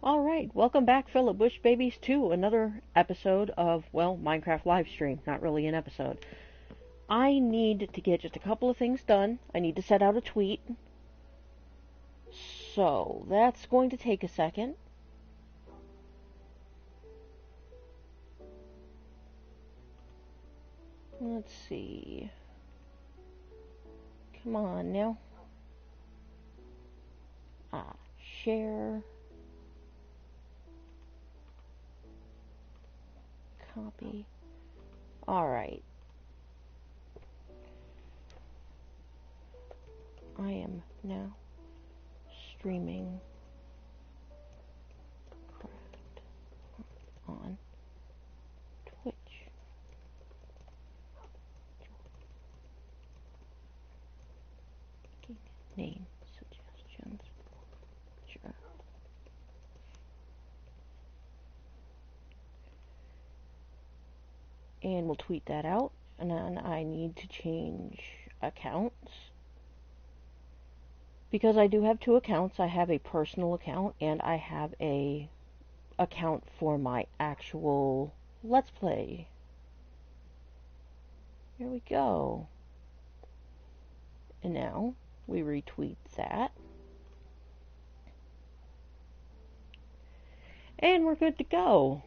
Alright, welcome back, fellow Bush Babies, to another episode of, well, Minecraft Livestream. Not really an episode. I need to get just a couple of things done. I need to set out a tweet. So, that's going to take a second. Let's see. Come on now. Share. Copy. Alright. I am now streaming Craft on Twitch. Name suggestions. Sure. And we'll tweet that out. And then I need to change accounts. Because I do have two accounts. I have a personal account and I have a account for my actual Let's Play. Here we go. And now we retweet that. And we're good to go.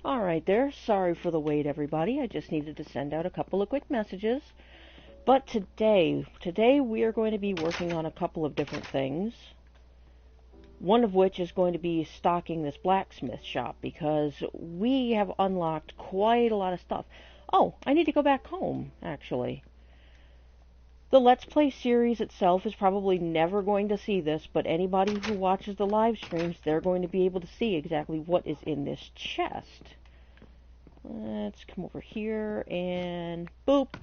Alright there, sorry for the wait everybody, I just needed to send out a couple of quick messages. But today we are going to be working on a couple of different things. One of which is going to be stocking this blacksmith shop, because we have unlocked quite a lot of stuff. Oh, I need to go back home, actually. The Let's Play series itself is probably never going to see this, but anybody who watches the live streams, they're going to be able to see exactly what is in this chest. Let's come over here and boop.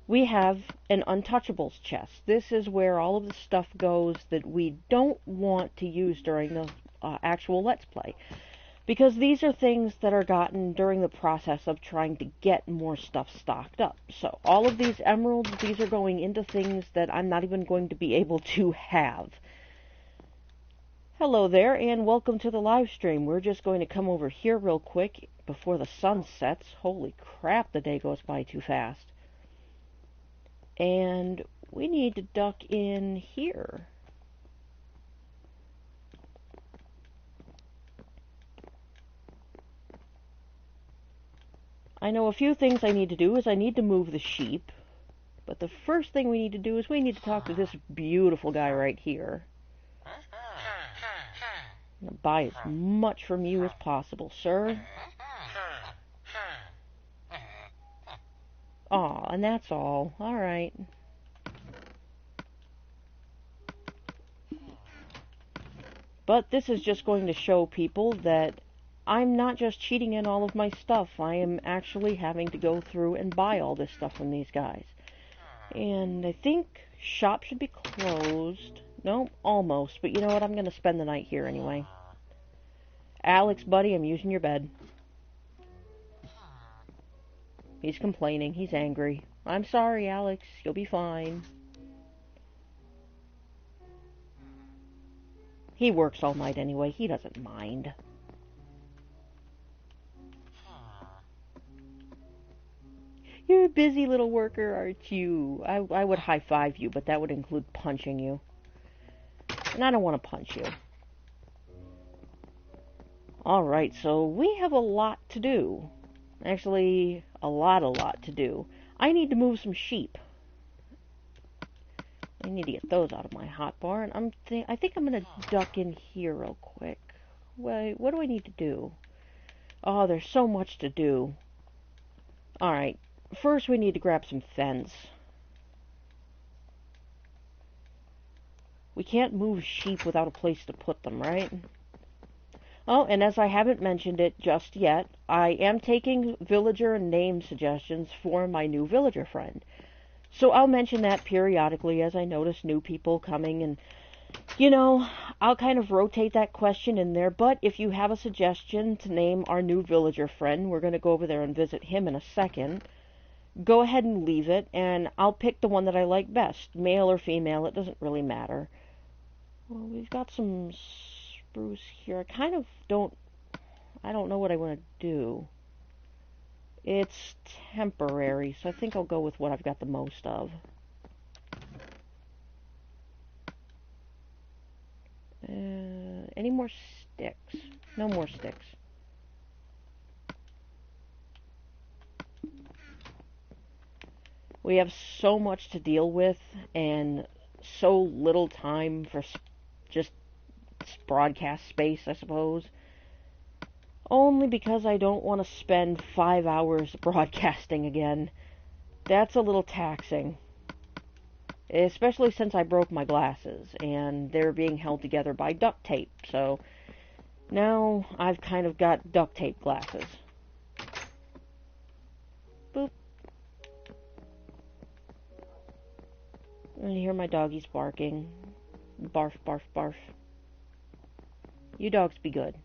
We have an Untouchables chest. This is where all of the stuff goes that we don't want to use during the actual Let's Play. Because these are things that are gotten during the process of trying to get more stuff stocked up. So all of these emeralds, these are going into things that I'm not even going to be able to have. Hello there, and welcome to the live stream. We're just going to come over here real quick before the sun sets. Holy crap, the day goes by too fast. And we need to duck in here. I know a few things I need to do is I need to move the sheep. But the first thing we need to do is we need to talk to this beautiful guy right here. I'm going to buy as much from you as possible, sir. Aw, and that's all. Alright. But this is just going to show people that I'm not just cheating in all of my stuff. I am actually having to go through and buy all this stuff from these guys. And I think shop should be closed. No, almost. But you know what? I'm going to spend the night here anyway. Alex, buddy, I'm using your bed. He's complaining. He's angry. I'm sorry, Alex. You'll be fine. He works all night anyway. He doesn't mind. You're a busy little worker, aren't you? I would high-five you, but that would include punching you. And I don't want to punch you. Alright, so we have a lot to do. Actually, a lot to do. I need to move some sheep. I need to get those out of my hotbar, and I think I'm going to duck in here real quick. Wait, what do I need to do? Oh, there's so much to do. Alright, first we need to grab some fence. We can't move sheep without a place to put them, right? Oh, and as I haven't mentioned it just yet, I am taking villager and name suggestions for my new villager friend. So I'll mention that periodically as I notice new people coming, and, you know, I'll kind of rotate that question in there. But if you have a suggestion to name our new villager friend, we're going to go over there and visit him in a second. go ahead and leave it, and I'll pick the one that I like best. Male or female, it doesn't really matter. Well, we've got some spruce here. I don't know what I want to do. It's temporary, so I think I'll go with what I've got the most of. Any more sticks? No more sticks. We have so much to deal with and so little time for just broadcast space, I suppose. Only because I don't want to spend 5 hours broadcasting again. That's a little taxing. Especially since I broke my glasses, and they're being held together by duct tape, so now I've kind of got duct tape glasses. Boop. And you hear my doggies barking. Barf, barf, barf. You dogs be good.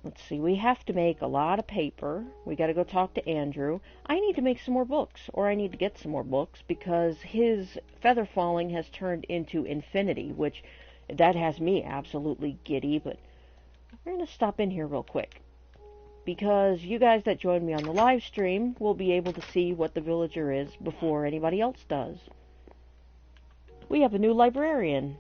Let's see, we have to make a lot of paper. We gotta go talk to Andrew. I need to make some more books, or I need to get some more books, because his feather falling has turned into infinity, which, that has me absolutely giddy, but we're gonna stop in here real quick. Because you guys that join me on the live stream will be able to see what the villager is before anybody else does. We have a new librarian.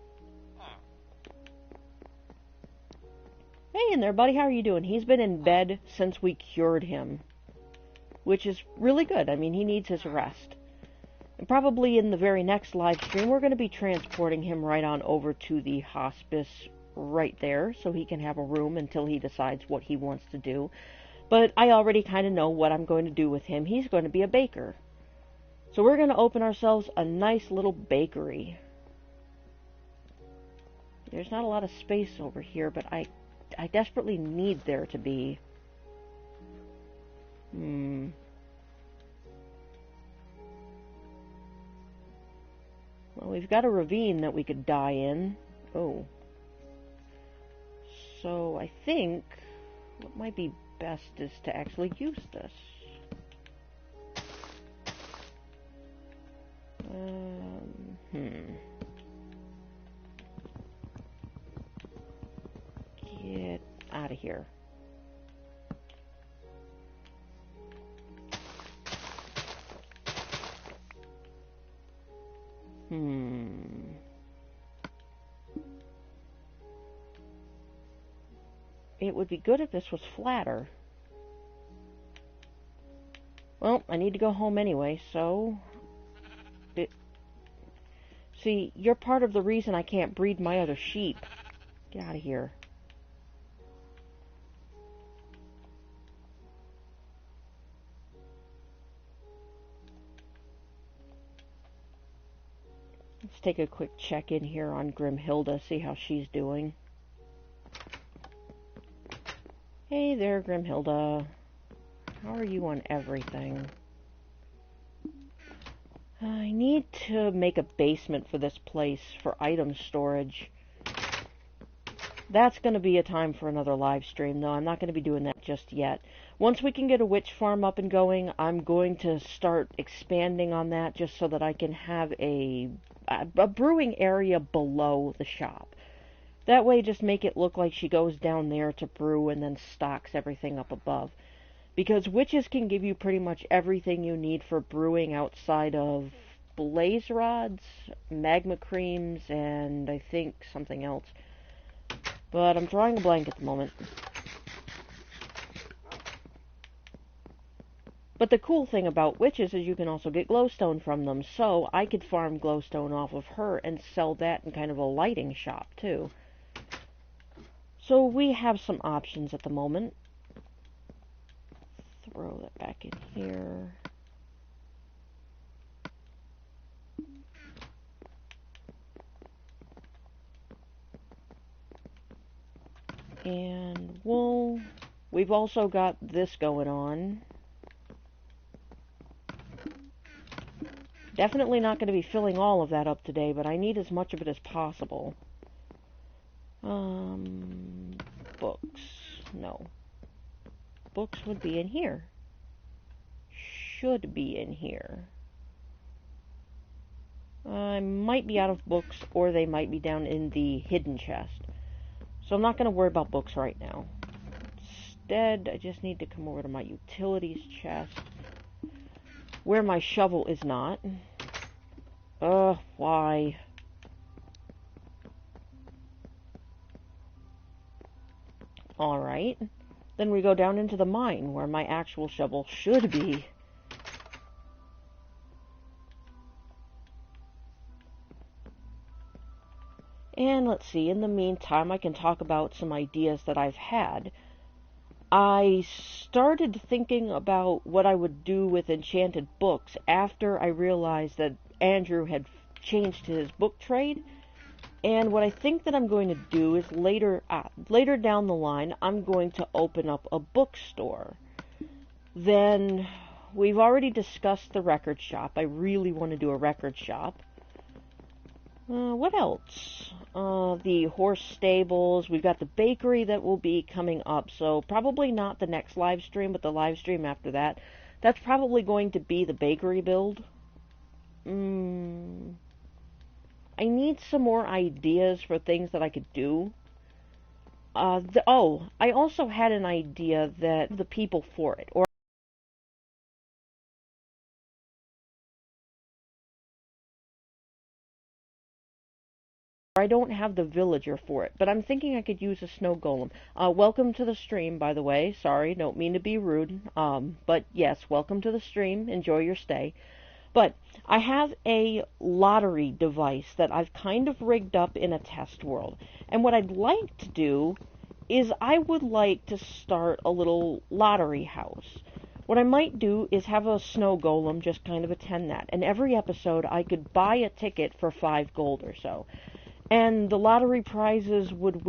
Hey in there, buddy, how are you doing? He's been in bed since we cured him, which is really good. I mean, he needs his rest. And probably in the very next live stream, we're going to be transporting him right on over to the hospice right there, so he can have a room until he decides what he wants to do. But I already kind of know what I'm going to do with him. He's going to be a baker. So we're going to open ourselves a nice little bakery. There's not a lot of space over here, but I desperately need there to be. Well, we've got a ravine that we could die in. Oh. So I think what might be best is to actually use this. Get out of here. It would be good if this was flatter. Well, I need to go home anyway, so... See, you're part of the reason I can't breed my other sheep. Get out of here. Let's take a quick check in here on Grimhilda, see how she's doing. Hey there, Grimhilda. How are you on everything? I need to make a basement for this place for item storage. That's going to be a time for another live stream, though. I'm not going to be doing that just yet. Once we can get a witch farm up and going, I'm going to start expanding on that just so that I can have a brewing area below the shop. That way, just make it look like she goes down there to brew and then stocks everything up above. Because witches can give you pretty much everything you need for brewing outside of blaze rods, magma creams, and I think something else. But I'm drawing a blank at the moment. But the cool thing about witches is you can also get glowstone from them, so I could farm glowstone off of her and sell that in kind of a lighting shop, too. So we have some options at the moment. Throw that back in here. And wool. We've also got this going on. Definitely not going to be filling all of that up today, but I need as much of it as possible. books. No. Books would be in here. Should be in here. I might be out of books, or they might be down in the hidden chest. So I'm not going to worry about books right now. Instead, I just need to come over to my utilities chest, where my shovel is not. Why? Alright. Then we go down into the mine, where my actual shovel should be. And let's see, in the meantime, I can talk about some ideas that I've had. I started thinking about what I would do with enchanted books after I realized that Andrew had changed his book trade. And what I think that I'm going to do is later down the line, I'm going to open up a bookstore. Then, we've already discussed the record shop. I really want to do a record shop. What else? The horse stables. We've got the bakery that will be coming up. So probably not the next live stream, but the live stream after that. That's probably going to be the bakery build. I need some more ideas for things that I could do. I also had an idea that the people for it, or I don't have the villager for it, but I'm thinking I could use a snow golem. Welcome to the stream, by the way. Sorry, don't mean to be rude. But yes, welcome to the stream. Enjoy your stay. But I have a lottery device that I've kind of rigged up in a test world. And what I'd like to do is I would like to start a little lottery house. What I might do is have a snow golem just kind of attend that. And every episode I could buy a ticket for 5 gold or so. And the lottery prizes would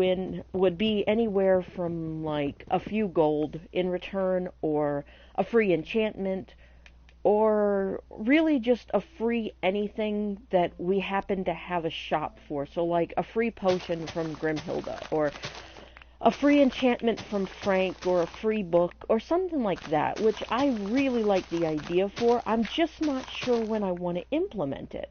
be anywhere from like a few gold in return, or a free enchantment, or really just a free anything that we happen to have a shop for. So like a free potion from Grimhilda, or a free enchantment from Frank, or a free book, or something like that, which I really like the idea for. I'm just not sure when I want to implement it.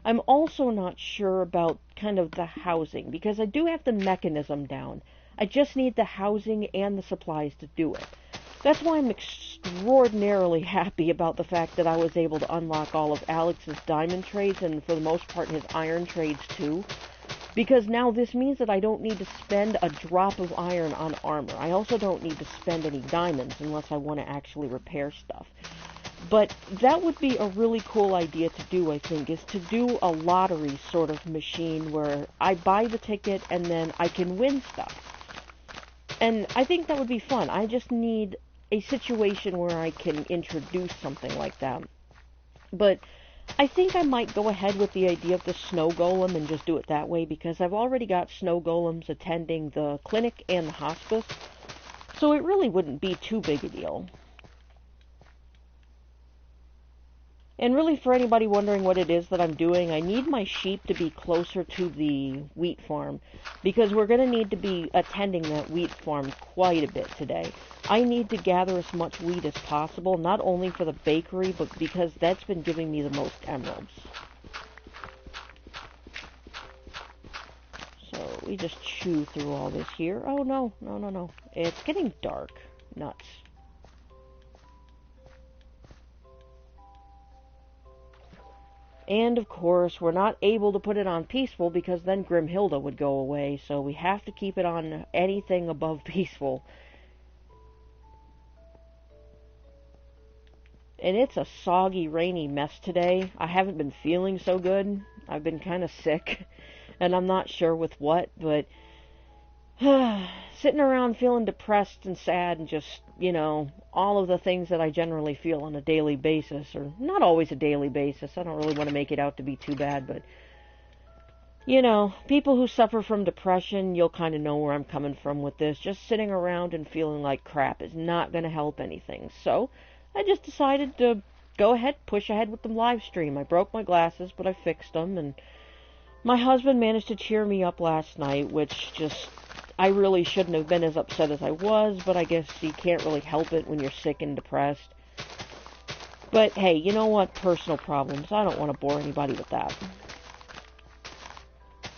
I'm also not sure about kind of the housing, because I do have the mechanism down. I just need the housing and the supplies to do it. That's why I'm extraordinarily happy about the fact that I was able to unlock all of Alex's diamond trades, and for the most part his iron trades too. Because now this means that I don't need to spend a drop of iron on armor. I also don't need to spend any diamonds unless I want to actually repair stuff. But that would be a really cool idea to do, I think, is to do a lottery sort of machine where I buy the ticket and then I can win stuff. And I think that would be fun. I just need a situation where I can introduce something like that. But I think I might go ahead with the idea of the snow golem and just do it that way, because I've already got snow golems attending the clinic and the hospice. So it really wouldn't be too big a deal. And really, for anybody wondering what it is that I'm doing, I need my sheep to be closer to the wheat farm, because we're going to need to be attending that wheat farm quite a bit today. I need to gather as much wheat as possible, not only for the bakery, but because that's been giving me the most emeralds. So we just chew through all this here. Oh, no. It's getting dark. Nuts. And, of course, we're not able to put it on peaceful because then Grimhilda would go away, so we have to keep it on anything above peaceful. And it's a soggy, rainy mess today. I haven't been feeling so good. I've been kind of sick, and I'm not sure with what, but sitting around feeling depressed and sad and just, all of the things that I generally feel on a daily basis, or not always a daily basis. I don't really want to make it out to be too bad, but, people who suffer from depression, you'll kind of know where I'm coming from with this. Just sitting around and feeling like crap is not going to help anything. So I just decided to go ahead, push ahead with the live stream. I broke my glasses, but I fixed them, and my husband managed to cheer me up last night, which just I really shouldn't have been as upset as I was, but I guess you can't really help it when you're sick and depressed. But hey, you know what? Personal problems. I don't want to bore anybody with that.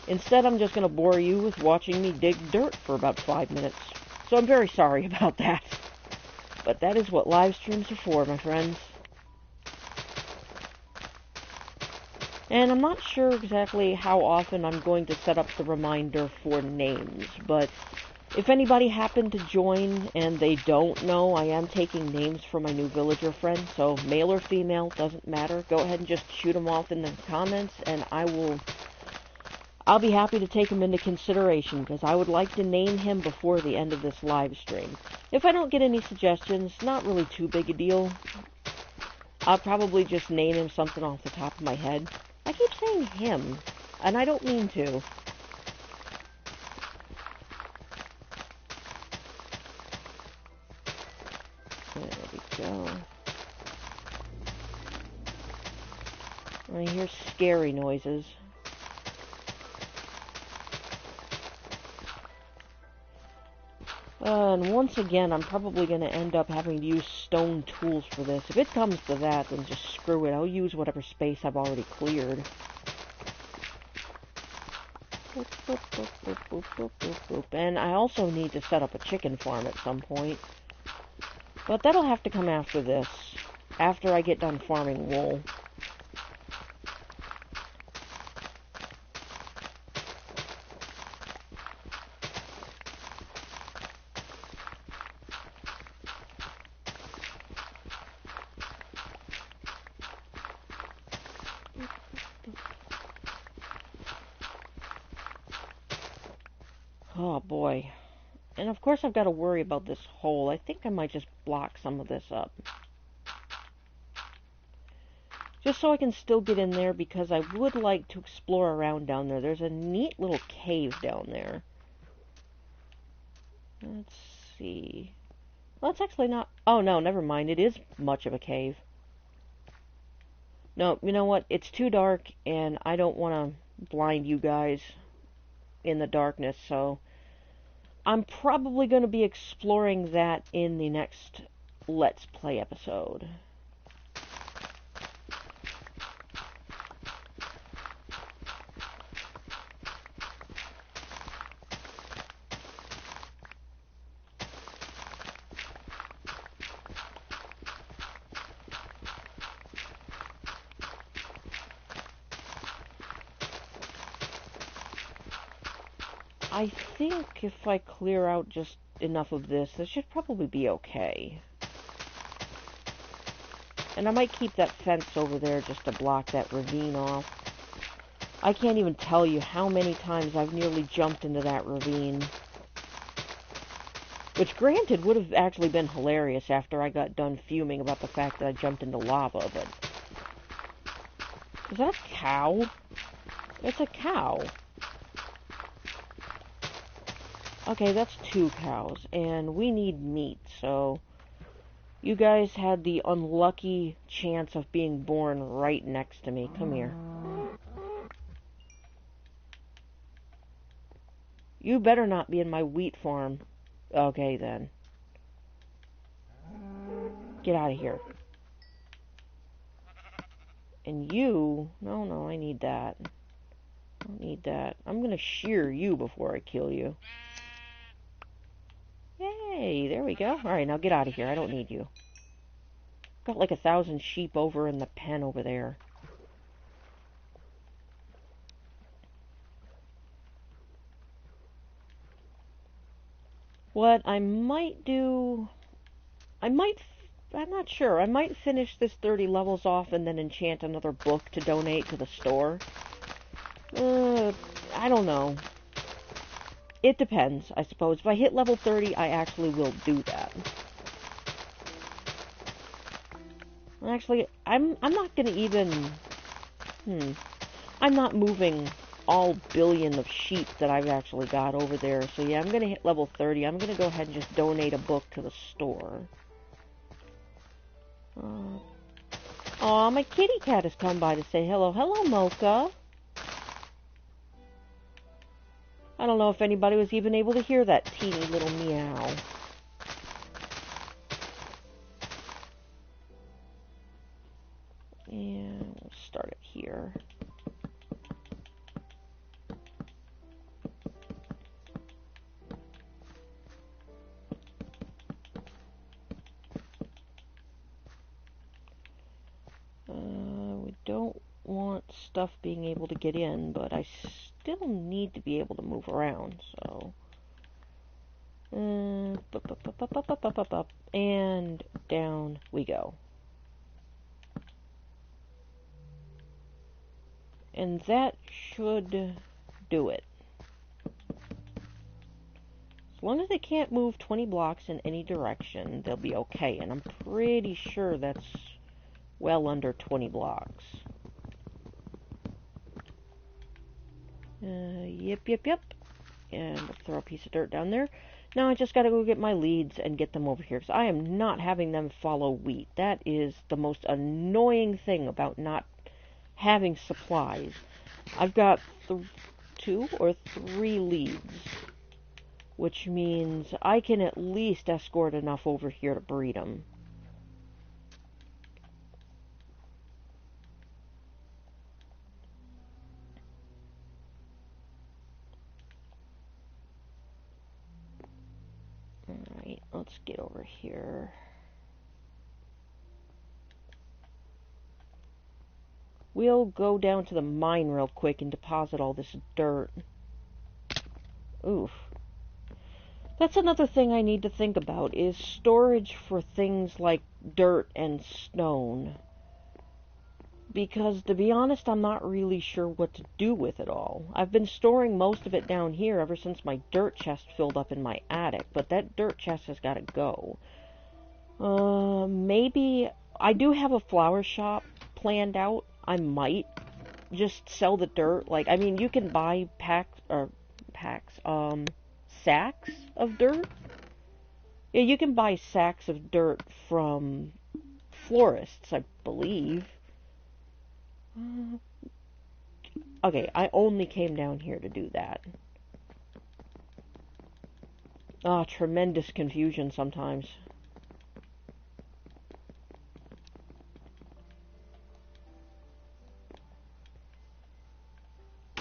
Instead, I'm just going to bore you with watching me dig dirt for about 5 minutes. So I'm very sorry about that. But that is what live streams are for, my friends. And I'm not sure exactly how often I'm going to set up the reminder for names, but if anybody happened to join and they don't know, I am taking names for my new villager friend, so male or female, doesn't matter. Go ahead and just shoot them off in the comments, and I'll be happy to take him into consideration, because I would like to name him before the end of this live stream. If I don't get any suggestions, not really too big a deal. I'll probably just name him something off the top of my head. I keep saying him, and I don't mean to. There we go. I hear scary noises. And once again, I'm probably going to end up having to use stone tools for this. If it comes to that, then just screw it. I'll use whatever space I've already cleared. And I also need to set up a chicken farm at some point. But that'll have to come after this. After I get done farming wool. Oh boy. And of course I've got to worry about this hole. I think I might just block some of this up. Just so I can still get in there, because I would like to explore around down there. There's a neat little cave down there. Let's see. Well, it's actually not... Oh, no, never mind. It is much of a cave. No, you know what? It's too dark, and I don't want to blind you guys in the darkness, so I'm probably going to be exploring that in the next Let's Play episode. I think if I clear out just enough of this should probably be okay. And I might keep that fence over there just to block that ravine off. I can't even tell you how many times I've nearly jumped into that ravine. Which, granted, would have actually been hilarious after I got done fuming about the fact that I jumped into lava, but... Is that a cow? It's a cow. Okay, that's 2 cows, and we need meat, so... You guys had the unlucky chance of being born right next to me. Come here. You better not be in my wheat farm. Okay, then. Get out of here. And you... No, I need that. I don't need that. I'm gonna shear you before I kill you. Yay, there we go. Alright, now get out of here. I don't need you. Got like 1,000 sheep over in the pen over there. What I might do... I'm not sure. I might finish this 30 levels off and then enchant another book to donate to the store. I don't know. It depends, I suppose. If I hit level 30, I actually will do that. Actually, I'm not gonna even... I'm not moving all billion of sheep that I've actually got over there. So yeah, I'm gonna hit level 30. I'm gonna go ahead and just donate a book to the store. Aw, my kitty cat has come by to say hello. Hello, Mocha. I don't know if anybody was even able to hear that teeny little meow. And we'll start it here. We don't want stuff being able to get in, but I still need to be able to move around, so... up, and down we go. And that should do it. As long as they can't move 20 blocks in any direction, they'll be okay. And I'm pretty sure that's well under 20 blocks. Yep. And we'll throw a piece of dirt down there. Now I just gotta go get my leads and get them over here, because I am not having them follow wheat. That is the most annoying thing about not having supplies. I've got 2 or 3 leads, which means I can at least escort enough over here to breed them. Alright, let's get over here. We'll go down to the mine real quick and deposit all this dirt. Oof. That's another thing I need to think about, is storage for things like dirt and stone. Because, to be honest, I'm not really sure what to do with it all. I've been storing most of it down here ever since my dirt chest filled up in my attic, but that dirt chest has got to go. Maybe... I do have a flower shop planned out. I might just sell the dirt. Like, I mean, you can buy sacks of dirt. Yeah, you can buy sacks of dirt from florists, I believe. Okay, I only came down here to do that. Ah, tremendous confusion sometimes.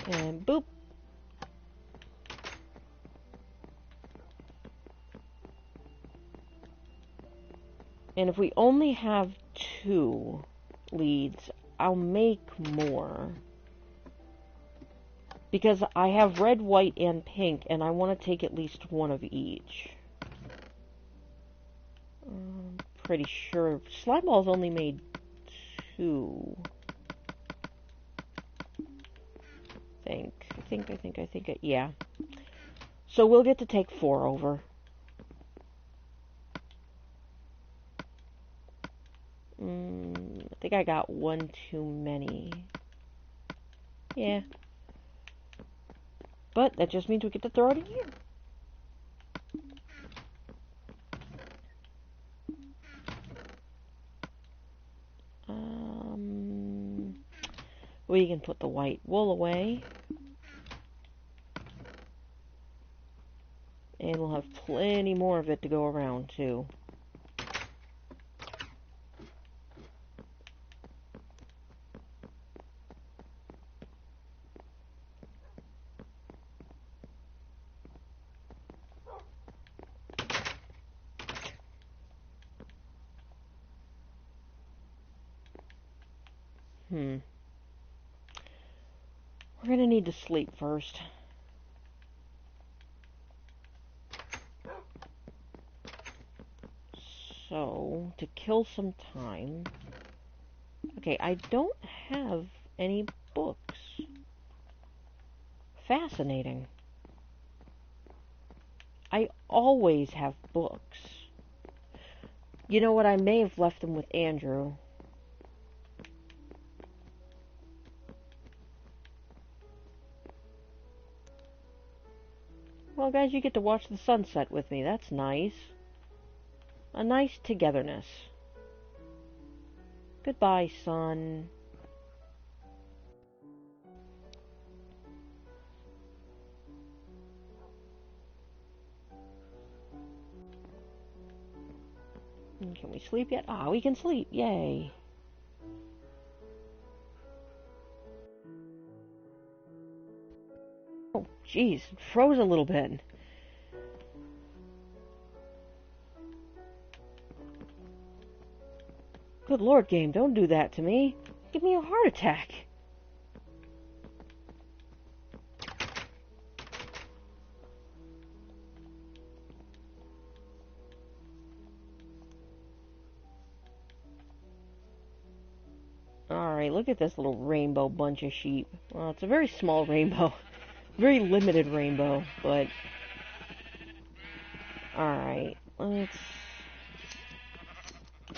And boop. And if we only have 2 leads, I'll make more. Because I have red, white, and pink, and I want to take at least 1 of each. I'm pretty sure Slime Ball's only made 2. I think, yeah. So we'll get to take 4 over. I think I got 1 too many. Yeah. But that just means we get to throw it in here. We can put the white wool away. And we'll have plenty more of it to go around, too. We're gonna need to sleep first. So, to kill some time... Okay, I don't have any books. Fascinating. I always have books. You know what? I may have left them with Andrew. Well, guys, you get to watch the sunset with me. That's nice. A nice togetherness. Goodbye, sun. Can we sleep yet? Ah, we can sleep. Yay. Oh, jeez. Froze a little bit. Good lord, game, don't do that to me. Give me a heart attack. Alright, look at this little rainbow bunch of sheep. Well, it's a very small rainbow. Very limited rainbow, but... Alright, I'm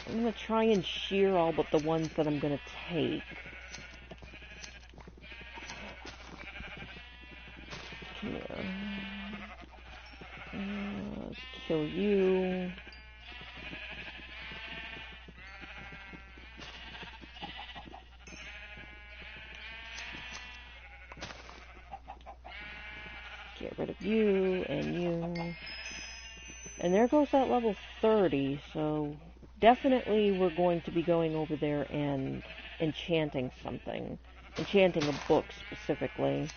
gonna try and shear all but the ones that I'm gonna take. Come here. Kill you. Get rid of you and you. And there goes that level 30, so definitely we're going to be going over there and enchanting something. Enchanting a book, specifically.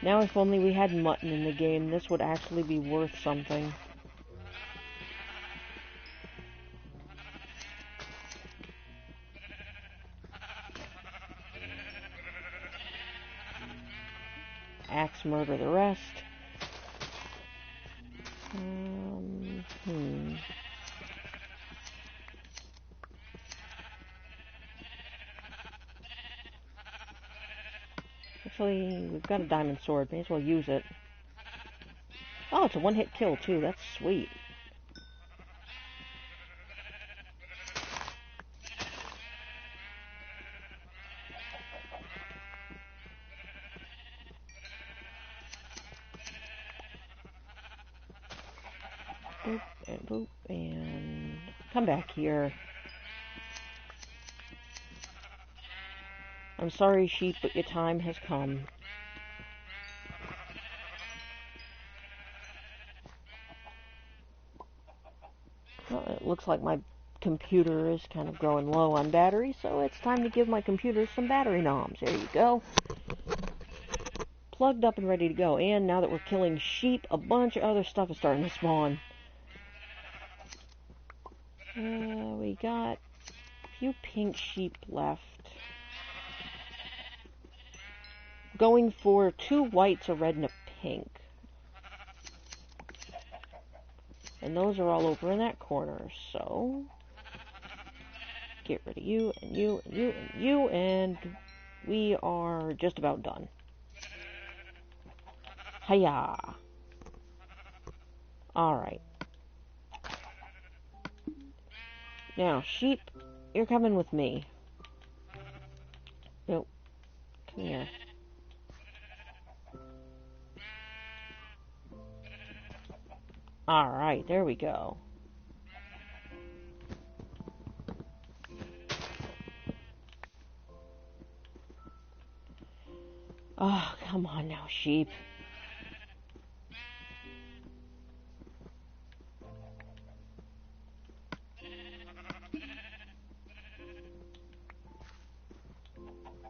Now if only we had mutton in the game, this would actually be worth something. Axe murder the rest. Actually, we've got a diamond sword. May as well use it. Oh, it's a one-hit kill, too. That's sweet. Boop, and come back here. I'm sorry, sheep, but your time has come. Well, it looks like my computer is kind of growing low on battery, so it's time to give my computer some battery noms. There you go. Plugged up and ready to go. And now that we're killing sheep, a bunch of other stuff is starting to spawn. We got a few pink sheep left. Going for 2 whites, a red, and a pink. And those are all over in that corner, so... Get rid of you, and you, and you, and you, and we are just about done. Hiya! Alright. Now, sheep, you're coming with me. Nope. Come here. Alright, there we go. Oh, come on now, sheep.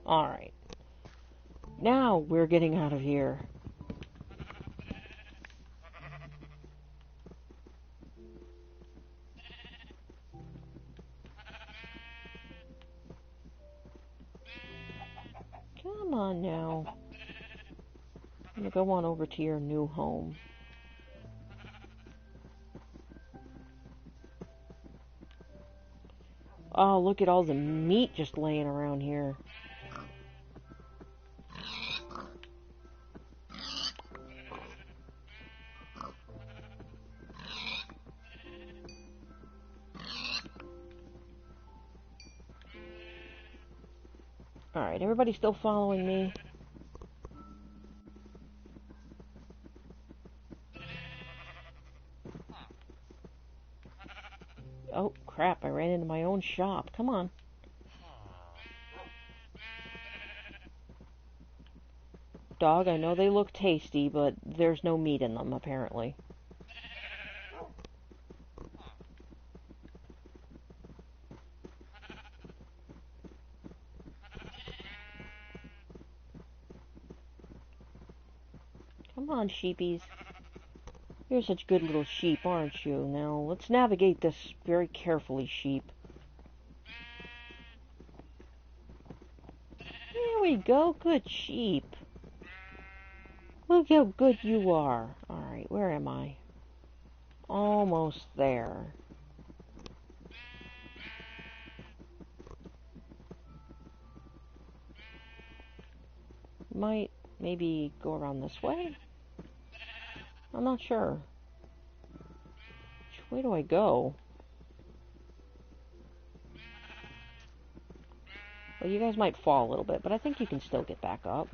Alright. Now we're getting out of here. Come on now. I'm gonna go on over to your new home. Oh, look at all the meat just laying around here. Alright, everybody still following me? Oh, crap, I ran into my own shop. Come on. Dog, I know they look tasty, but there's no meat in them, apparently. Come on, sheepies. You're such good little sheep, aren't you? Now, let's navigate this very carefully, sheep. There we go, good sheep. Look how good you are. Alright, where am I? Almost there. Might maybe go around this way? I'm not sure. Which way do I go? Well, you guys might fall a little bit, but I think you can still get back up.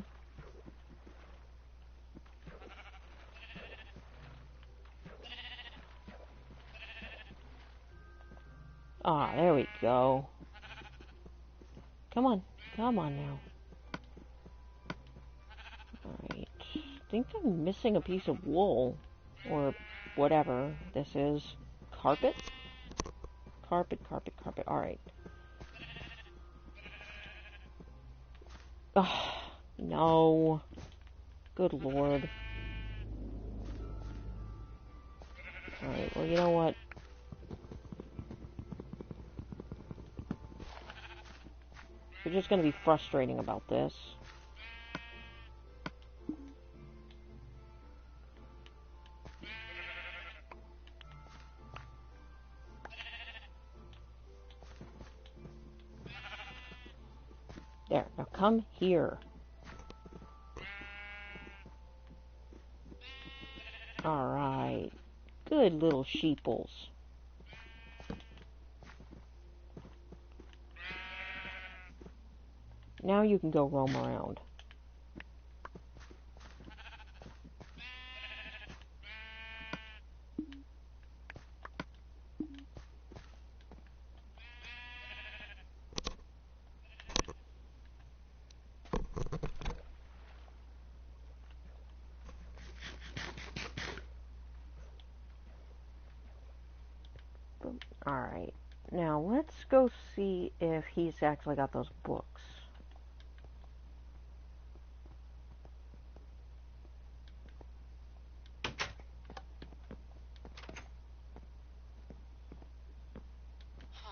Ah, there we go. Come on now. Alright. I think I'm missing a piece of wool. Or whatever this is. Carpet? Carpet. Alright. Ugh, no. Good lord. Alright, well, you know what? You're just gonna be frustrating about this. There, now come here. Alright. Good little sheeples. Now you can go roam around. Alright. Now let's go see if he's actually got those books.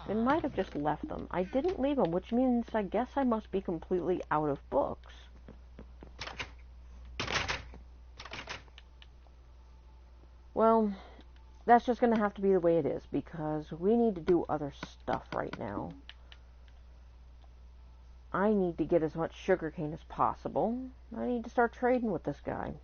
I might have just left them. I didn't leave them, which means I guess I must be completely out of books. Well, that's just going to have to be the way it is, because we need to do other stuff right now. I need to get as much sugarcane as possible. I need to start trading with this guy.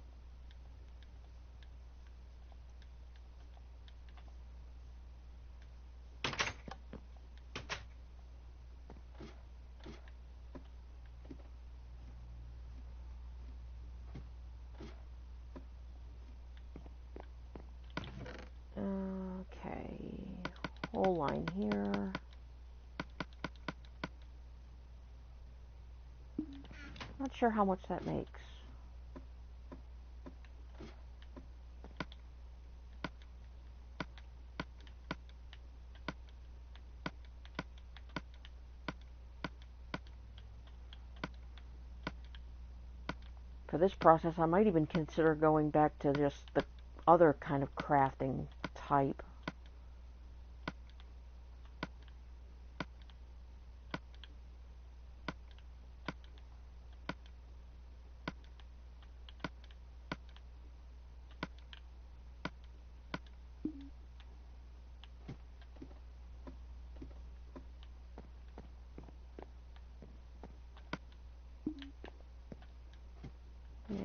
Okay, whole line here. Not sure how much that makes. For this process, I might even consider going back to just the other kind of crafting type.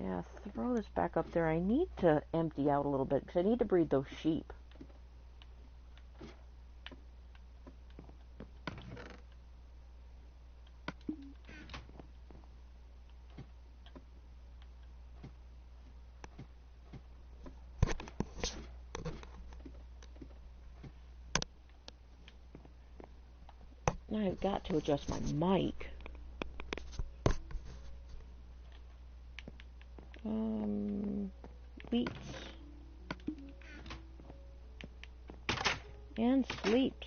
Yeah, throw this back up there. I need to empty out a little bit because I need to breed those sheep. I've got to adjust my mic. Eats. And sleeps.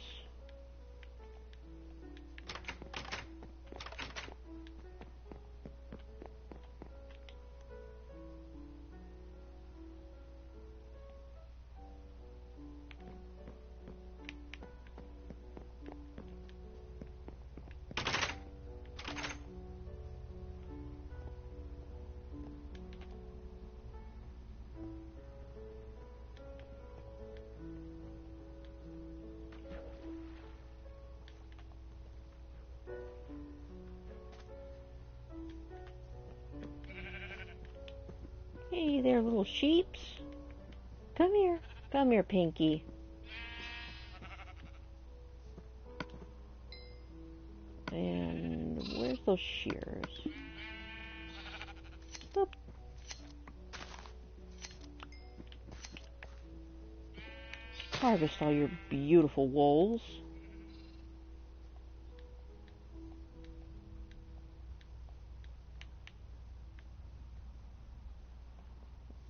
Hey there, little sheeps. Come here. Come here, Pinky. And where's those shears? Boop. Harvest all your beautiful wools.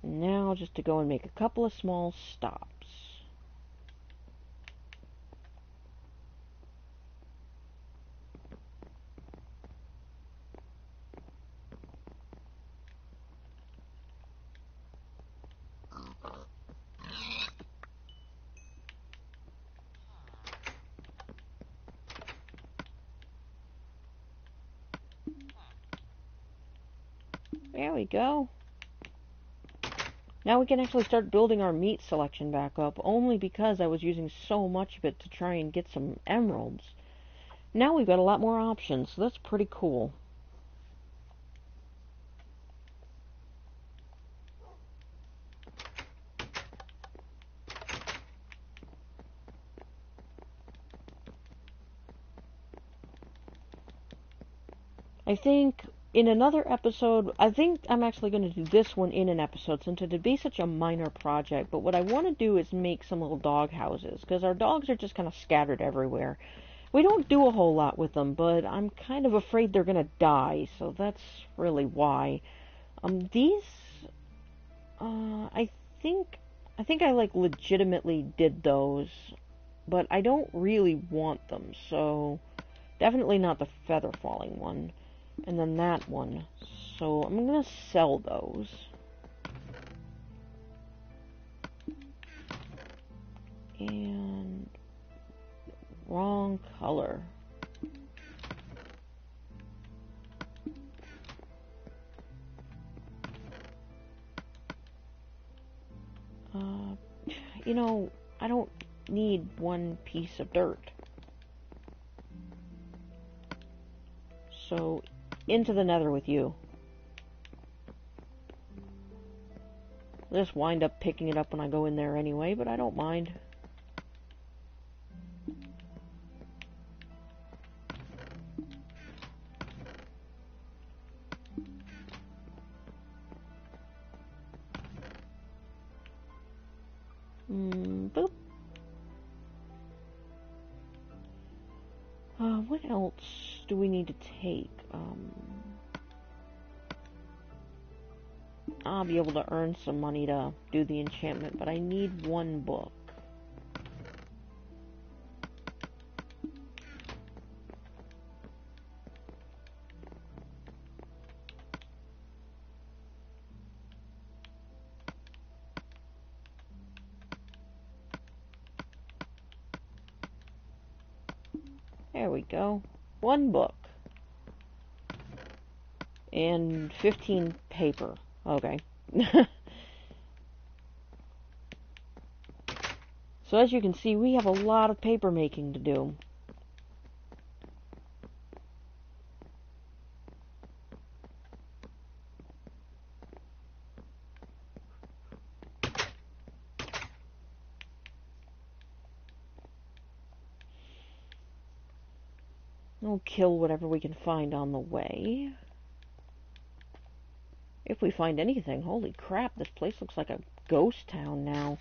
Now just to go and make a couple of small stops. There we go. Now we can actually start building our meat selection back up, only because I was using so much of it to try and get some emeralds. Now we've got a lot more options, so that's pretty cool. I think in another episode, I think I'm actually going to do this one in an episode since it'd be such a minor project, but what I want to do is make some little dog houses, because our dogs are just kind of scattered everywhere. We don't do a whole lot with them, but I'm kind of afraid they're going to die, so that's really why. These, I think I like legitimately did those, but I don't really want them, so definitely not the feather falling one. And then that one. So I'm going to sell those. And wrong color. You know, I don't need one piece of dirt. So into the nether with you. I'll just wind up picking it up when I go in there anyway, but I don't mind. Boop. What else do we need to take? I'll be able to earn some money to do the enchantment, but I need one book. There we go. One book. And 15 paper. Okay. So as you can see, we have a lot of paper making to do. We'll kill whatever we can find on the way. If we find anything. Holy crap, this place looks like a ghost town now.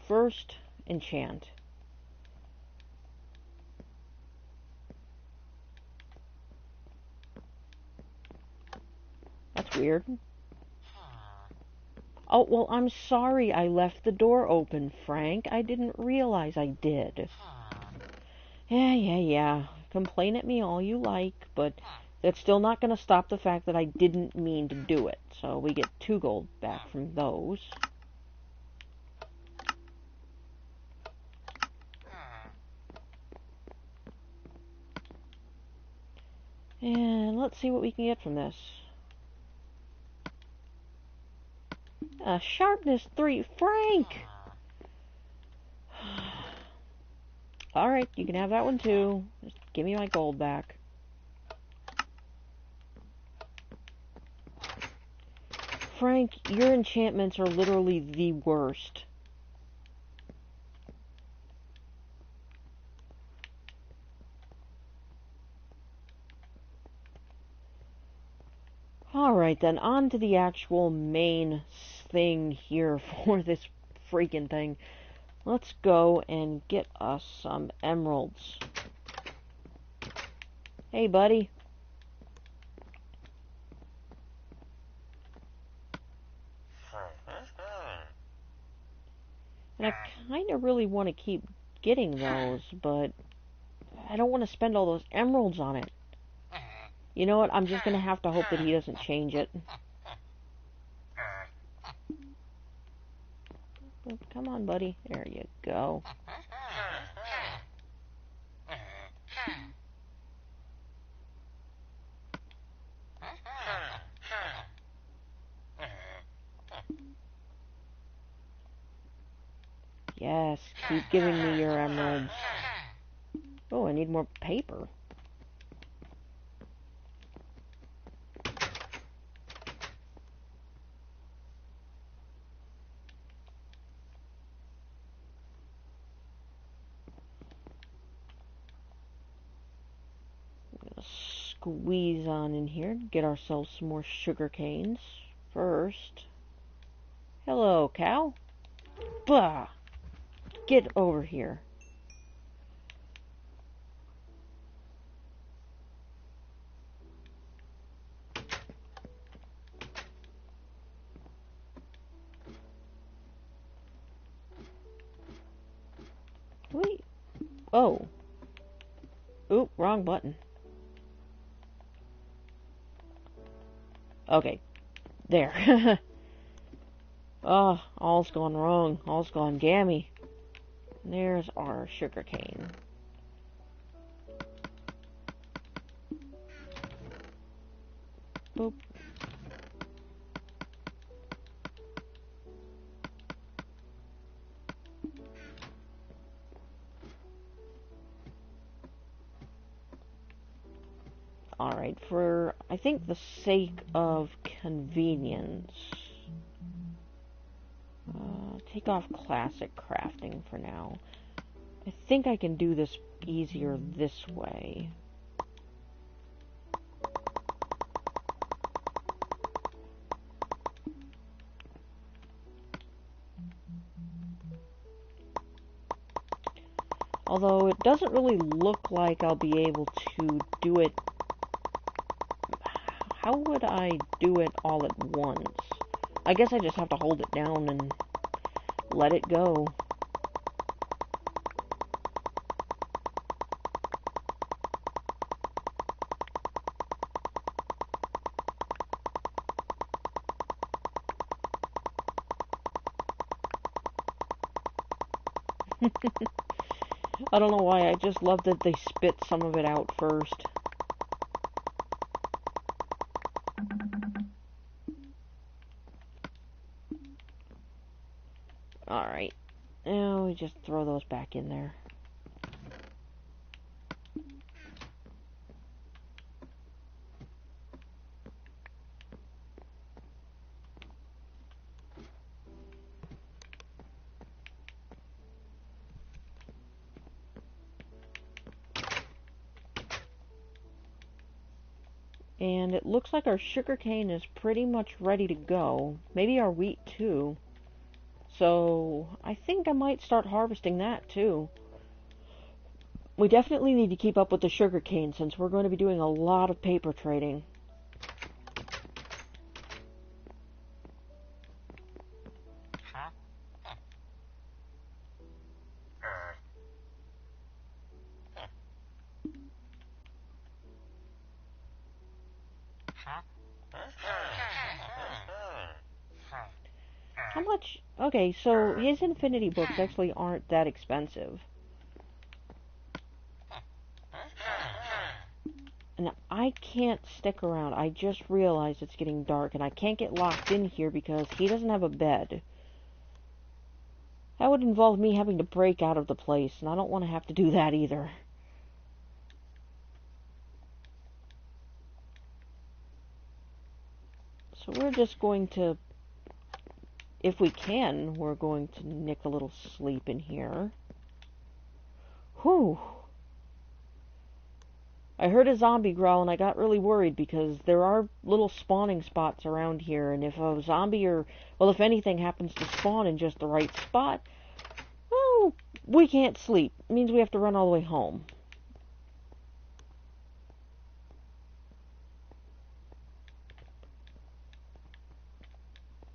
first enchant. That's weird. Oh, well, I'm sorry I left the door open, Frank. I didn't realize I did. Yeah. Complain at me all you like, but that's still not going to stop the fact that I didn't mean to do it. So we get 2 gold back from those. And let's see what we can get from this. Sharpness 3. Frank! Alright, you can have that one too. Just give me my gold back. Frank, your enchantments are literally the worst. Alright then, on to the actual main thing here for this freaking thing. Let's go and get us some emeralds. Hey, buddy. And I kind of really want to keep getting those, but I don't want to spend all those emeralds on it. You know what? I'm just going to have to hope that he doesn't change it. Come on, buddy. There you go. Yes, keep giving me your emeralds. Oh, I need more paper. Squeeze on in here, get ourselves some more sugar canes first. Hello, cow. Bah! Get over here. Wait. Oh. Oop, wrong button. Okay. There. Oh, all's gone wrong. All's gone gammy. There's our sugar cane. Boop. Alright, for, I think, the sake of convenience, take off classic crafting for now. I think I can do this easier this way. Although it doesn't really look like I'll be able to do it. How would I do it all at once? I guess I just have to hold it down and let it go. I don't know why, I just love that they spit some of it out first. Alright, now we just throw those back in there. And it looks like our sugarcane is pretty much ready to go. Maybe our wheat too. So I think I might start harvesting that too. We definitely need to keep up with the sugarcane since we're going to be doing a lot of paper trading. How much? Okay, so his infinity books actually aren't that expensive. And I can't stick around. I just realized it's getting dark and I can't get locked in here because he doesn't have a bed. That would involve me having to break out of the place, and I don't want to have to do that either. So we're just going to, if we can, we're going to nick a little sleep in here. Whew. I heard a zombie growl and I got really worried because there are little spawning spots around here, and if a zombie or, well, if anything happens to spawn in just the right spot, well, we can't sleep. It means we have to run all the way home.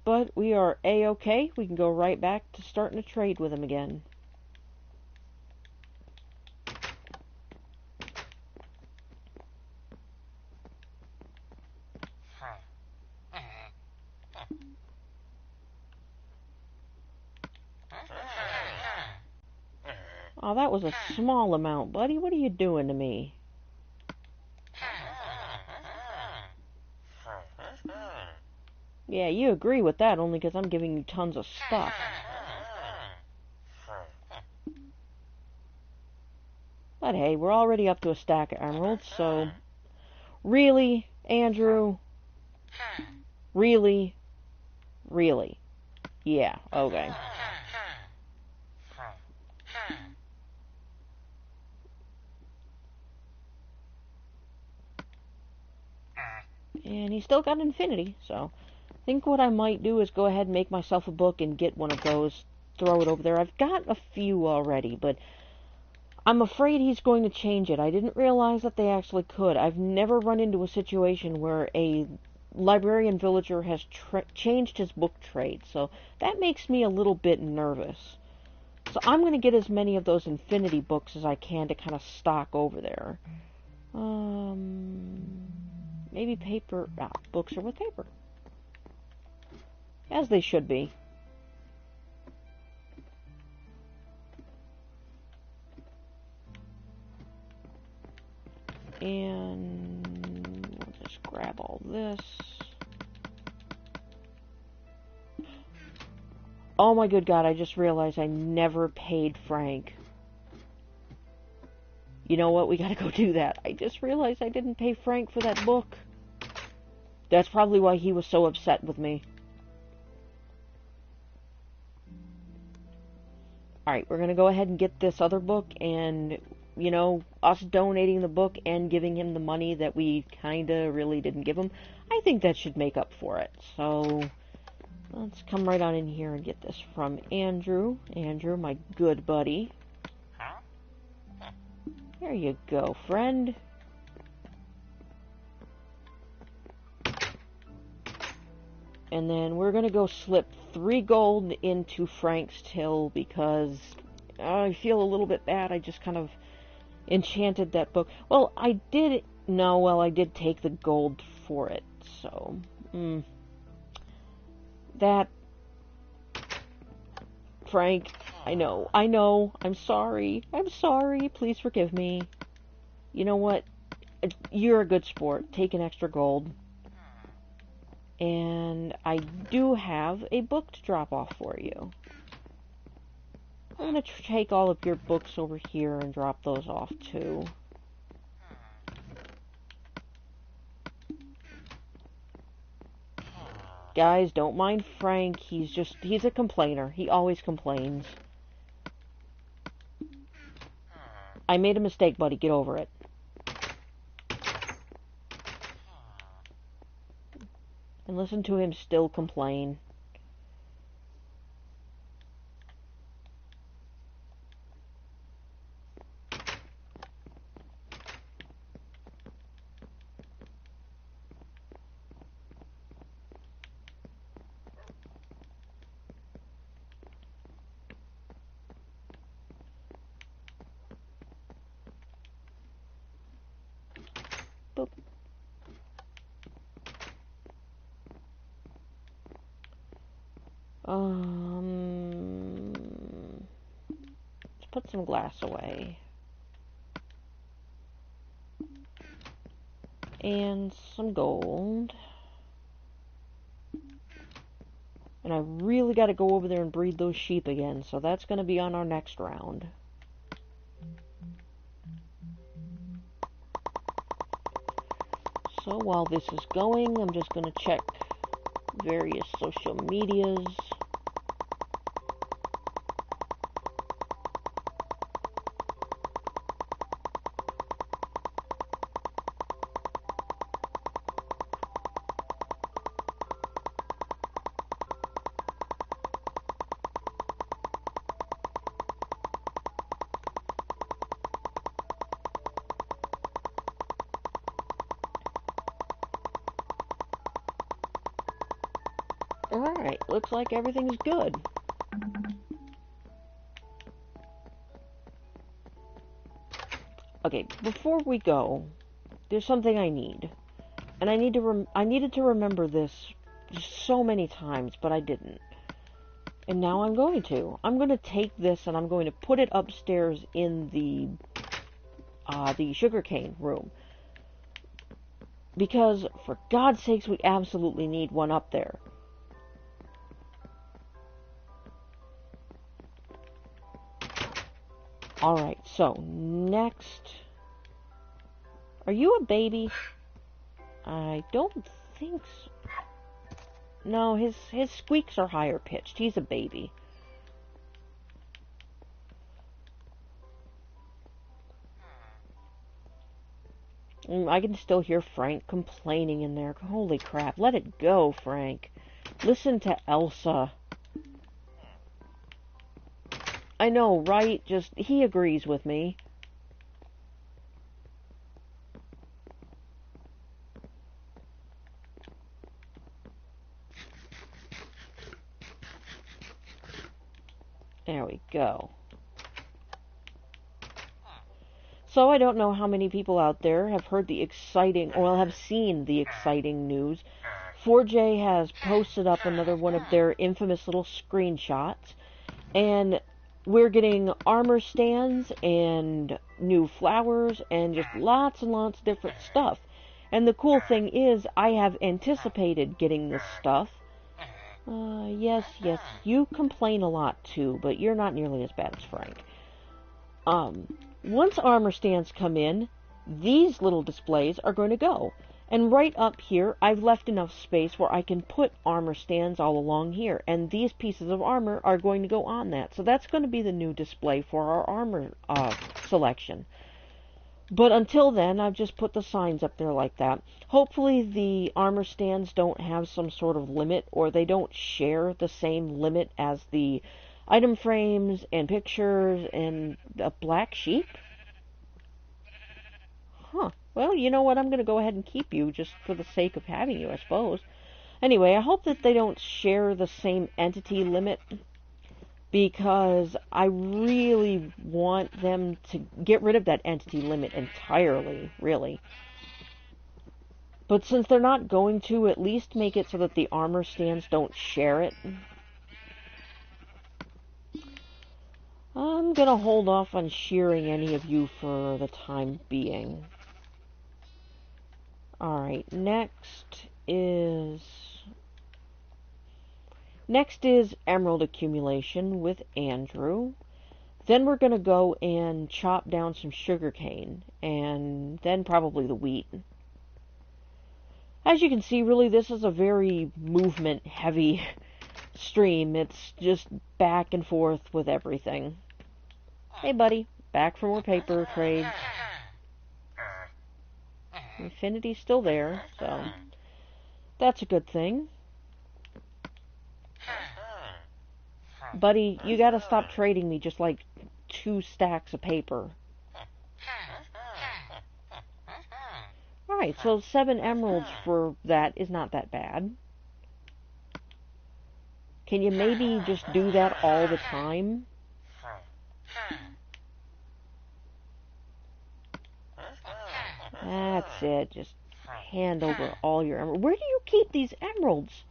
But we are A-okay. We can go right back to starting to trade with him again. Oh, that was a small amount, buddy. What are you doing to me? Yeah, you agree with that only because I'm giving you tons of stuff. But hey, we're already up to a stack of emeralds, so... Really, Andrew? Really? Really? Yeah, okay. And he's still got infinity, so... I think what I might do is go ahead and make myself a book and get one of those, throw it over there. I've got a few already, but I'm afraid he's going to change it. I didn't realize that they actually could. I've never run into a situation where a librarian villager has changed his book trade, so that makes me a little bit nervous. So I'm going to get as many of those infinity books as I can to kind of stock over there. Maybe paper... books are with paper. As they should be. And we'll just grab all this. Oh my good God, I just realized I never paid Frank. You know what, we gotta go do that. I just realized I didn't pay Frank for that book. That's probably why he was so upset with me. Alright, we're gonna go ahead and get this other book, and, you know, us donating the book and giving him the money that we kinda really didn't give him, I think that should make up for it. So, let's come right on in here and get this from Andrew. Andrew, my good buddy. There you go, friend. And then we're going to go slip 3 gold into Frank's till because I feel a little bit bad. I just kind of enchanted that book. Well, I did take the gold for it. So, that... Frank, I know, I'm sorry, please forgive me. You know what, you're a good sport, take an extra gold. And I do have a book to drop off for you. I'm going to take all of your books over here and drop those off too. Guys, don't mind Frank, he's a complainer. He always complains. I made a mistake, buddy, get over it. And listen to him still complain. Let's put some glass away. And some gold. And I really got to go over there and breed those sheep again, so that's going to be on our next round. So while this is going, I'm just going to check various social medias. Alright, looks like everything's good. Okay, before we go, there's something I need. And I needed to remember this so many times, but I didn't. And now I'm going to. I'm going to take this and I'm going to put it upstairs in the sugarcane room. Because, for God's sakes, we absolutely need one up there. Alright, so, next. Are you a baby? I don't think so. No, his squeaks are higher pitched. He's a baby. I can still hear Frank complaining in there. Holy crap, let it go, Frank. Listen to Elsa. I know, right? Just, he agrees with me. There we go. So I don't know how many people out there have heard the exciting, or have seen the exciting news. 4J has posted up another one of their infamous little screenshots, and we're getting armor stands and new flowers and just lots and lots of different stuff. And the cool thing is, I have anticipated getting this stuff. Yes, you complain a lot too, but you're not nearly as bad as Frank. Once armor stands come in, these little displays are going to go. And right up here, I've left enough space where I can put armor stands all along here. And these pieces of armor are going to go on that. So that's going to be the new display for our armor selection. But until then, I've just put the signs up there like that. Hopefully the armor stands don't have some sort of limit, or they don't share the same limit as the item frames and pictures and a black sheep. Huh. Well, you know what? I'm going to go ahead and keep you just for the sake of having you, I suppose. Anyway, I hope that they don't share the same entity limit, because I really want them to get rid of that entity limit entirely, really. But since they're not going to, at least make it so that the armor stands don't share it. I'm going to hold off on shearing any of you for the time being. Alright, next is emerald accumulation with Andrew. Then we're going to go and chop down some sugarcane, and then probably the wheat. As you can see, really, this is a very movement-heavy stream. It's just back and forth with everything. Hey, buddy. Back for more paper trades. Infinity's still there, so that's a good thing. Buddy, you gotta stop trading me just like 2 stacks of paper. Alright, so 7 emeralds for that is not that bad. Can you maybe just do that all the time? That's it. Just hand over all your emeralds. Where do you keep these emeralds?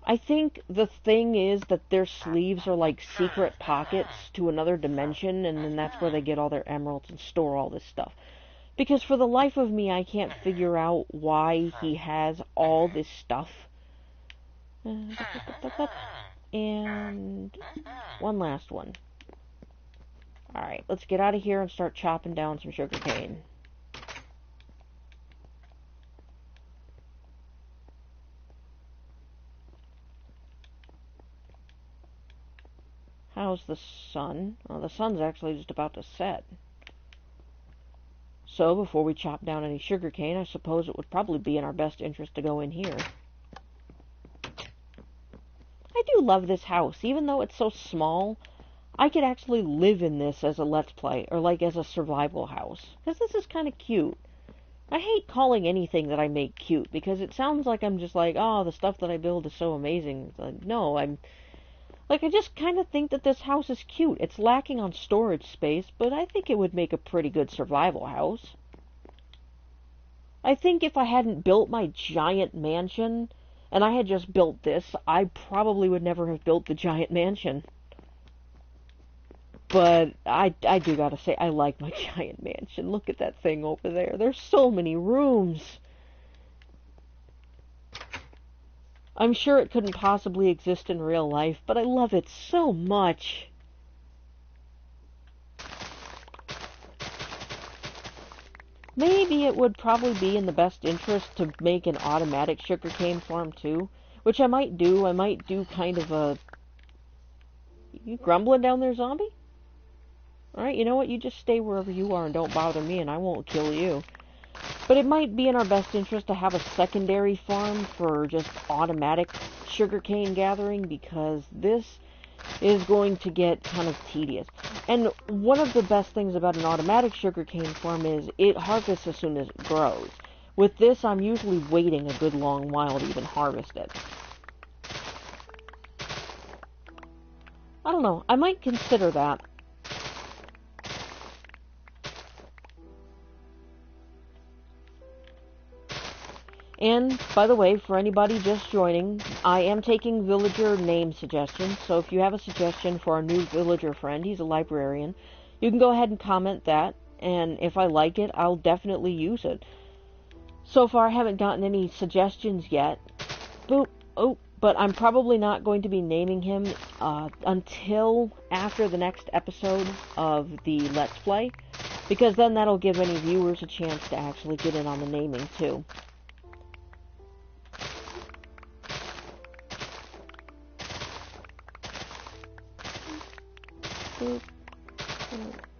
I think the thing is that their sleeves are like secret pockets to another dimension, and then that's where they get all their emeralds and store all this stuff. Because for the life of me, I can't figure out why he has all this stuff. And one last one. Alright, let's get out of here and start chopping down some sugarcane. How's the sun? Well, the sun's actually just about to set. So, before we chop down any sugarcane, I suppose it would probably be in our best interest to go in here. I do love this house, even though it's so small. I could actually live in this as a Let's Play, or like as a survival house, because this is kind of cute. I hate calling anything that I make cute, because it sounds like I'm just like, oh, the stuff that I build is so amazing. Like, no, I just kind of think that this house is cute. It's lacking on storage space, but I think it would make a pretty good survival house. I think if I hadn't built my giant mansion, and I had just built this, I probably would never have built the giant mansion. But I do gotta say, I like my giant mansion. Look at that thing over there. There's so many rooms. I'm sure it couldn't possibly exist in real life, but I love it so much. Maybe it would probably be in the best interest to make an automatic sugarcane farm too, which I might do. I might do kind of a... You grumbling down there, zombie? Alright, you know what? You just stay wherever you are and don't bother me, and I won't kill you. But it might be in our best interest to have a secondary farm for just automatic sugarcane gathering, because this is going to get kind of tedious. And one of the best things about an automatic sugarcane farm is it harvests as soon as it grows. With this, I'm usually waiting a good long while to even harvest it. I don't know, I might consider that. And, by the way, for anybody just joining, I am taking villager name suggestions, so if you have a suggestion for our new villager friend, he's a librarian, you can go ahead and comment that, and if I like it, I'll definitely use it. So far, I haven't gotten any suggestions yet. Boop. Oh, but I'm probably not going to be naming him until after the next episode of the Let's Play, because then that'll give any viewers a chance to actually get in on the naming, too.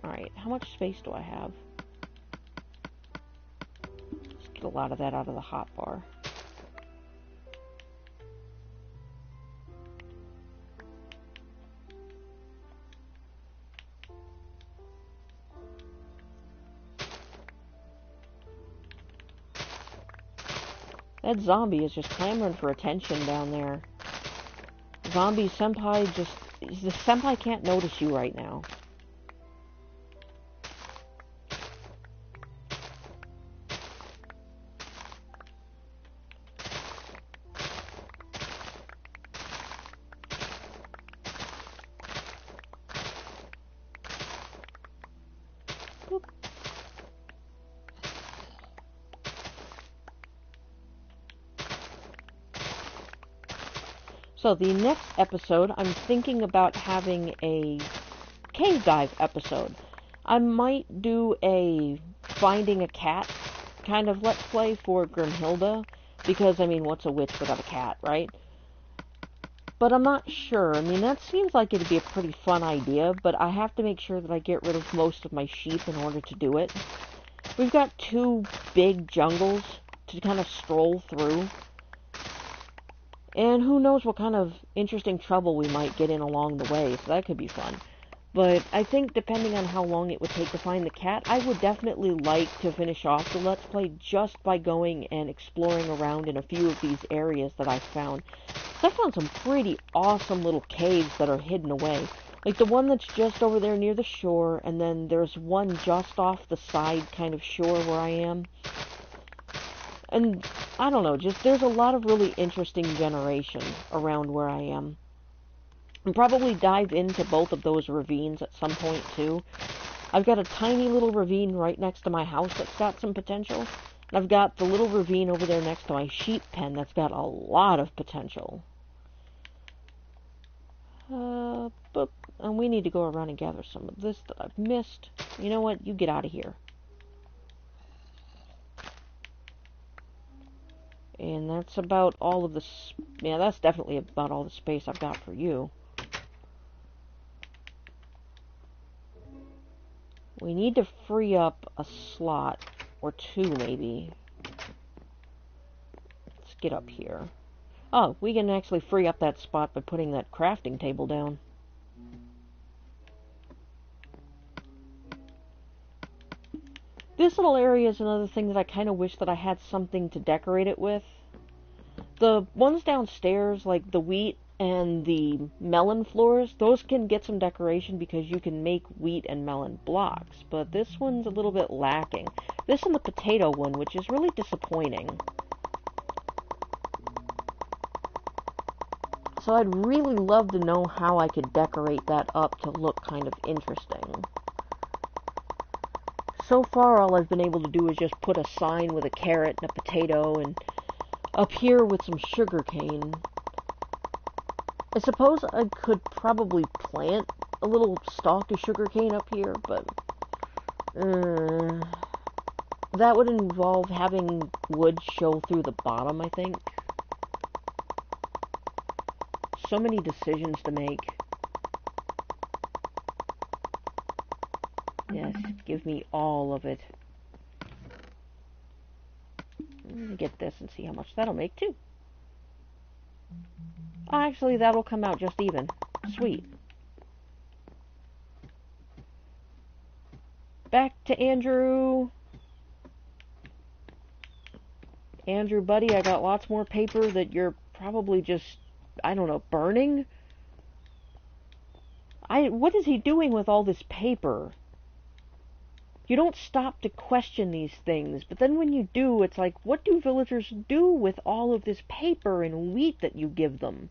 Alright, how much space do I have? Let's get a lot of that out of the hotbar. That zombie is just clamoring for attention down there. Zombie Senpai just... The Senpai can't notice you right now. Boop. So the next episode, I'm thinking about having a cave dive episode. I might do a finding a cat kind of let's play for Grimhilda, because, I mean, what's a witch without a cat, right? But I'm not sure. I mean, that seems like it'd be a pretty fun idea, but I have to make sure that I get rid of most of my sheep in order to do it. We've got two big jungles to kind of stroll through. And who knows what kind of interesting trouble we might get in along the way, so that could be fun. But I think depending on how long it would take to find the cat, I would definitely like to finish off the Let's Play just by going and exploring around in a few of these areas that I found. So I found some pretty awesome little caves that are hidden away. Like the one that's just over there near the shore, and then there's one just off the side kind of shore where I am. And I don't know, just there's a lot of really interesting generation around where I am. And probably dive into both of those ravines at some point too. I've got a tiny little ravine right next to my house that's got some potential. And I've got the little ravine over there next to my sheep pen that's got a lot of potential. But and we need to go around and gather some of this that I've missed. You know what? You get out of here. And that's about all of this. Yeah, that's definitely about all the space I've got for you. We need to free up a slot, or two maybe. Let's get up here. Oh, we can actually free up that spot by putting that crafting table down. This little area is another thing that I kind of wish that I had something to decorate it with. The ones downstairs, like the wheat and the melon floors, those can get some decoration because you can make wheat and melon blocks, but this one's a little bit lacking. This and the potato one, which is really disappointing. So I'd really love to know how I could decorate that up to look kind of interesting. So far, all I've been able to do is just put a sign with a carrot and a potato, and up here with some sugar cane. I suppose I could probably plant a little stalk of sugar cane up here, but that would involve having wood show through the bottom, I think. So many decisions to make. Yes, give me all of it. Let me get this and see how much that'll make, too. Actually, that'll come out just even. Sweet. Back to Andrew. Andrew, buddy, I got lots more paper that you're probably just, I don't know, burning? What is he doing with all this paper? You don't stop to question these things, but then when you do, it's like, what do villagers do with all of this paper and wheat that you give them?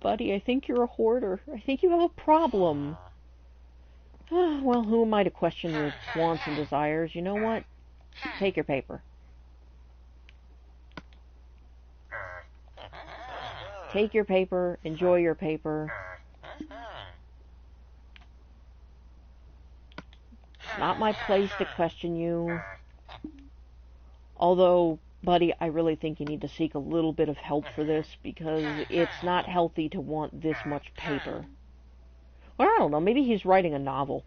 Buddy, I think you're a hoarder. I think you have a problem. Well, who am I to question your wants and desires? You know what? Take your paper. Take your paper. Enjoy your paper. It's not my place to question you. Although, buddy, I really think you need to seek a little bit of help for this, because it's not healthy to want this much paper. Or I don't know, maybe he's writing a novel.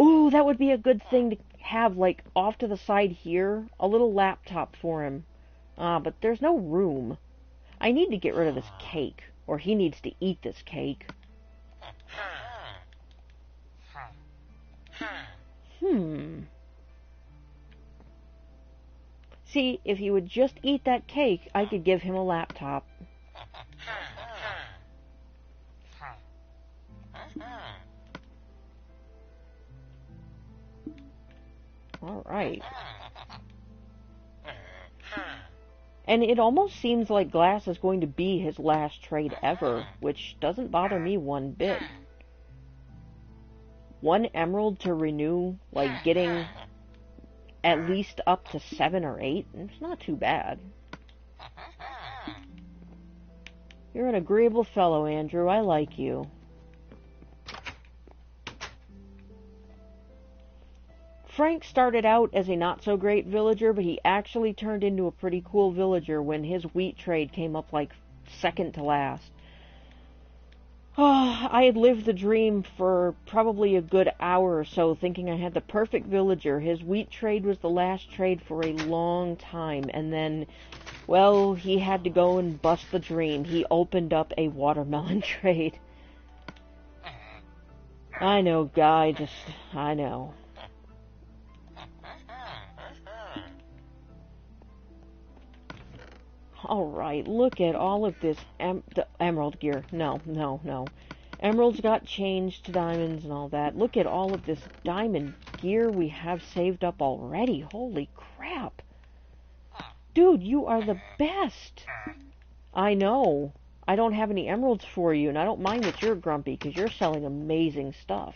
Ooh, that would be a good thing to have, like, off to the side here. A little laptop for him. But there's no room. I need to get rid of this cake. Or he needs to eat this cake. See, if he would just eat that cake, I could give him a laptop. Alright. And it almost seems like glass is going to be his last trade ever, which doesn't bother me one bit. 1 emerald to renew, like getting at least up to 7 or 8, it's not too bad. You're an agreeable fellow, Andrew. I like you. Frank started out as a not-so-great villager, but he actually turned into a pretty cool villager when his wheat trade came up like second to last. I had lived the dream for probably a good hour or so, thinking I had the perfect villager. His wheat trade was the last trade for a long time, and then, well, he had to go and bust the dream. He opened up a watermelon trade. I know, guy, I know. Alright, look at all of this the emerald gear. No. Emeralds got changed to diamonds and all that. Look at all of this diamond gear we have saved up already. Holy crap. Dude, you are the best. I know. I don't have any emeralds for you, and I don't mind that you're grumpy, because you're selling amazing stuff.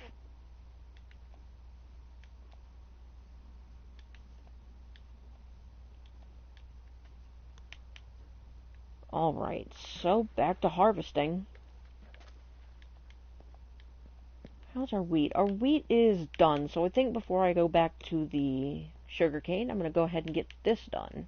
Alright, so back to harvesting. How's our wheat? Our wheat is done, so I think before I go back to the sugarcane, I'm going to go ahead and get this done.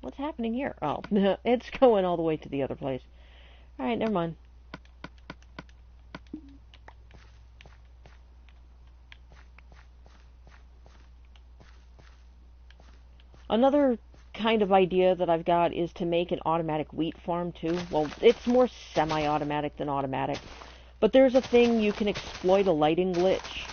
What's happening here? Oh, it's going all the way to the other place. Alright, never mind. Another kind of idea that I've got is to make an automatic wheat farm too. Well, it's more semi-automatic than automatic. But there's a thing you can exploit a lighting glitch.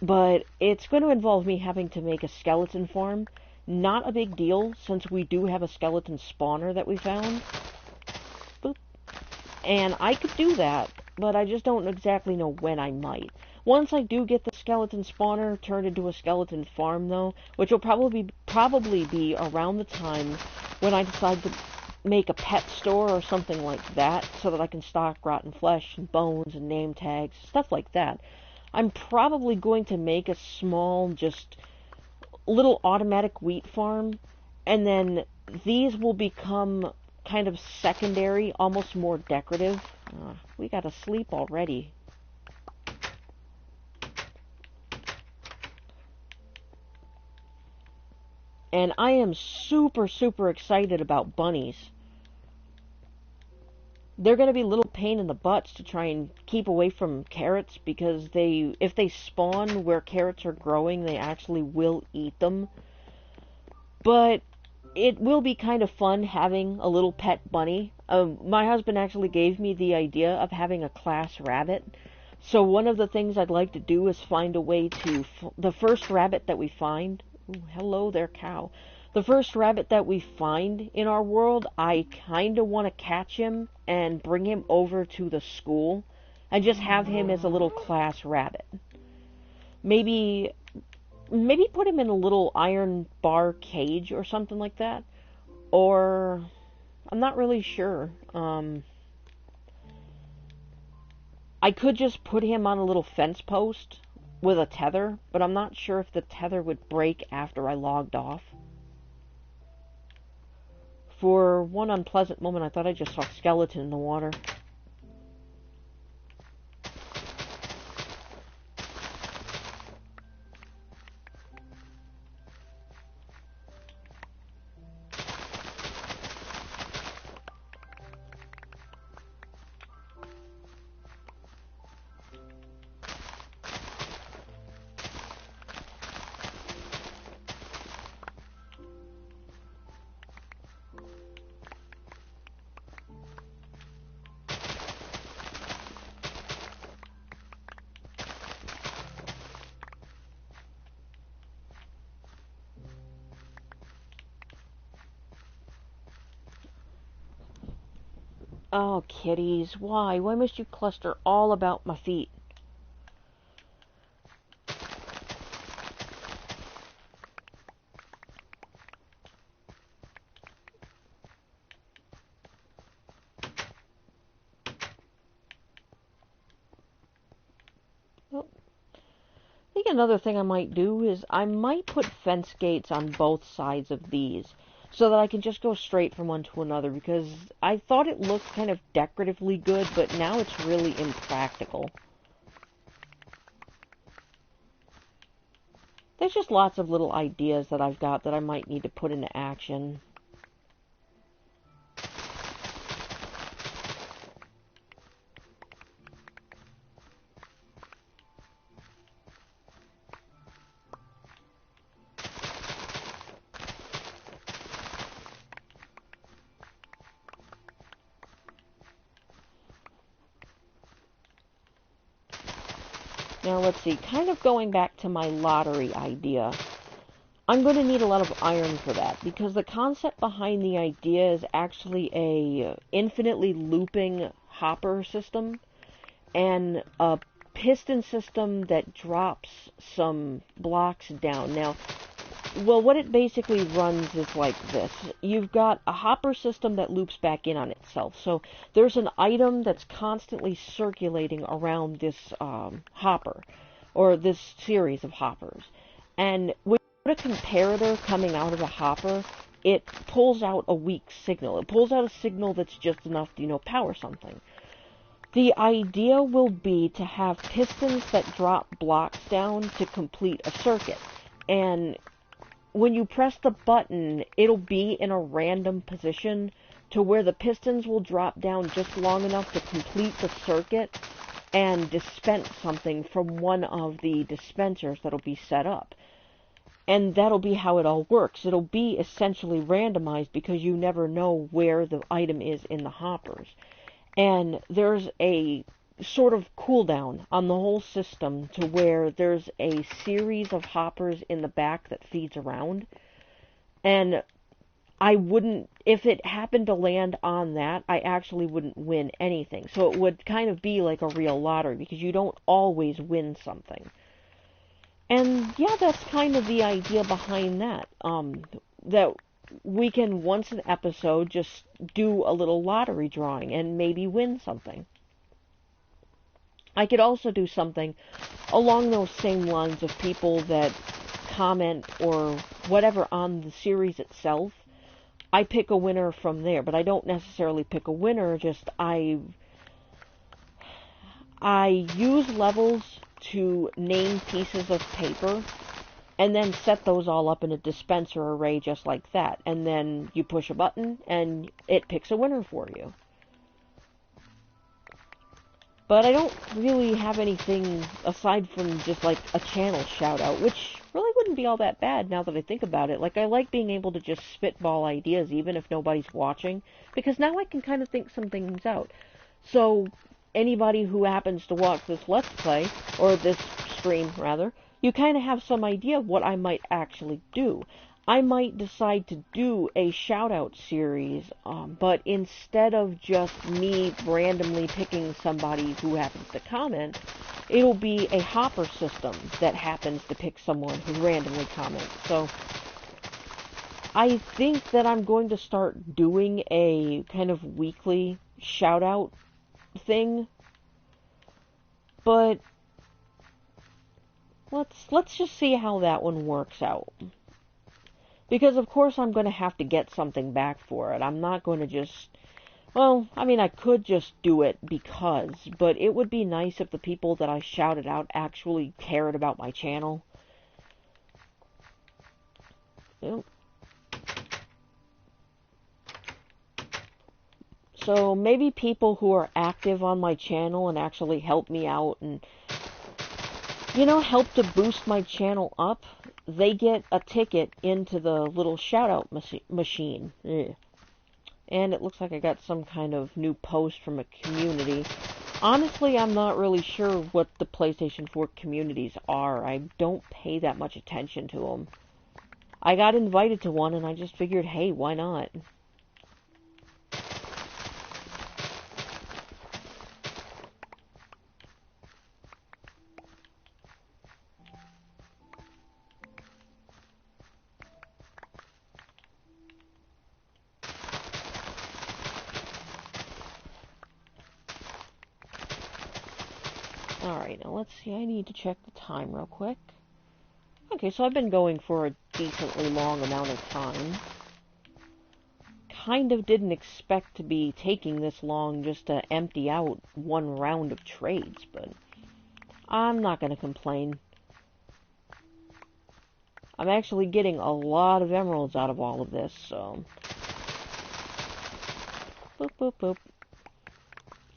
But it's going to involve me having to make a skeleton farm. Not a big deal, since we do have a skeleton spawner that we found. Boop. And I could do that, but I just don't exactly know when I might. Once I do get the skeleton spawner turned into a skeleton farm, though, which will probably be around the time when I decide to make a pet store or something like that, so that I can stock rotten flesh and bones and name tags, stuff like that. I'm probably going to make a small, just little automatic wheat farm, and then these will become kind of secondary, almost more decorative. We gotta sleep already. And I am super, super excited about bunnies. They're going to be a little pain in the butts to try and keep away from carrots, because if they spawn where carrots are growing, they actually will eat them. But it will be kind of fun having a little pet bunny. My husband actually gave me the idea of having a class rabbit. So one of the things I'd like to do is find a way to... the first rabbit that we find... Ooh, hello there, cow. The first rabbit that we find in our world, I kind of want to catch him and bring him over to the school and just have him as a little class rabbit. Maybe put him in a little iron bar cage or something like that. Or, I'm not really sure. I could just put him on a little fence post with a tether, but I'm not sure if the tether would break after I logged off. For one unpleasant moment, I thought I just saw a skeleton in the water. Oh, kitties, why? Why must you cluster all about my feet? Oh. I think another thing I might do is I might put fence gates on both sides of these, so that I can just go straight from one to another, because I thought it looked kind of decoratively good, but now it's really impractical. There's just lots of little ideas that I've got that I might need to put into action. Now let's see, kind of going back to my lottery idea, I'm going to need a lot of iron for that, because the concept behind the idea is actually a infinitely looping hopper system, and a piston system that drops some blocks down. Now, well, what it basically runs is like this. You've got a hopper system that loops back in on itself. So there's an item that's constantly circulating around this hopper, or this series of hoppers. And when you put a comparator coming out of the hopper, it pulls out a weak signal. It pulls out a signal that's just enough to, power something. The idea will be to have pistons that drop blocks down to complete a circuit. And when you press the button, it'll be in a random position to where the pistons will drop down just long enough to complete the circuit and dispense something from one of the dispensers that'll be set up. And that'll be how it all works. It'll be essentially randomized because you never know where the item is in the hoppers. And there's a sort of cooldown on the whole system to where there's a series of hoppers in the back that feeds around. And I wouldn't, if it happened to land on that, I actually wouldn't win anything. So it would kind of be like a real lottery, because you don't always win something. And yeah, that's kind of the idea behind that. That we can, once an episode, just do a little lottery drawing and maybe win something. I could also do something along those same lines of people that comment or whatever on the series itself. I pick a winner from there, but I don't necessarily pick a winner, just I use levels to name pieces of paper and then set those all up in a dispenser array just like that. And then you push a button, and it picks a winner for you. But I don't really have anything aside from just like a channel shout-out, which really wouldn't be all that bad now that I think about it. Like, I like being able to just spitball ideas even if nobody's watching, because now I can kind of think some things out. So anybody who happens to watch this Let's Play, or this stream rather, you kind of have some idea of what I might actually do. I might decide to do a shout-out series, but instead of just me randomly picking somebody who happens to comment, it'll be a hopper system that happens to pick someone who randomly comments. So I think that I'm going to start doing a kind of weekly shout-out thing, but let's just see how that one works out. Because of course I'm going to have to get something back for it. I'm not going to just, well, I mean, I could just do it because, but it would be nice if the people that I shouted out actually cared about my channel. Yep. So maybe people who are active on my channel and actually help me out and, help to boost my channel up, they get a ticket into the little shout-out machine. Ugh. And it looks like I got some kind of new post from a community. Honestly, I'm not really sure what the PlayStation 4 communities are. I don't pay that much attention to them. I got invited to one, and I just figured, hey, why not? Alright, now let's see, I need to check the time real quick. Okay, so I've been going for a decently long amount of time. Kind of didn't expect to be taking this long just to empty out one round of trades, but I'm not going to complain. I'm actually getting a lot of emeralds out of all of this, so... Boop, boop, boop.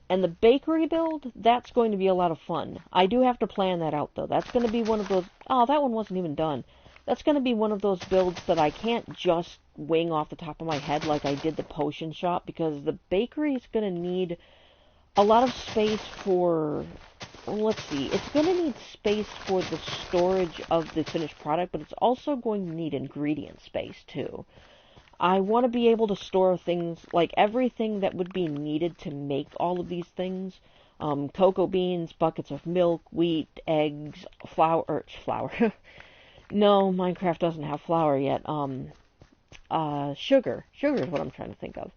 And the bakery build, that's going to be a lot of fun. I do have to plan that out, though. That's going to be one of those... Oh, that one wasn't even done. That's going to be one of those builds that I can't just wing off the top of my head like I did the potion shop, because the bakery is going to need a lot of space for let's see, it's going to need space for the storage of the finished product, but it's also going to need ingredient space too. I want to be able to store things, like everything that would be needed to make all of these things. Cocoa beans, buckets of milk, wheat, eggs, flour. No, Minecraft doesn't have flour yet. Sugar. Sugar is what I'm trying to think of.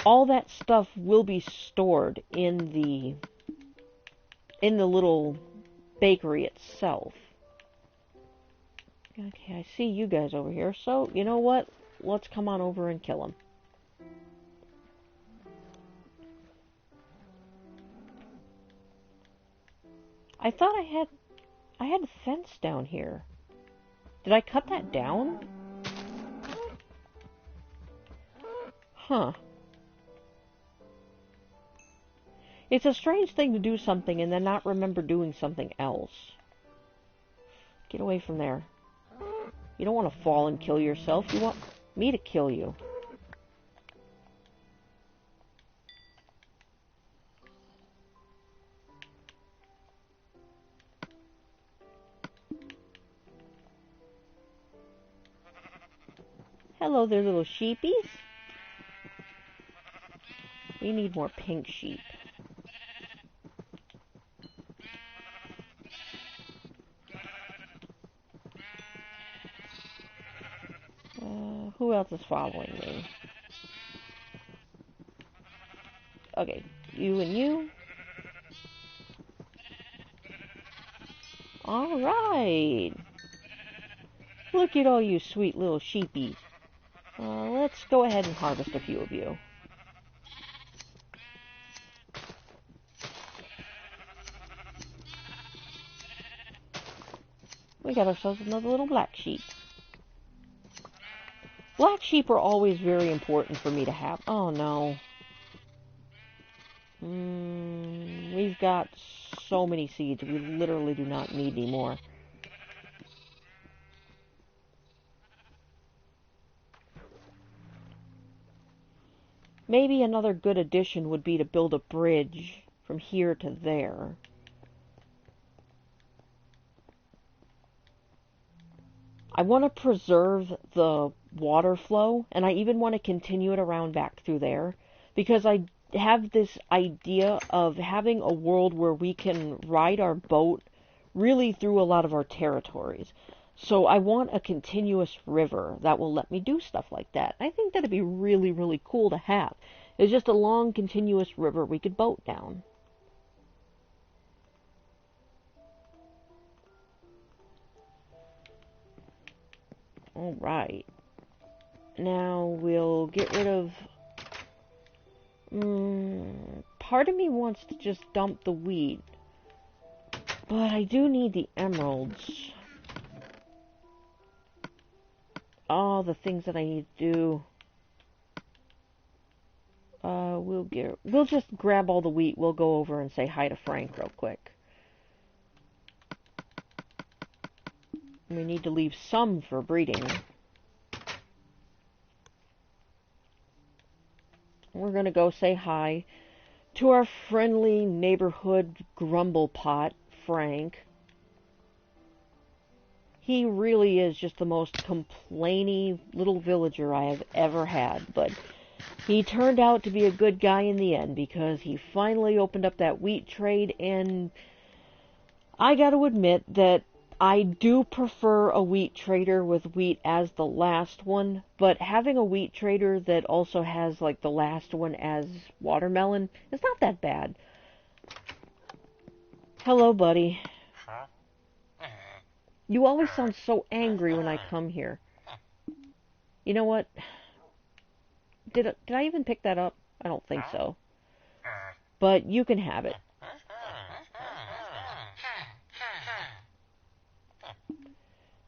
All that stuff will be stored in the little bakery itself. Okay, I see you guys over here. So, you know what? Let's come on over and kill them. I thought I had a fence down here. Did I cut that down? Huh. It's a strange thing to do something and then not remember doing something else. Get away from there. You don't want to fall and kill yourself. You want me to kill you. Hello there, little sheepies. We need more pink sheep. Who else is following me? Okay, you and you. Alright. Look at all you sweet little sheepies. Let's go ahead and harvest a few of you. We got ourselves another little black sheep. Black sheep are always very important for me to have. Oh no. We've got so many seeds. We literally do not need any more. Maybe another good addition would be to build a bridge from here to there. I want to preserve the water flow, and I even want to continue it around back through there, because I have this idea of having a world where we can ride our boat really through a lot of our territories. So I want a continuous river that will let me do stuff like that. I think that'd be really, really cool to have. It's just a long, continuous river we could boat down. Alright. Now we'll get rid of... part of me wants to just dump the wheat. But I do need the emeralds. Oh, the things that I need to do. We'll just grab all the wheat. We'll go over and say hi to Frank real quick. We need to leave some for breeding. We're gonna go say hi to our friendly neighborhood grumblepot, Frank. He really is just the most complainy little villager I have ever had, but he turned out to be a good guy in the end, because he finally opened up that wheat trade, and I gotta admit that I do prefer a wheat trader with wheat as the last one, but having a wheat trader that also has like the last one as watermelon is not that bad. Hello, buddy. You always sound so angry when I come here. You know what? Did I even pick that up? I don't think so. But you can have it.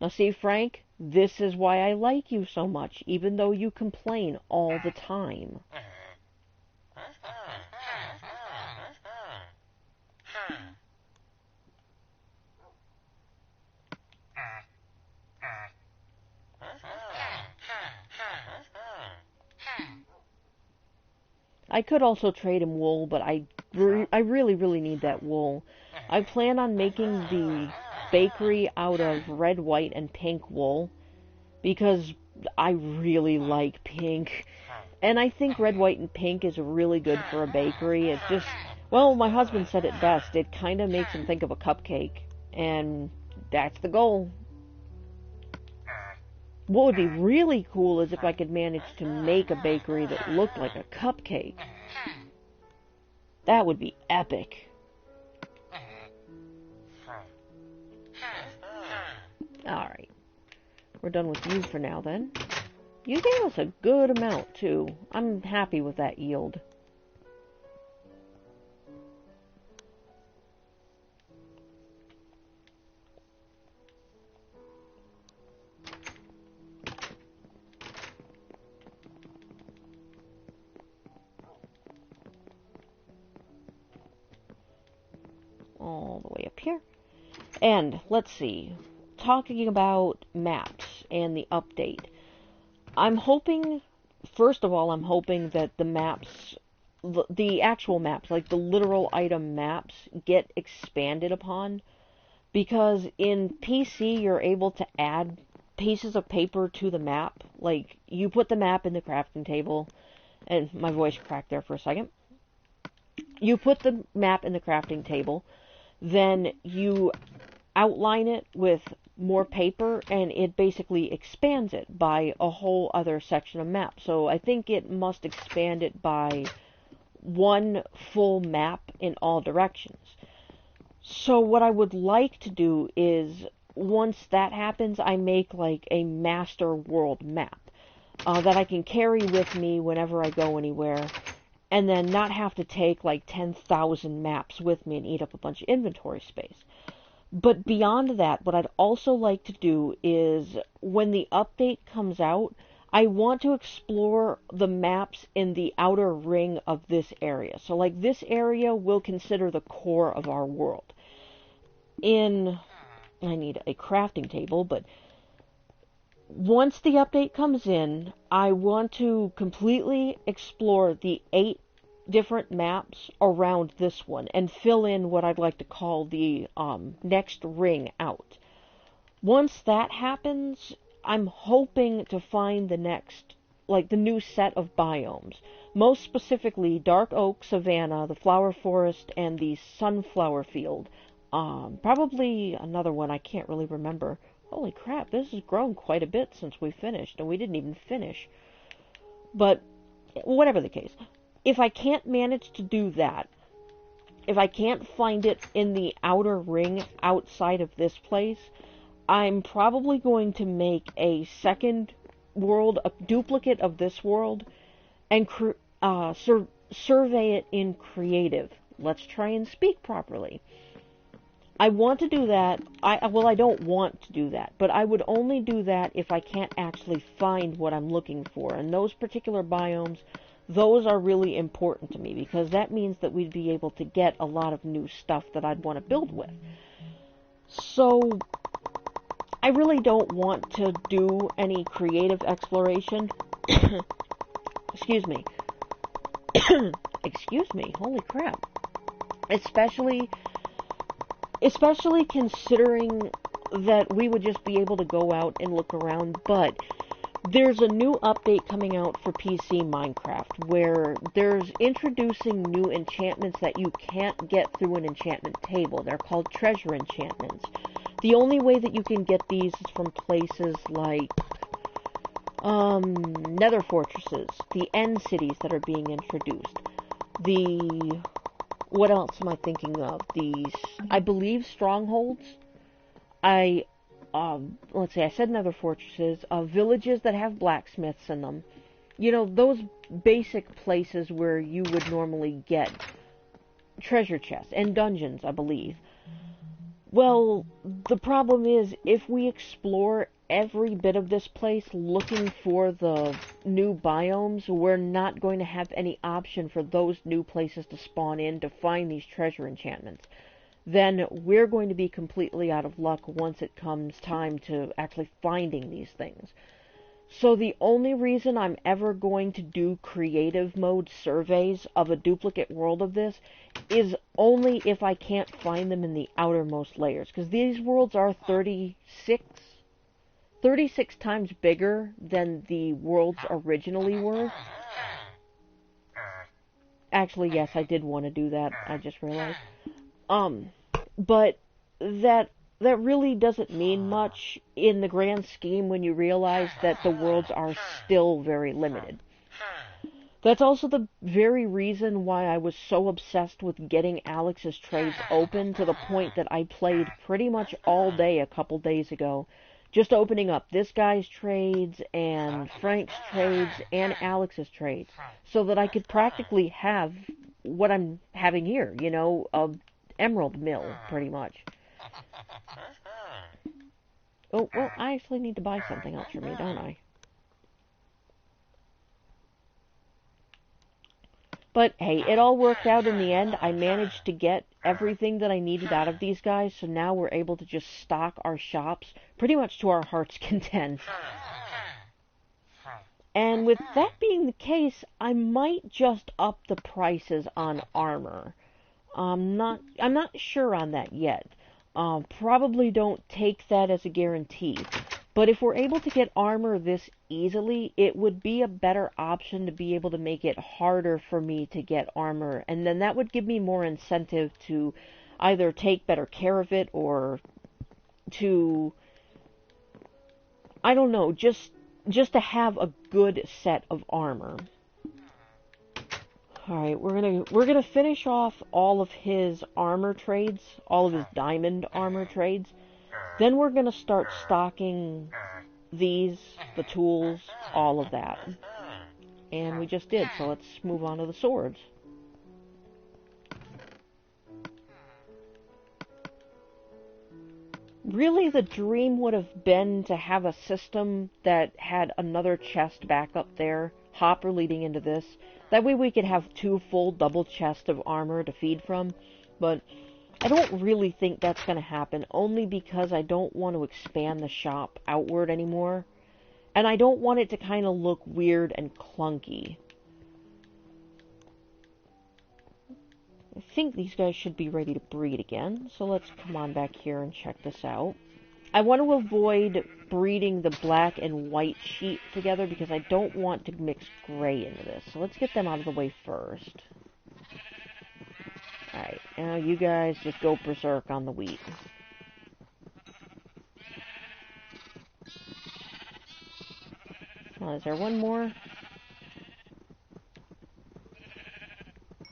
Now see, Frank, this is why I like you so much, even though you complain all the time. I could also trade him wool, but I I really, really need that wool. I plan on making the bakery out of red, white, and pink wool because I really like pink. And I think red, white, and pink is really good for a bakery. It just, well, my husband said it best. It kind of makes him think of a cupcake. And that's the goal. What would be really cool is if I could manage to make a bakery that looked like a cupcake. That would be epic. Alright. We're done with you for now then. You gave us a good amount too. I'm happy with that yield. All the way up here. And, let's see, talking about maps and the update. I'm hoping, first of all, I'm hoping that the maps, the actual maps, like the literal item maps, get expanded upon. Because in PC, you're able to add pieces of paper to the map. Like, you put the map in the crafting table, and my voice cracked there for a second. You put the map in the crafting table, then you outline it with more paper, and it basically expands it by a whole other section of map. So I think it must expand it by one full map in all directions. So what I would like to do is, once that happens, I make like a master world map that I can carry with me whenever I go anywhere, and then not have to take like 10,000 maps with me and eat up a bunch of inventory space. But beyond that, what I'd also like to do is, when the update comes out, I want to explore the maps in the outer ring of this area. So like this area we'll consider the core of our world. I need a crafting table, but once the update comes in, I want to completely explore the 8 different maps around this one and fill in what I'd like to call the next ring out. Once that happens, I'm hoping to find the next, like the new set of biomes. Most specifically, Dark Oak, Savanna, the Flower Forest, and the Sunflower Field. Probably another one I can't really remember. Holy crap, this has grown quite a bit since we finished, and we didn't even finish. But, whatever the case, if I can't manage to do that, if I can't find it in the outer ring outside of this place, I'm probably going to make a second world, a duplicate of this world, and survey it in creative. Let's try and speak properly. I want to do that. I don't want to do that, but I would only do that if I can't actually find what I'm looking for. And those particular biomes, those are really important to me, because that means that we'd be able to get a lot of new stuff that I'd want to build with. So, I really don't want to do any creative exploration. Excuse me. Excuse me. Holy crap. Especially considering that we would just be able to go out and look around, but there's a new update coming out for PC Minecraft where there's introducing new enchantments that you can't get through an enchantment table. They're called treasure enchantments. The only way that you can get these is from places like nether fortresses, the end cities that are being introduced, what else am I thinking of? I believe strongholds. Let's see, I said nether fortresses, villages that have blacksmiths in them. You know, those basic places where you would normally get treasure chests, and dungeons, I believe. Well, the problem is, if we explore every bit of this place looking for the new biomes, we're not going to have any option for those new places to spawn in to find these treasure enchantments. Then we're going to be completely out of luck once it comes time to actually finding these things. So the only reason I'm ever going to do creative mode surveys of a duplicate world of this is only if I can't find them in the outermost layers. Because these worlds are 36 times bigger than the worlds originally were. Actually, yes, I did want to do that. I just realized. But that really doesn't mean much in the grand scheme when you realize that the worlds are still very limited. That's also the very reason why I was so obsessed with getting Alex's trades open, to the point that I played pretty much all day a couple days ago, just opening up this guy's trades and Frank's trades and Alex's trades, so that I could practically have what I'm having here, you know, a emerald mill, pretty much. Oh, well, I actually need to buy something else for me, don't I? But, hey, it all worked out in the end. I managed to get everything that I needed out of these guys, so now we're able to just stock our shops pretty much to our heart's content. And with that being the case, I might just up the prices on armor. I'm not sure on that yet. Probably don't take that as a guarantee. But if we're able to get armor this easily, it would be a better option to be able to make it harder for me to get armor. And then that would give me more incentive to either take better care of it, or to, I don't know, just to have a good set of armor. Alright, we're gonna finish off all of his armor trades, all of his diamond armor trades. Then we're gonna start stocking these, the tools, all of that. And we just did, so let's move on to the swords. Really, the dream would have been to have a system that had another chest back up there, hopper leading into this. That way we could have 2 full double chests of armor to feed from, but I don't really think that's going to happen, only because I don't want to expand the shop outward anymore, and I don't want it to kind of look weird and clunky. I think these guys should be ready to breed again, so let's come on back here and check this out. I want to avoid breeding the black and white sheep together because I don't want to mix gray into this. So let's get them out of the way first. Alright, now you guys just go berserk on the wheat. Oh, is there one more?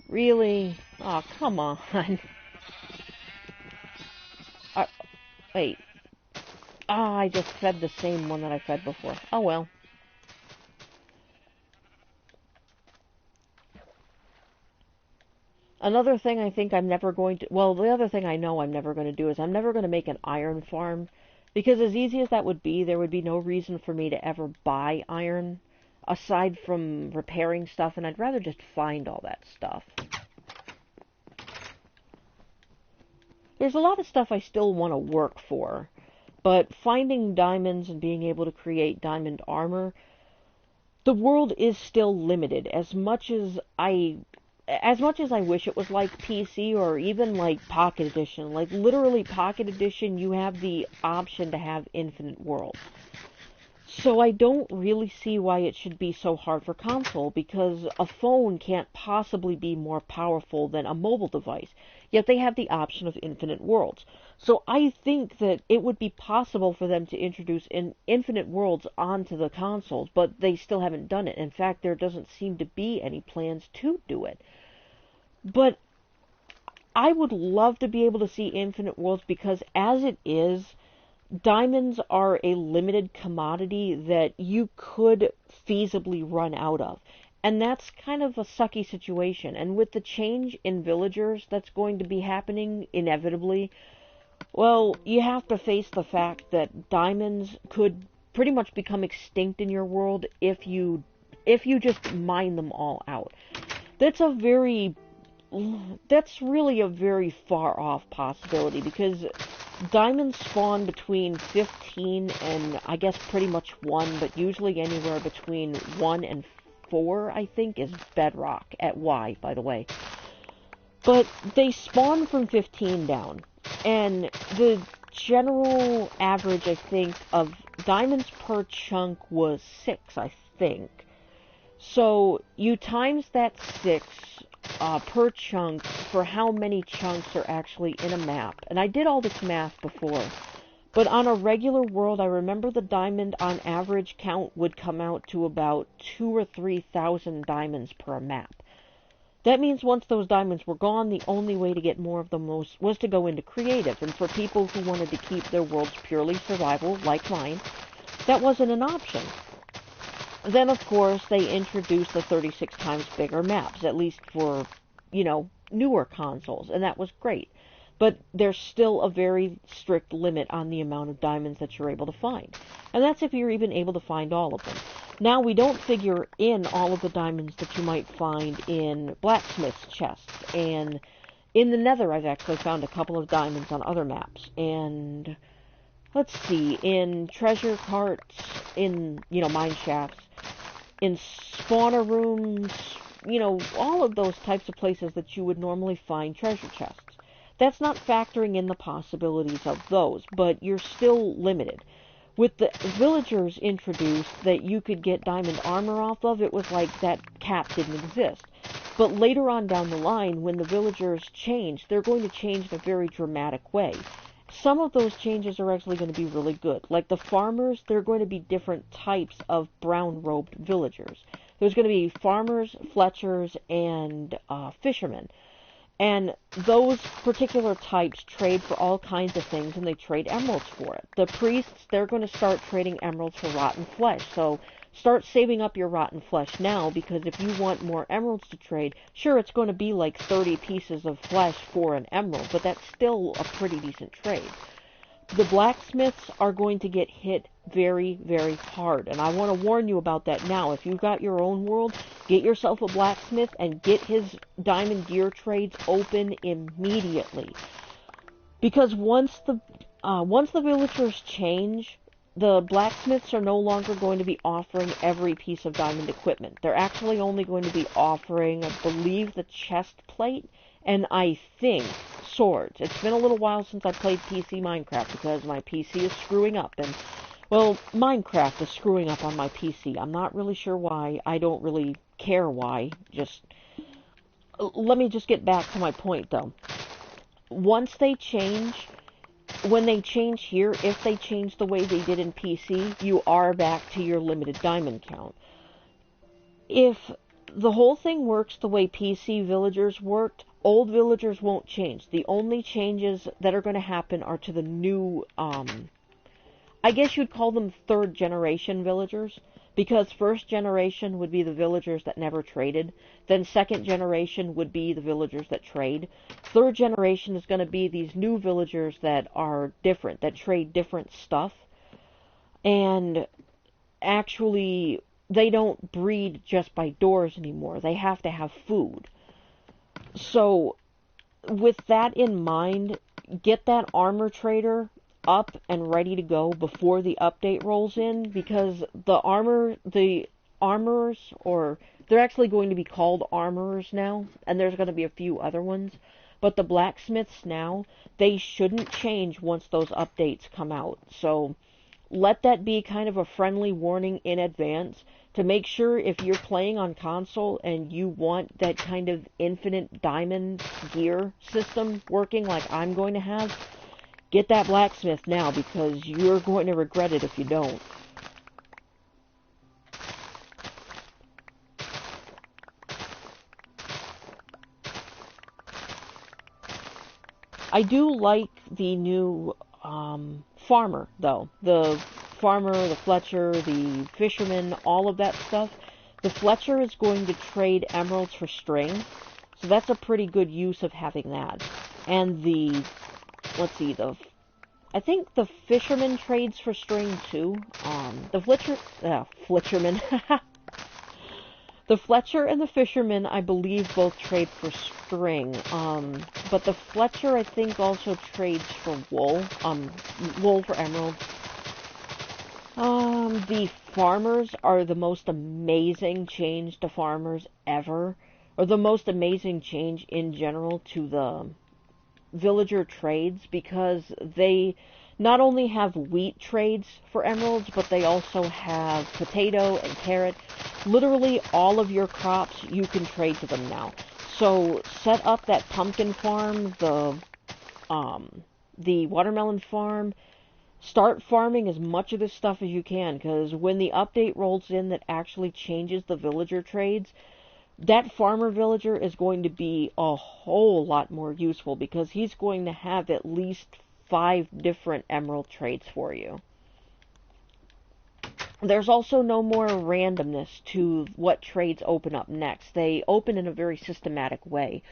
Really? Oh, come on. Wait. Ah, I just fed the same one that I fed before. Oh well. Another thing I think I'm never going to... Well, the other thing I know I'm never going to do is I'm never going to make an iron farm. Because as easy as that would be, there would be no reason for me to ever buy iron, aside from repairing stuff, and I'd rather just find all that stuff. There's a lot of stuff I still want to work for, but finding diamonds and being able to create diamond armor, the world is still limited. As much as I wish it was like PC or even like Pocket Edition. Like literally Pocket Edition, you have the option to have infinite worlds. So I don't really see why it should be so hard for console, because a phone can't possibly be more powerful than a mobile device. Yet they have the option of infinite worlds. So I think that it would be possible for them to introduce infinite worlds onto the consoles, but they still haven't done it. In fact, there doesn't seem to be any plans to do it. But I would love to be able to see infinite worlds, because as it is, diamonds are a limited commodity that you could feasibly run out of. And that's kind of a sucky situation. And with the change in villagers that's going to be happening inevitably, well, you have to face the fact that diamonds could pretty much become extinct in your world if you just mine them all out. That's really a very far off possibility, because Diamonds spawn between 15 and I guess pretty much 1, but usually anywhere between 1 and 4, I think, is bedrock at Y, by the way. But they spawn from 15 down, and the general average, I think, of diamonds per chunk was 6, I think. So you times that 6 per chunk for how many chunks are actually in a map. And I did all this math before. But on a regular world, I remember the diamond on average count would come out to about 2,000 or 3,000 diamonds per map. That means once those diamonds were gone, the only way to get more of them was to go into creative. And for people who wanted to keep their worlds purely survival, like mine, that wasn't an option. Then, of course, they introduced the 36 times bigger maps, at least for, newer consoles, and that was great. But there's still a very strict limit on the amount of diamonds that you're able to find. And that's if you're even able to find all of them. Now, we don't figure in all of the diamonds that you might find in blacksmith's chests. And in the Nether, I've actually found a couple of diamonds on other maps. And let's see, in treasure carts, in, mine shafts, in spawner rooms, all of those types of places that you would normally find treasure chests. That's not factoring in the possibilities of those, but you're still limited. With the villagers introduced that you could get diamond armor off of, it was like that cap didn't exist. But later on down the line, when the villagers change, they're going to change in a very dramatic way. Some of those changes are actually going to be really good. Like the farmers, they're going to be different types of brown-robed villagers. There's going to be farmers, fletchers, and fishermen. And those particular types trade for all kinds of things, and they trade emeralds for it. The priests, they're going to start trading emeralds for rotten flesh. So start saving up your rotten flesh now, because if you want more emeralds to trade, sure, it's going to be like 30 pieces of flesh for an emerald, but that's still a pretty decent trade. The blacksmiths are going to get hit very, very hard, and I want to warn you about that now. If you've got your own world, get yourself a blacksmith and get his diamond gear trades open immediately. Because once the villagers change, the blacksmiths are no longer going to be offering every piece of diamond equipment. They're actually only going to be offering, I believe, the chest plate, and I think swords. It's been a little while since I played PC Minecraft because my PC is screwing up, and, well, Minecraft is screwing up on my PC. I'm not really sure why. I don't really care why. Let me just get back to my point, though. Once they change, when they change here, if they change the way they did in PC, you are back to your limited diamond count. If the whole thing works the way PC villagers worked, old villagers won't change. The only changes that are going to happen are to the new, I guess you'd call them third generation villagers, because first generation would be the villagers that never traded, then second generation would be the villagers that trade. Third generation is going to be these new villagers that are different, that trade different stuff, and actually they don't breed just by doors anymore. They have to have food. So, with that in mind, get that armor trader up and ready to go before the update rolls in, because the armorers, or they're actually going to be called armorers now, and there's going to be a few other ones, but the blacksmiths now, they shouldn't change once those updates come out. So, let that be kind of a friendly warning in advance to make sure if you're playing on console and you want that kind of infinite diamond gear system working like I'm going to have, get that blacksmith now, because you're going to regret it if you don't. I do like the new farmer, though. The farmer, the fletcher, the fisherman, all of that stuff. The fletcher is going to trade emeralds for string, so that's a pretty good use of having that. And the, let's see, I think the fisherman trades for string too. The fletcherman, The Fletcher and the Fisherman, I believe, both trade for string. But the Fletcher, I think, also trades for wool. Wool for emeralds. The Farmers are the most amazing change to farmers ever. Or the most amazing change in general to the villager trades, because they not only have wheat trades for emeralds, but they also have potato and carrot. Literally all of your crops you can trade to them now. So set up that pumpkin farm, the watermelon farm. Start farming as much of this stuff as you can, because when the update rolls in that actually changes the villager trades, that farmer villager is going to be a whole lot more useful, because he's going to have at least 5 different emerald trades for you. There's also no more randomness to what trades open up next. They open in a very systematic way.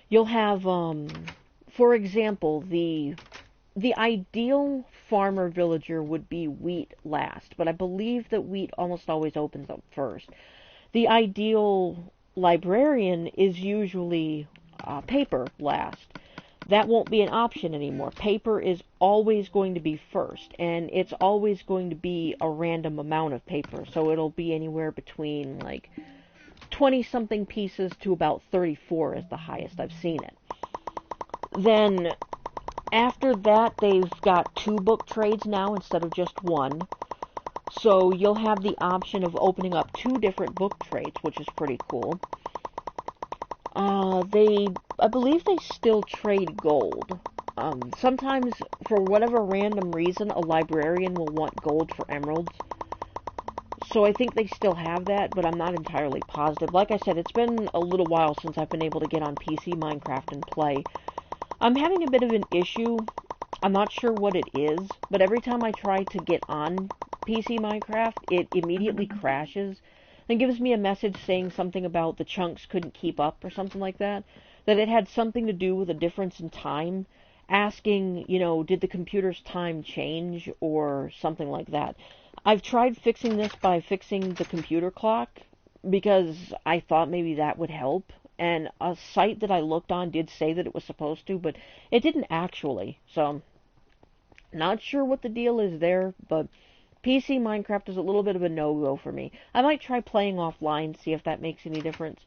You'll have, for example, the ideal farmer villager would be wheat last, but I believe that wheat almost always opens up first. The ideal librarian is usually paper last. That won't be an option anymore. Paper is always going to be first, and it's always going to be a random amount of paper, so it'll be anywhere between like 20-something pieces to about 34 is the highest I've seen it. Then after that, they've got 2 book trades now instead of just 1. So you'll have the option of opening up 2 different book trades, which is pretty cool. I believe they still trade gold. Sometimes, for whatever random reason, a librarian will want gold for emeralds. So I think they still have that, but I'm not entirely positive. Like I said, it's been a little while since I've been able to get on PC Minecraft and play. I'm having a bit of an issue. I'm not sure what it is, but every time I try to get on PC Minecraft, it immediately crashes and gives me a message saying something about the chunks couldn't keep up or something like that. That it had something to do with a difference in time, asking, did the computer's time change or something like that. I've tried fixing this by fixing the computer clock, because I thought maybe that would help. And a site that I looked on did say that it was supposed to, but it didn't actually. So, not sure what the deal is there, but PC Minecraft is a little bit of a no-go for me. I might try playing offline, see if that makes any difference.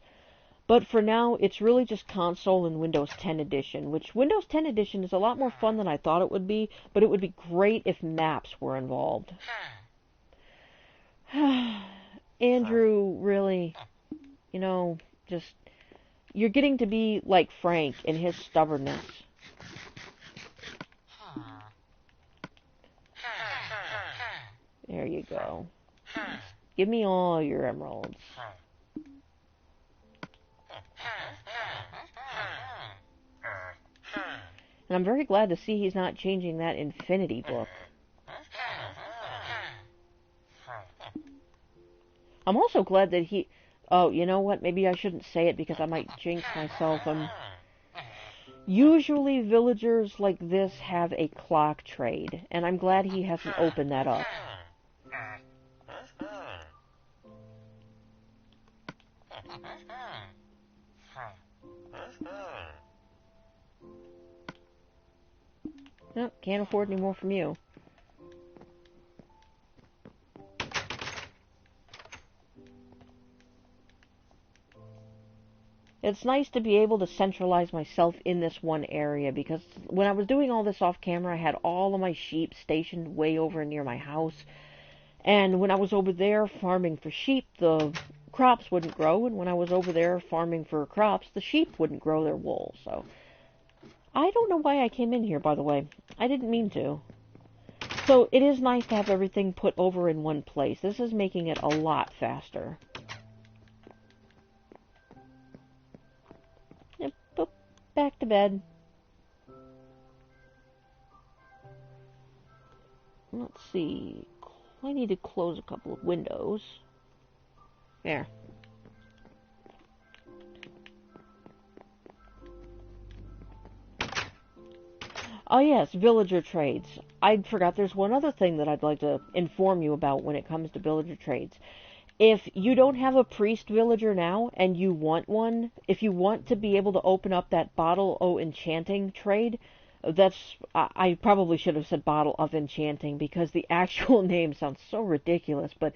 But for now, it's really just console and Windows 10 Edition, which Windows 10 Edition is a lot more fun than I thought it would be, but it would be great if maps were involved. Andrew, really, just, you're getting to be like Frank in his stubbornness. There you go. Give me all your emeralds. And I'm very glad to see he's not changing that infinity book. I'm also glad that he... Oh, you know what? Maybe I shouldn't say it because I might jinx myself. Usually villagers like this have a clock trade, and I'm glad he hasn't opened that up. Nope, can't afford any more from you. It's nice to be able to centralize myself in this one area, because when I was doing all this off camera, I had all of my sheep stationed way over near my house. And when I was over there farming for sheep, the crops wouldn't grow, and when I was over there farming for crops, the sheep wouldn't grow their wool. So I don't know why I came in here, by the way. I didn't mean to. So it is nice to have everything put over in one place. This is making it a lot faster. Yep, back to bed. Let's see. I need to close a couple of windows. There. Oh yes, villager trades. I forgot there's one other thing that I'd like to inform you about when it comes to villager trades. If you don't have a priest villager now and you want one, if you want to be able to open up that Bottle o' Enchanting trade, I probably should have said Bottle of Enchanting because the actual name sounds so ridiculous, but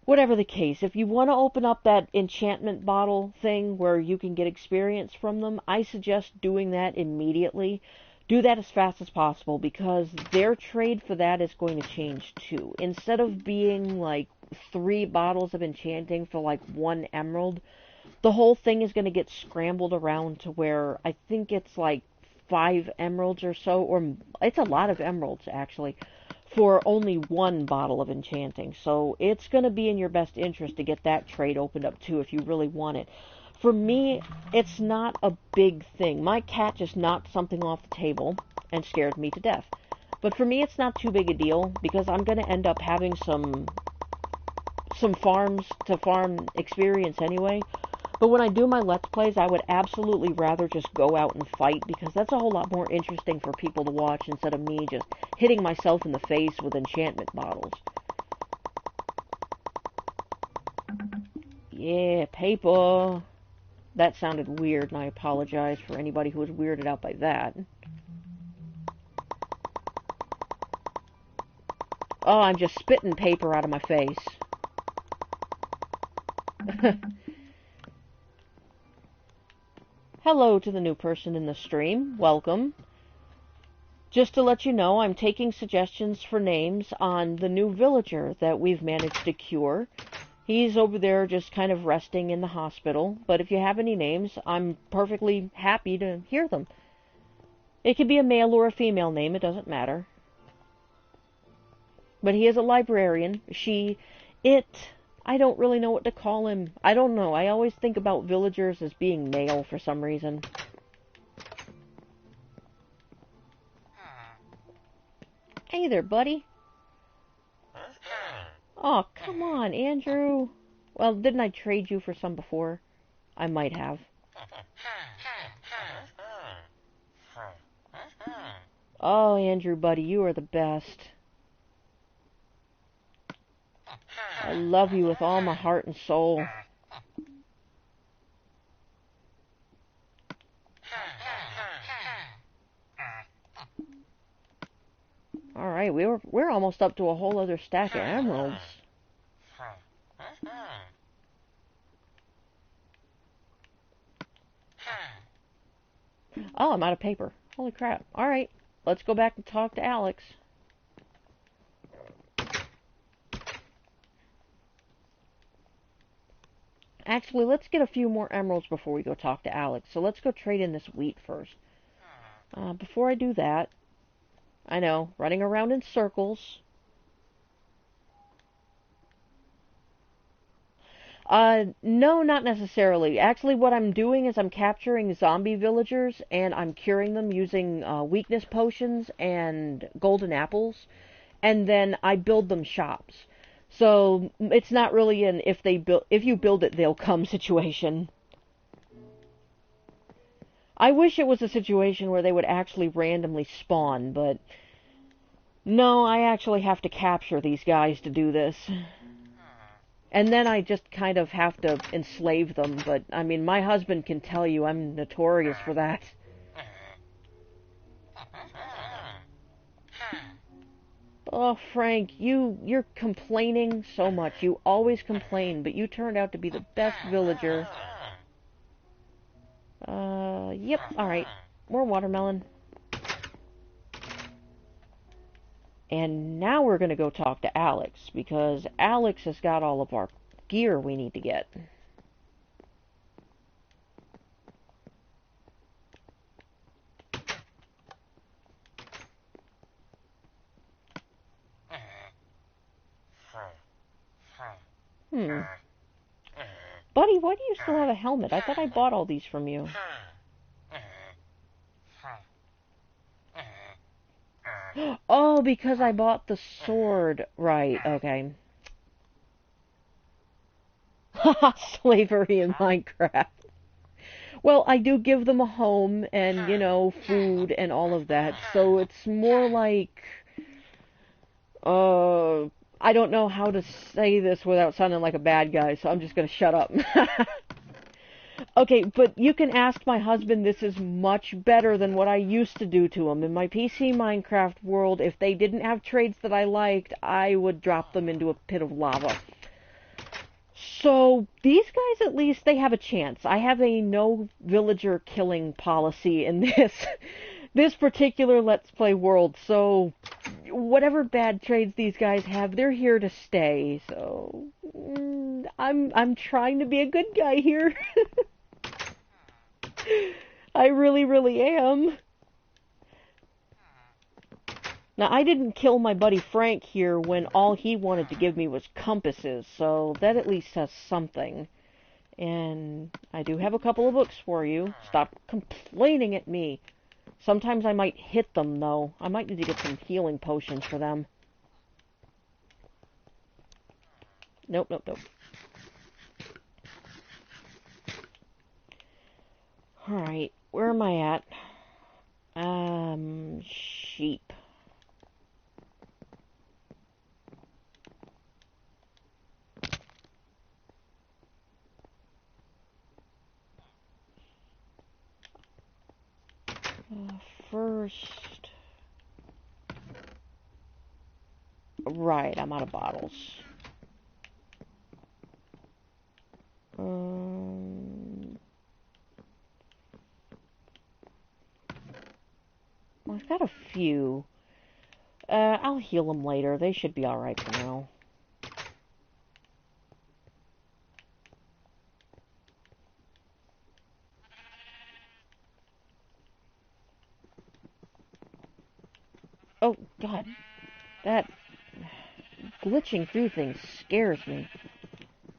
whatever the case, if you want to open up that enchantment bottle thing where you can get experience from them, I suggest doing that immediately. Do that as fast as possible because their trade for that is going to change too. Instead of being like 3 bottles of enchanting for like 1 emerald, the whole thing is going to get scrambled around to where I think it's like 5 emeralds or so, or it's a lot of emeralds actually, for only 1 bottle of enchanting. So it's going to be in your best interest to get that trade opened up too if you really want it. For me, it's not a big thing. My cat just knocked something off the table and scared me to death. But for me, it's not too big a deal because I'm going to end up having some farms to farm experience anyway. But when I do my Let's Plays, I would absolutely rather just go out and fight because that's a whole lot more interesting for people to watch instead of me just hitting myself in the face with enchantment bottles. Yeah, paper. That sounded weird, and I apologize for anybody who was weirded out by that. Oh, I'm just spitting paper out of my face. Hello to the new person in the stream. Welcome. Just to let you know, I'm taking suggestions for names on the new villager that we've managed to cure. He's over there just kind of resting in the hospital, but if you have any names, I'm perfectly happy to hear them. It could be a male or a female name, it doesn't matter. But he is a librarian. I don't really know what to call him. I don't know. I always think about villagers as being male for some reason. Hey there, buddy. Oh, come on, Andrew. Well, didn't I trade you for some before? I might have. Oh, Andrew, buddy, you are the best. I love you with all my heart and soul. Alright, we're almost up to a whole other stack of emeralds. Oh, I'm out of paper. Holy crap. Alright, let's go back and talk to Alex. Actually, let's get a few more emeralds before we go talk to Alex. So let's go trade in this wheat first. Before I do that, I know, running around in circles. No, not necessarily. Actually, what I'm doing is I'm capturing zombie villagers, and I'm curing them using weakness potions and golden apples, and then I build them shops. So it's not really an if you build it, they'll come situation. I wish it was a situation where they would actually randomly spawn, but no, I actually have to capture these guys to do this. And then I just kind of have to enslave them, but, I mean, my husband can tell you I'm notorious for that. Oh, Frank, you're complaining so much. You always complain, but you turned out to be the best villager. Yep, alright. More watermelon. And now we're going to go talk to Alex, because Alex has got all of our gear we need to get. Buddy, why do you still have a helmet? I thought I bought all these from you. Oh, because I bought the sword. Right, okay. Haha, slavery in Minecraft. Well, I do give them a home and, you know, food and all of that, so it's more like, I don't know how to say this without sounding like a bad guy, so I'm just gonna shut up. Okay, but you can ask my husband, this is much better than what I used to do to him. In my PC Minecraft world, if they didn't have traits that I liked, I would drop them into a pit of lava. So, these guys at least, they have a chance. I have a no villager killing policy in this particular Let's Play world, so whatever bad traits these guys have, they're here to stay. So, I'm trying to be a good guy here. I really, really am. Now, I didn't kill my buddy Frank here when all he wanted to give me was compasses, so that at least says something. And I do have a couple of books for you. Stop complaining at me. Sometimes I might hit them, though. I might need to get some healing potions for them. Nope, nope, nope. Alright, where am I at? Sheep. First... Right, I'm out of bottles. I've got a few. I'll heal them later. They should be alright for now. Oh, God. That glitching through things scares me.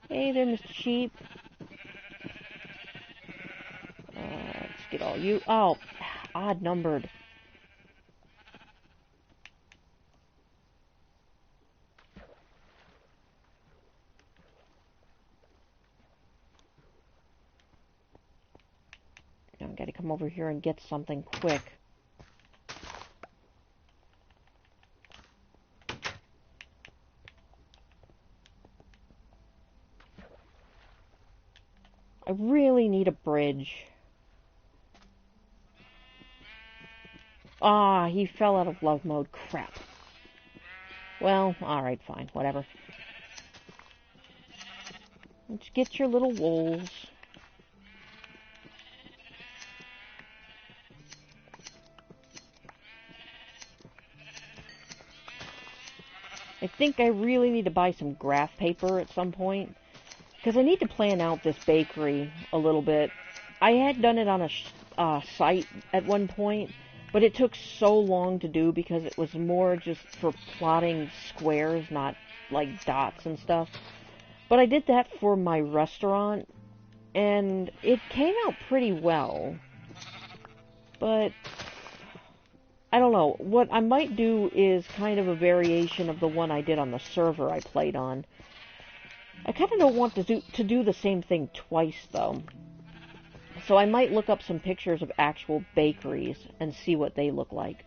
Hey there, Mr. Sheep. Let's get all you... Oh, odd-numbered. I've got to come over here and get something quick. I really need a bridge. Ah, he fell out of love mode. Crap. Well, alright, fine. Whatever. Let's get your little wolves. I think I really need to buy some graph paper at some point, because I need to plan out this bakery a little bit. I had done it on a site at one point, but it took so long to do because it was more just for plotting squares, not like dots and stuff. But I did that for my restaurant, and it came out pretty well. But I don't know. What I might do is kind of a variation of the one I did on the server I played on. I kind of don't want to do the same thing twice, though. So I might look up some pictures of actual bakeries and see what they look like.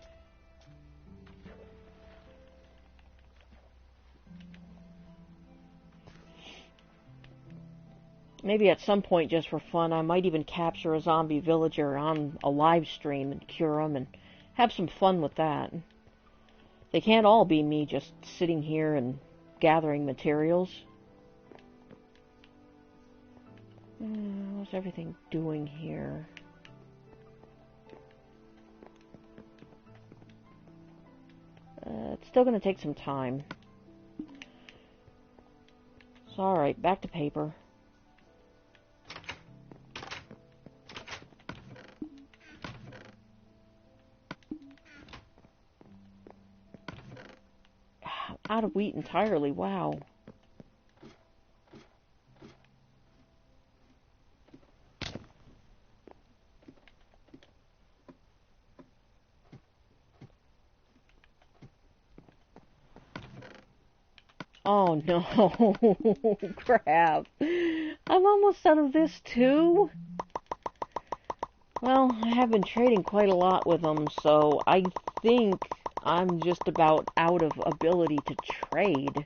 Maybe at some point, just for fun, I might even capture a zombie villager on a live stream and cure them and have some fun with that. They can't all be me just sitting here and gathering materials. What's everything doing here? It's still going to take some time. So, alright, back to paper. Out of wheat entirely, wow. Oh no, crap. I'm almost out of this too. Well, I have been trading quite a lot with them, so I think I'm just about out of ability to trade.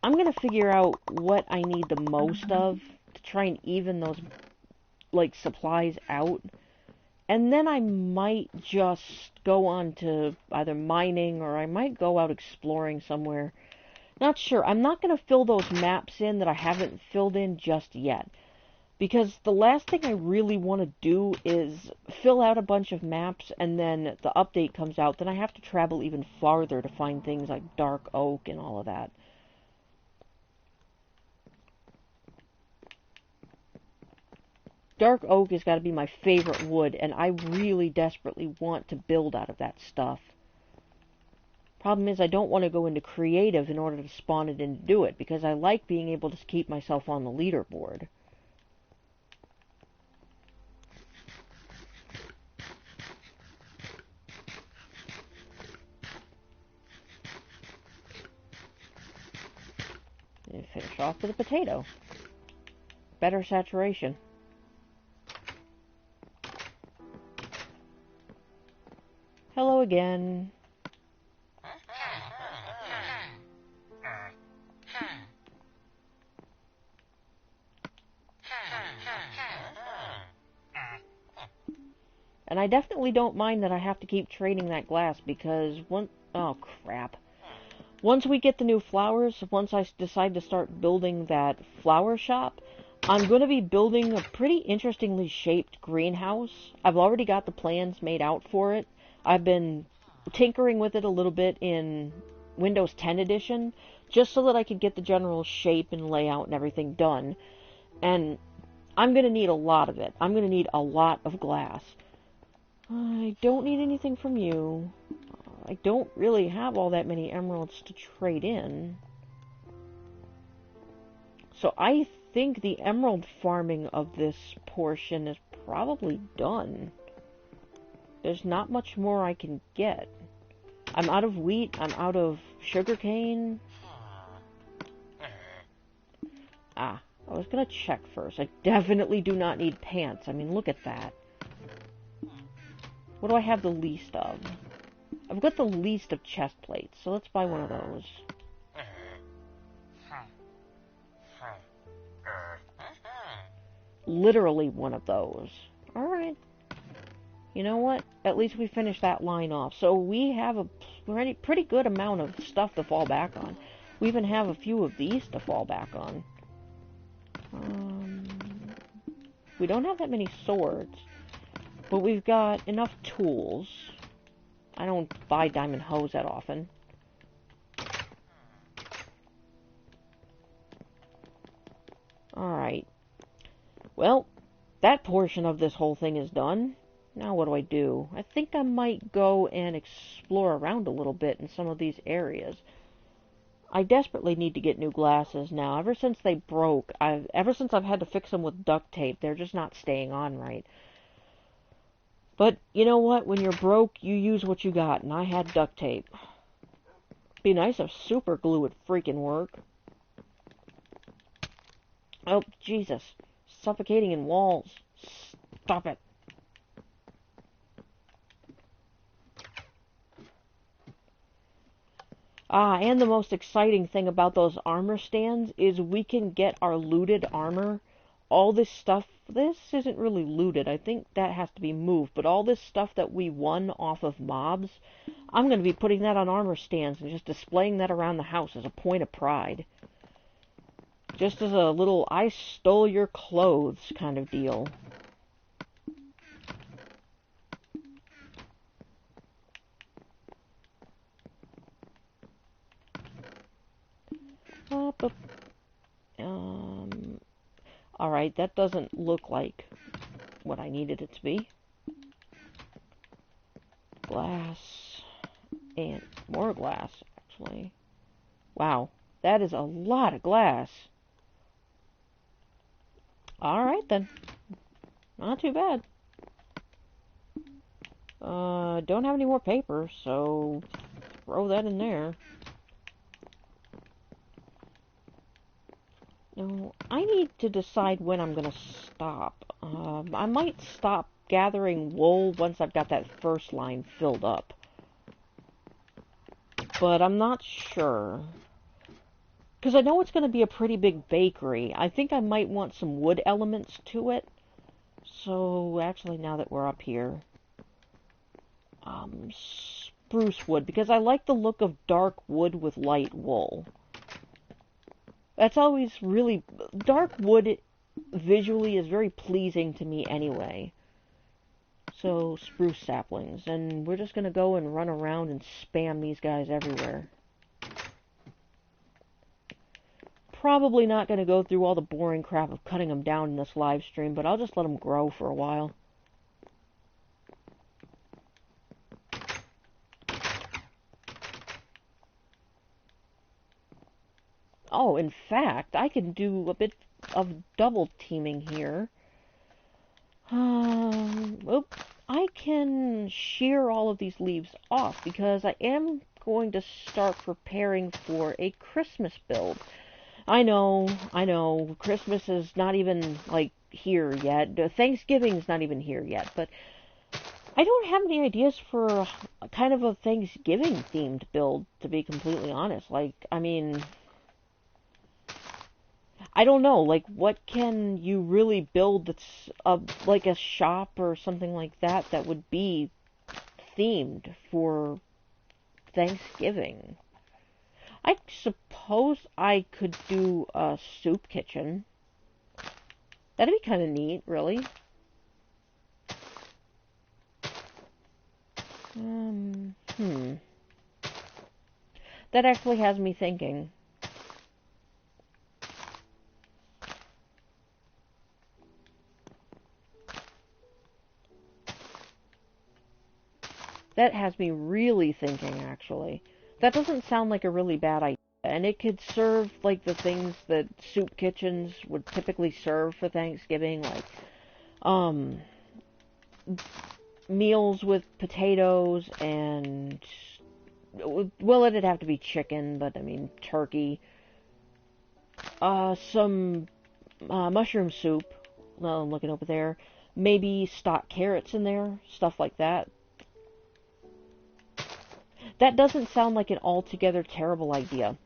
I'm going to figure out what I need the most of to try and even those, like, supplies out. And then I might just go on to either mining or I might go out exploring somewhere. Not sure. I'm not going to fill those maps in that I haven't filled in just yet. Because the last thing I really want to do is fill out a bunch of maps and then the update comes out. Then I have to travel even farther to find things like Dark Oak and all of that. Dark Oak has got to be my favorite wood, and I really desperately want to build out of that stuff. Problem is, I don't want to go into creative in order to spawn it and do it, because I like being able to keep myself on the leaderboard. And finish off with a potato. Better saturation. Hello again. And I definitely don't mind that I have to keep trading that glass because oh crap. Once we get the new flowers, once I decide to start building that flower shop, I'm going to be building a pretty interestingly shaped greenhouse. I've already got the plans made out for it. I've been tinkering with it a little bit in Windows 10 edition, just so that I could get the general shape and layout and everything done. And I'm going to need a lot of it. I'm going to need a lot of glass. I don't need anything from you. I don't really have all that many emeralds to trade in. So I think the emerald farming of this portion is probably done. There's not much more I can get. I'm out of wheat. I'm out of sugarcane. I was gonna check first. I definitely do not need pants. I mean, look at that. What do I have the least of? I've got the least of chest plates, so let's buy one of those. Literally one of those. Alright. You know what? At least we finished that line off. So we have a pretty good amount of stuff to fall back on. We even have a few of these to fall back on. We don't have that many swords, but we've got enough tools. I don't buy diamond hoes that often. Alright. Well, that portion of this whole thing is done. Now what do? I think I might go and explore around a little bit in some of these areas. I desperately need to get new glasses now. Ever since they broke, ever since I've had to fix them with duct tape, they're just not staying on right. But you know what? When you're broke, you use what you got, and I had duct tape. Be nice if super glue would freaking work. Oh, Jesus. Suffocating in walls. Stop it. And the most exciting thing about those armor stands is we can get our looted armor. All this stuff, this isn't really looted. I think that has to be moved. But all this stuff that we won off of mobs, I'm going to be putting that on armor stands and just displaying that around the house as a point of pride. Just as a little, I stole your clothes kind of deal. Alright, that doesn't look like what I needed it to be. Glass. And more glass, actually. Wow, that is a lot of glass. Alright then. Not too bad. Don't have any more paper, so throw that in there. Now, I need to decide when I'm going to stop. I might stop gathering wool once I've got that first line filled up. But I'm not sure. because I know it's going to be a pretty big bakery. I think I might want some wood elements to it. So, actually, now that we're up here, spruce wood, because I like the look of dark wood with light wool. That's always really... Dark wood visually is very pleasing to me anyway. So, spruce saplings. And we're just going to go and run around and spam these guys everywhere. Probably not going to go through all the boring crap of cutting them down in this live stream, but I'll just let them grow for a while. Oh, in fact, I can do a bit of double teaming here. I can shear all of these leaves off because I am going to start preparing for a Christmas build. I know, Christmas is not even, like, here yet. Thanksgiving's not even here yet, but I don't have any ideas for kind of a Thanksgiving-themed build, to be completely honest. Like, I mean, I don't know, like, what can you really build that's, like, a shop or something like that that would be themed for Thanksgiving? I suppose I could do a soup kitchen. That'd be kind of neat, really. That actually has me thinking. That has me really thinking, actually. That doesn't sound like a really bad idea. And it could serve, like, the things that soup kitchens would typically serve for Thanksgiving, like, meals with potatoes and, well, it'd have to be chicken, but, I mean, turkey. Some mushroom soup. Well, I'm looking over there. Maybe stock carrots in there, stuff like that. That doesn't sound like an altogether terrible idea.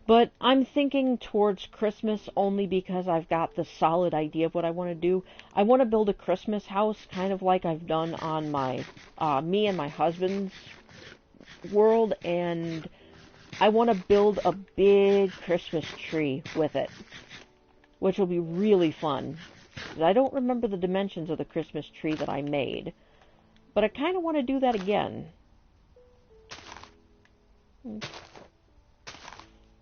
But I'm thinking towards Christmas only because I've got the solid idea of what I want to do. I want to build a Christmas house, kind of like I've done on my, me and my husband's world, and I want to build a big Christmas tree with it, which will be really fun. I don't remember the dimensions of the Christmas tree that I made, but I kind of want to do that again.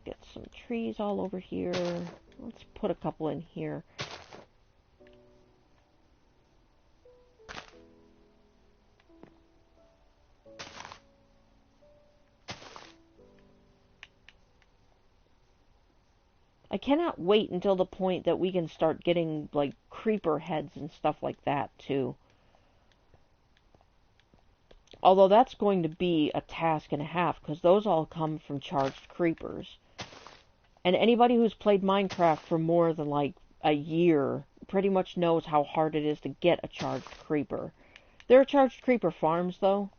Get some trees all over here. Let's put a couple in here. I cannot wait until the point that we can start getting, like, creeper heads and stuff like that, too. Although that's going to be a task and a half, because those all come from charged creepers. And anybody who's played Minecraft for more than, like, a year pretty much knows how hard it is to get a charged creeper. There are charged creeper farms, though,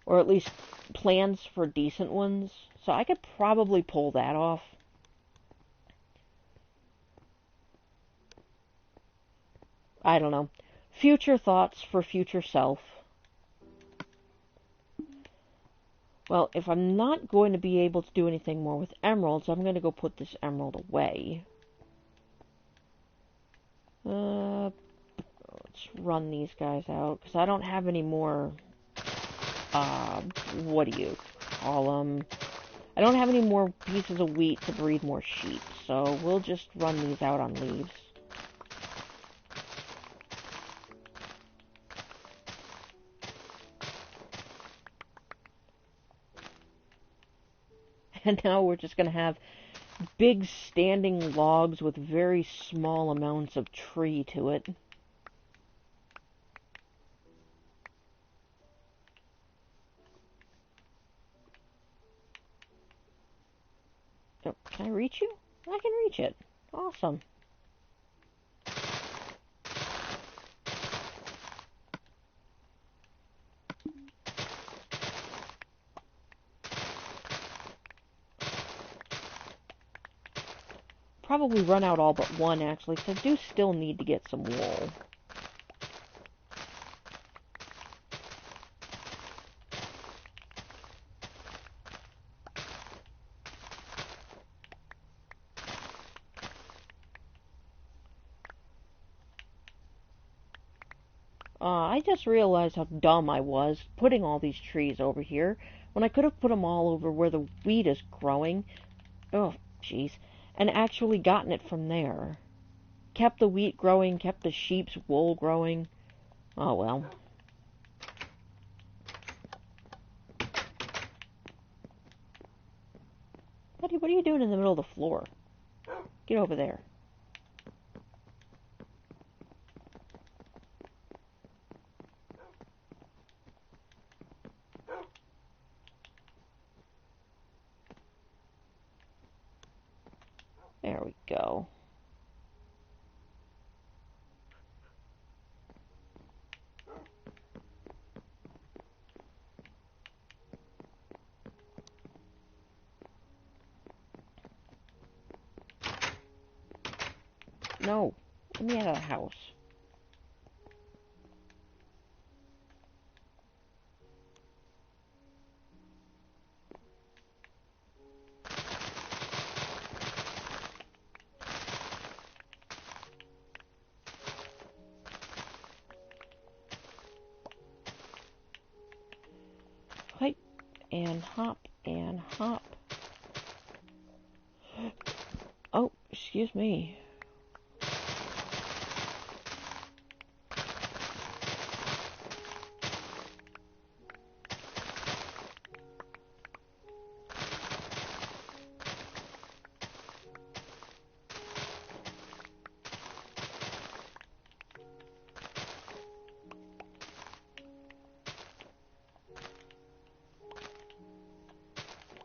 or at least plans for decent ones, so I could probably pull that off. I don't know. Future thoughts for future self. Well, if I'm not going to be able to do anything more with emeralds, I'm going to go put this emerald away. Let's run these guys out, because I don't have any more, what do you call them? I don't have any more pieces of wheat to breed more sheep, so we'll just run these out on leaves. And now we're just going to have big standing logs with very small amounts of tree to it. Oh, can I reach you? I can reach it. Awesome. probably run out all but one, actually, because I do still need to get some wool. I just realized how dumb I was putting all these trees over here when I could have put them all over where the wheat is growing. Oh, jeez. And actually gotten it from there. Kept the wheat growing, kept the sheep's wool growing. Oh, well. Buddy, what are you doing in the middle of the floor? Get over there. There we go. No, let me out of the house. Hop and hop and hop. Oh, excuse me.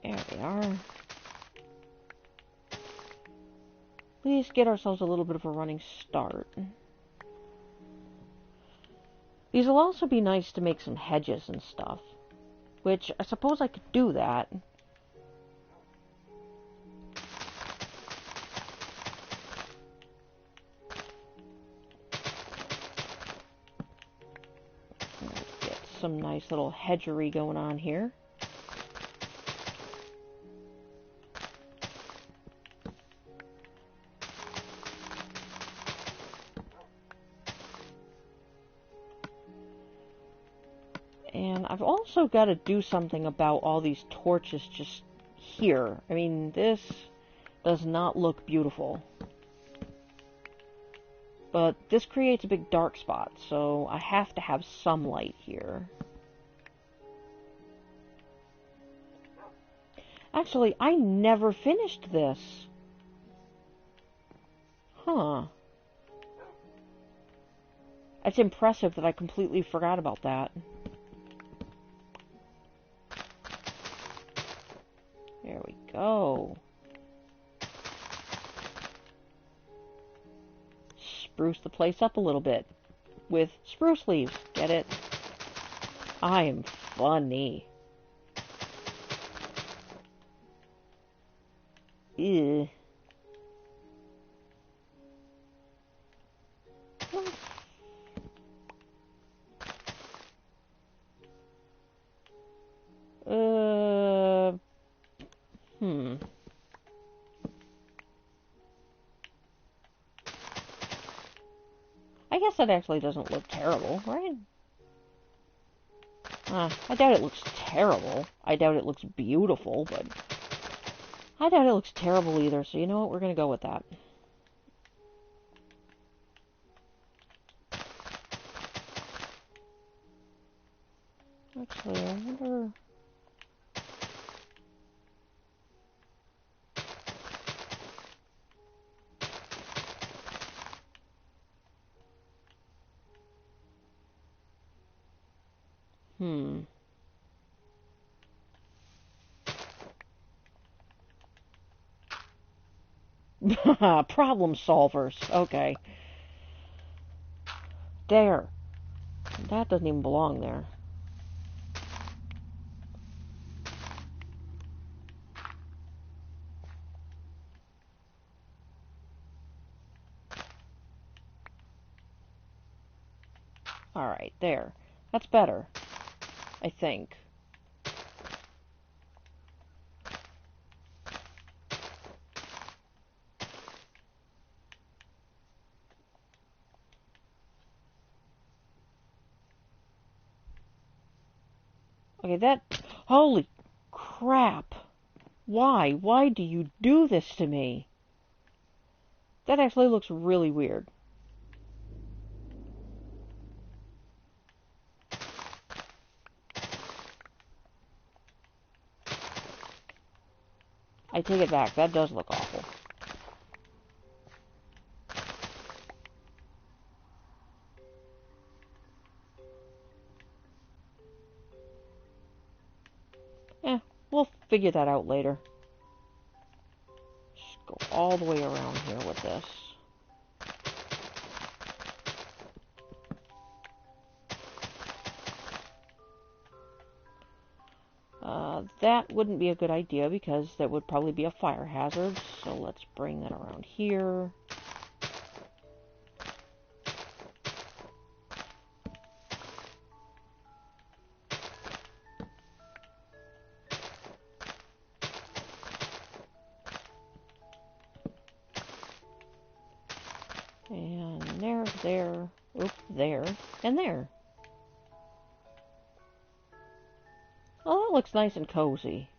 There we are. Please get ourselves a little bit of a running start. These will also be nice to make some hedges and stuff, which I suppose I could do that. Get some nice little hedgery going on here. And I've also got to do something about all these torches just here. I mean, this does not look beautiful. But this creates a big dark spot, so I have to have some light here. Actually, I never finished this. Huh. It's impressive that I completely forgot about that. There we go. Spruce the place up a little bit with spruce leaves. Get it? I am funny. Ew. I guess that actually doesn't look terrible, right? I doubt it looks terrible. I doubt it looks beautiful, but I doubt it looks terrible either, so you know what? We're gonna go with that. Actually, I wonder... Problem solvers. Okay. There. That doesn't even belong there. Alright, there. That's better, I think. Okay, that... Holy crap! Why? Why do you do this to me? That actually looks really weird. I take it back. That does look awful. We'll figure that out later. Just go all the way around here with this. That wouldn't be a good idea because that would probably be a fire hazard. So let's bring that around here. And there, oop, there, and there. Oh, that looks nice and cozy.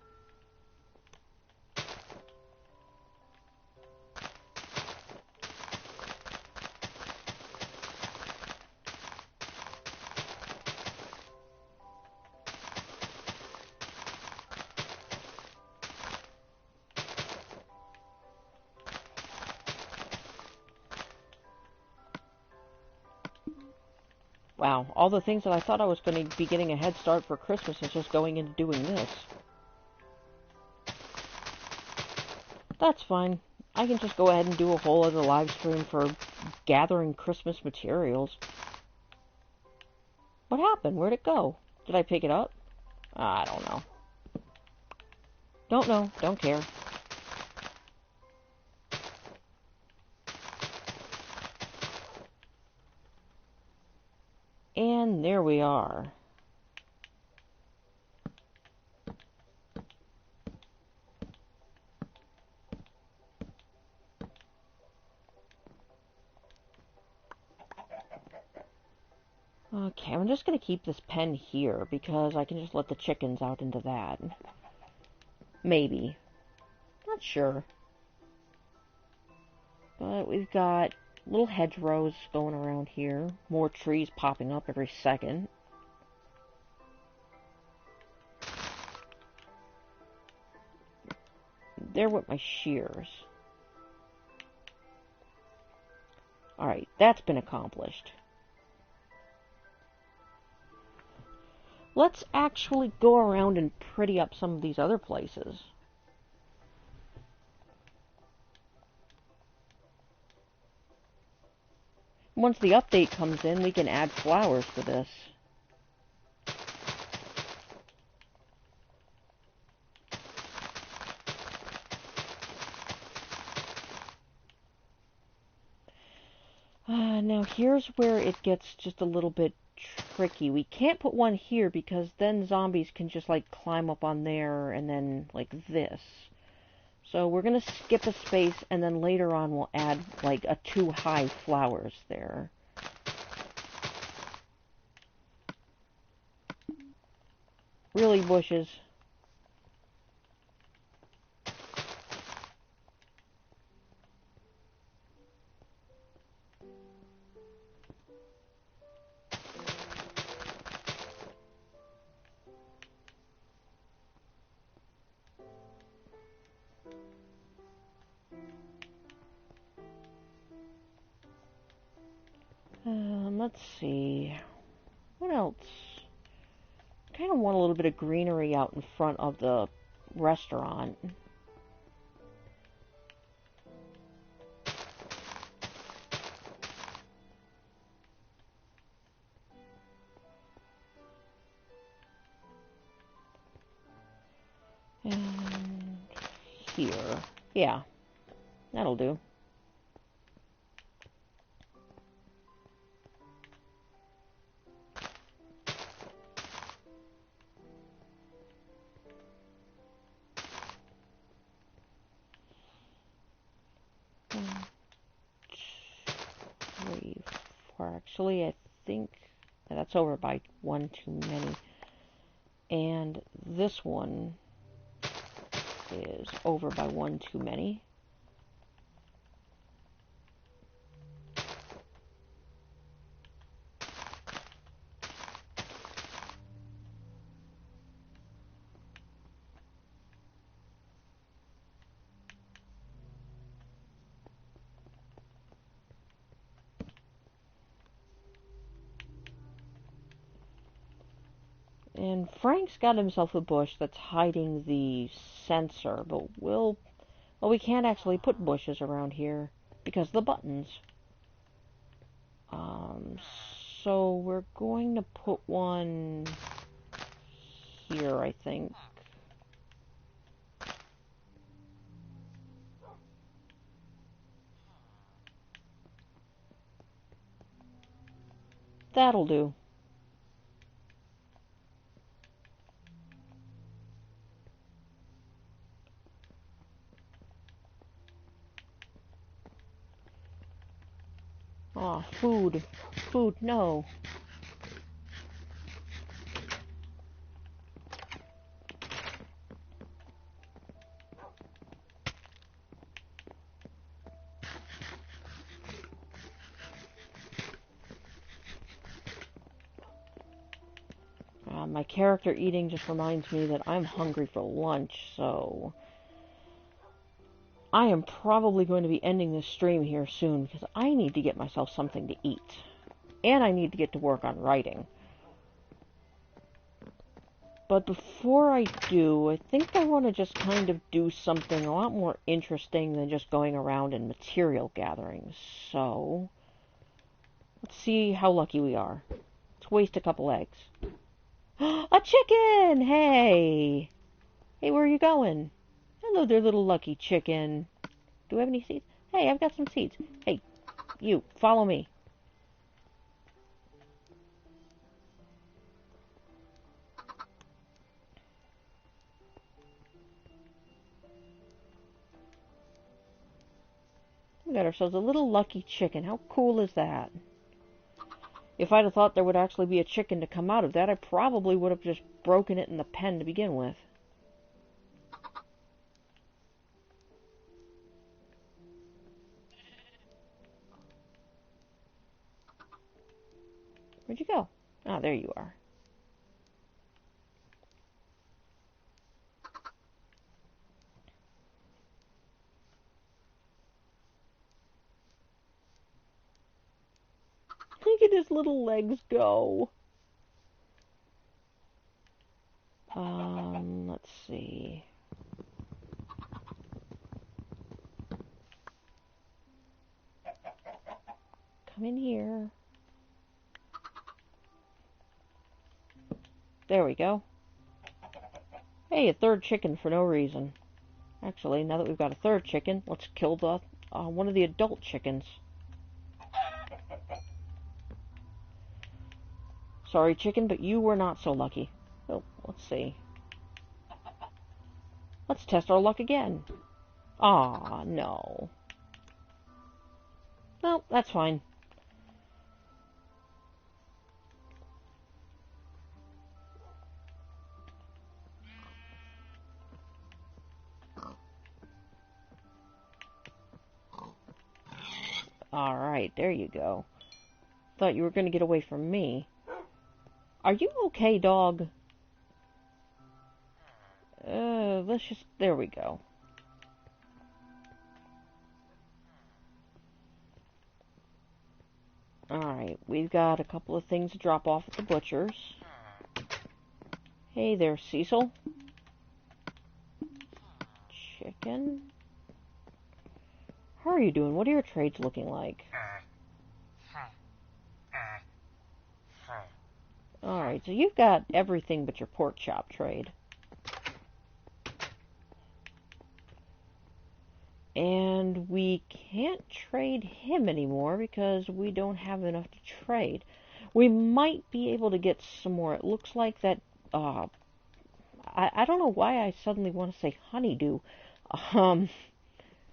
Wow, all the things that I thought I was going to be getting a head start for Christmas is just going into doing this. That's fine. I can just go ahead and do a whole other live stream for gathering Christmas materials. What happened? Where'd it go? Did I pick it up? I don't know. Don't know. Don't care. And there we are. Okay, I'm just going to keep this pen here because I can just let the chickens out into that. Maybe. Not sure. But we've got little hedgerows going around here. More trees popping up every second. There went my shears. Alright, that's been accomplished. Let's actually go around and pretty up some of these other places. Once the update comes in, we can add flowers to this. Now here's where it gets just a little bit tricky. We can't put one here because then zombies can just like climb up on there and then like this. So we're going to skip a space and then later on we'll add like a 2 high flowers there. Really, bushes. Let's see. What else? I kind of want a little bit of greenery out in front of the restaurant. And here. Yeah, that'll do. actually, I think that's over by one too many. And this one is over by one too many. And Frank's got himself a bush that's hiding the sensor, but we can't actually put bushes around here because of the buttons. So we're going to put one here, I think. That'll do. Aw, food. Food, no. My character eating just reminds me that I'm hungry for lunch, so I am probably going to be ending this stream here soon because I need to get myself something to eat. And I need to get to work on writing. But before I do, I think I want to just kind of do something a lot more interesting than just going around and material gathering. So, let's see how lucky we are. Let's waste a couple eggs. A chicken! Hey! Hey, where are you going? Hello there, little lucky chicken. Do we have any seeds? Hey, I've got some seeds. Hey, you, follow me. We got ourselves a little lucky chicken. How cool is that? If I'd have thought there would actually be a chicken to come out of that, I probably would have just broken it in the pen to begin with. Where'd you go? Ah, there you are. Look at his little legs go. Let's see. Come in here. There we go. Hey, a third chicken for no reason. Actually, now that we've got a third chicken, let's kill the one of the adult chickens. Sorry, chicken, but you were not so lucky. Oh, let's see. Let's test our luck again. Ah, no. No, that's fine. Alright, there you go. Thought you were going to get away from me. Are you okay, dog? Let's just... There we go. Alright, we've got a couple of things to drop off at the butcher's. Hey there, Cecil. Chicken. How are you doing? What are your trades looking like? Alright, so you've got everything but your pork chop trade. And we can't trade him anymore because we don't have enough to trade. We might be able to get some more. It looks like that, I don't know why I suddenly want to say honeydew.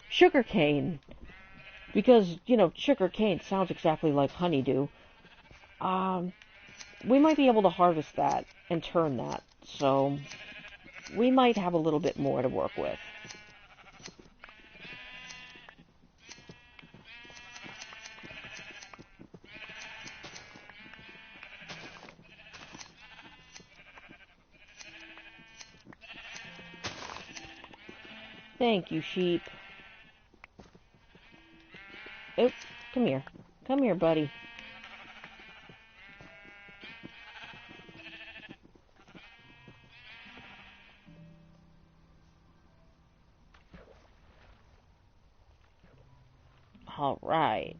Sugarcane. Because, you know, sugarcane sounds exactly like honeydew. Um, we might be able to harvest that and turn that, so we might have a little bit more to work with. Thank you, sheep. Oh, come here. Come here, buddy. Alright.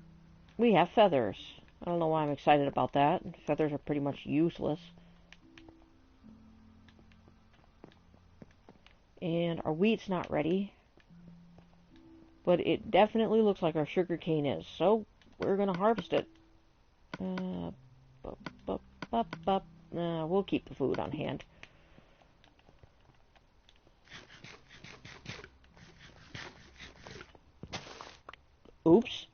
We have feathers. I don't know why I'm excited about that. Feathers are pretty much useless. And our wheat's not ready. But it definitely looks like our sugar cane is. So, we're going to harvest it. We'll keep the food on hand. Oops.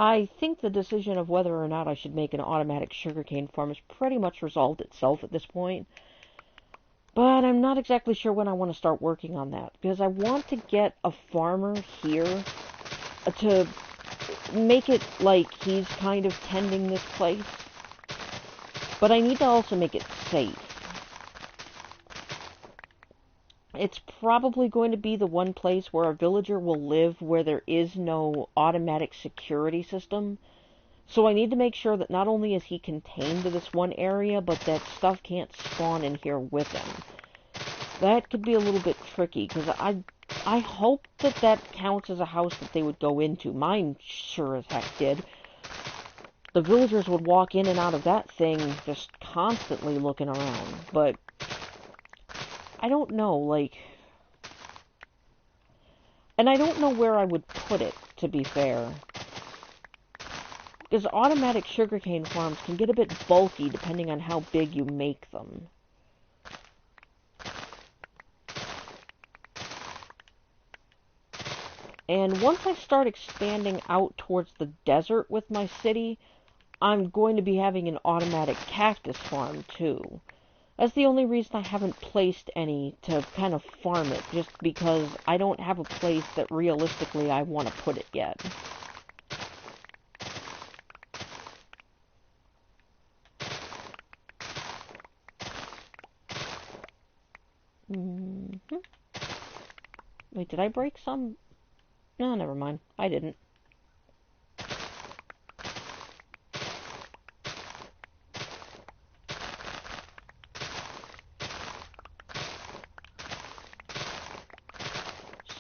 I think the decision of whether or not I should make an automatic sugarcane farm has pretty much resolved itself at this point. But I'm not exactly sure when I want to start working on that, because I want to get a farmer here to make it like he's kind of tending this place. But I need to also make it safe. It's probably going to be the one place where a villager will live where there is no automatic security system. So I need to make sure that not only is he contained to this one area, but that stuff can't spawn in here with him. That could be a little bit tricky, because I hope that that counts as a house that they would go into. Mine sure as heck did. The villagers would walk in and out of that thing just constantly looking around, but I don't know, like... And I don't know where I would put it, to be fair. Because automatic sugarcane farms can get a bit bulky depending on how big you make them. And once I start expanding out towards the desert with my city, I'm going to be having an automatic cactus farm, too. That's the only reason I haven't placed any to kind of farm it, just because I don't have a place that realistically I want to put it yet. Wait, did I break some? No, never mind. I didn't.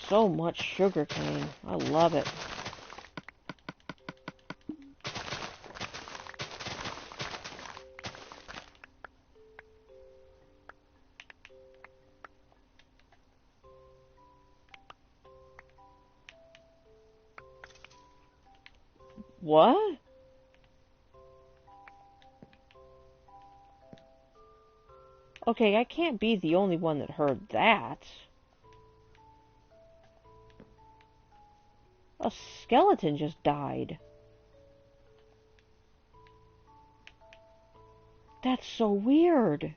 So much sugarcane. I love it. What? Okay, I can't be the only one that heard that. A skeleton just died. That's so weird.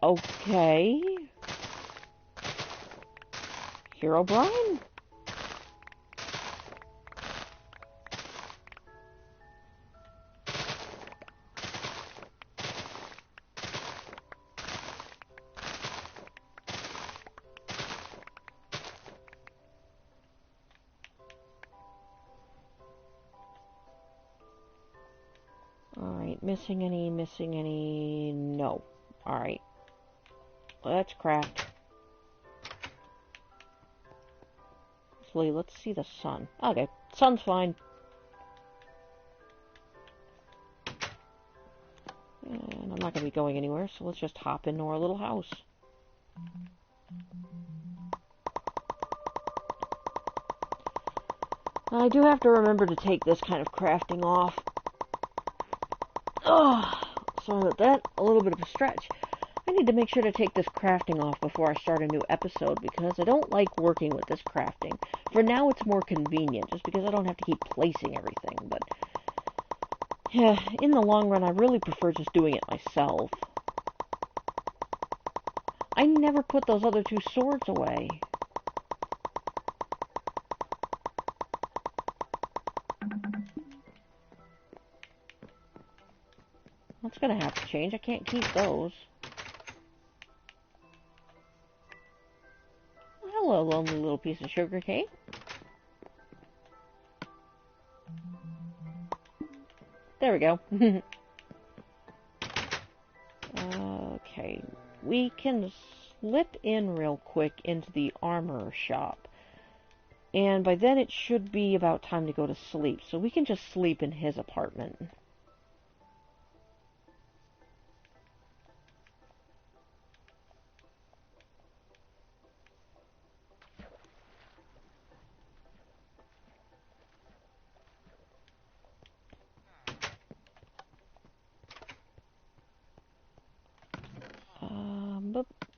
Okay. Herobrine? Alright, missing any? No. Alright. Let's craft. actually, let's see the sun. Okay, sun's fine. And I'm not going to be going anywhere, so let's just hop into our little house. Now, I do have to remember to take this kind of crafting off. Oh, sorry about that. A little bit of a stretch. I need to make sure to take this crafting off before I start a new episode because I don't like working with this crafting. For now, it's more convenient just because I don't have to keep placing everything, but yeah, in the long run, I really prefer just doing it myself. I never put those other two swords away. That's gonna have to change. I can't keep those. Hello, lonely little piece of sugar cane. There we go. Okay, we can slip in real quick into the armor shop. And by then it should be about time to go to sleep. So we can just sleep in his apartment.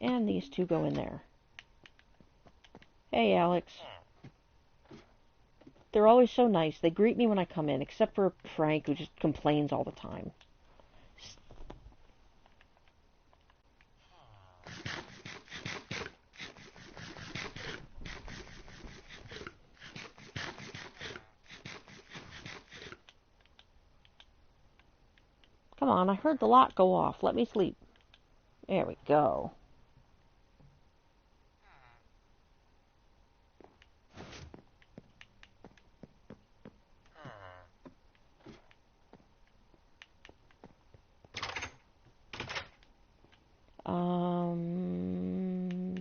And these two go in there. Hey, Alex. They're always so nice. They greet me when I come in, except for Frank, who just complains all the time. Come on, I heard the lock go off. Let me sleep. There we go.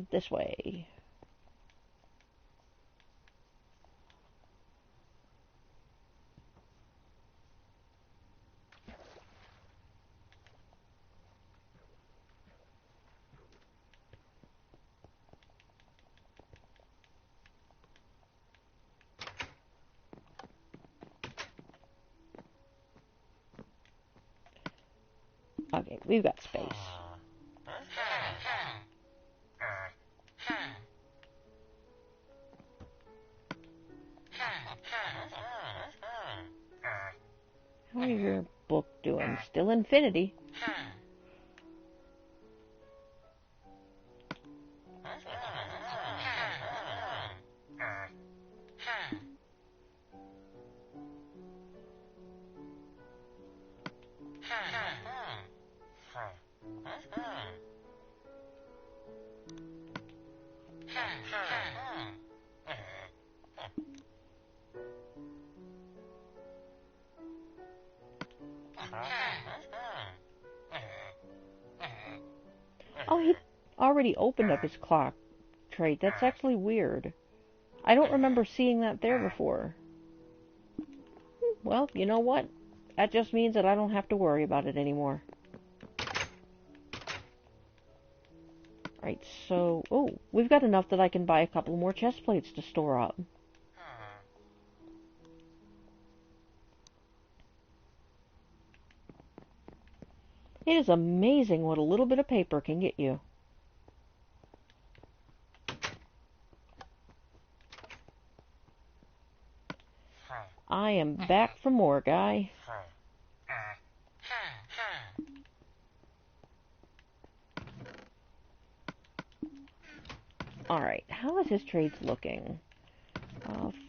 This way. Okay, we've got space. How is your book doing? Still Infinity. Oh, he already opened up his clock trait. That's actually weird. I don't remember seeing that there before. Well, you know what? That just means that I don't have to worry about it anymore. Alright, so... Oh, we've got enough that I can buy a couple more chest plates to store up. It is amazing what a little bit of paper can get you. I am back for more, guy. Alright, how is his trades looking?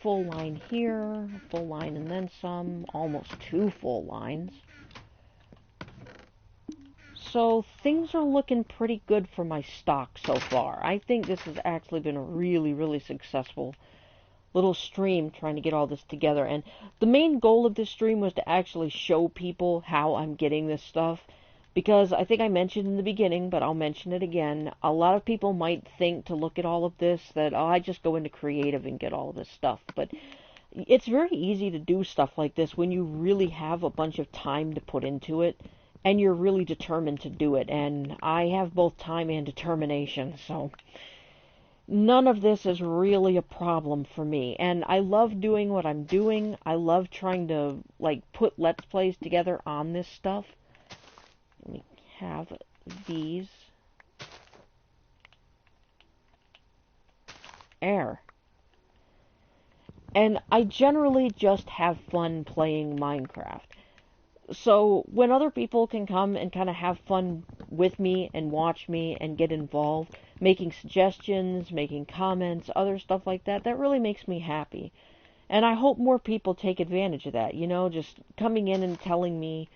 Full line here, full line and then some, almost 2 full lines. So things are looking pretty good for my stock so far. I think this has actually been a really, really successful little stream trying to get all this together. And the main goal of this stream was to actually show people how I'm getting this stuff. Because I think I mentioned in the beginning, but I'll mention it again, a lot of people might think to look at all of this that, oh, I just go into creative and get all of this stuff. But it's very easy to do stuff like this when you really have a bunch of time to put into it and you're really determined to do it. And I have both time and determination, so none of this is really a problem for me. And I love doing what I'm doing. I love trying to, like, put Let's Plays together on this stuff. Let me have these. Air. And I generally just have fun playing Minecraft. So when other people can come and kind of have fun with me and watch me and get involved, making suggestions, making comments, other stuff like that, that really makes me happy. And I hope more people take advantage of that, you know, just coming in and telling me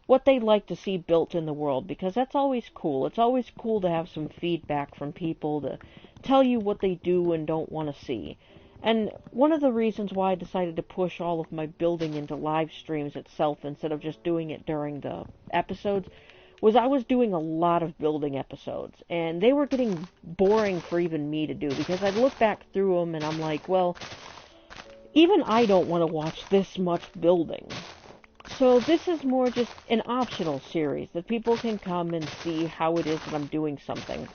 what they'd like to see built in the world, because that's always cool. It's always cool to have some feedback from people to tell you what they do and don't want to see. And one of the reasons why I decided to push all of my building into live streams itself instead of just doing it during the episodes was I was doing a lot of building episodes, and they were getting boring for even me to do, because I'd look back through them and I'm like, well, even I don't want to watch this much building. So this is more just an optional series that people can come and see how it is that I'm doing something.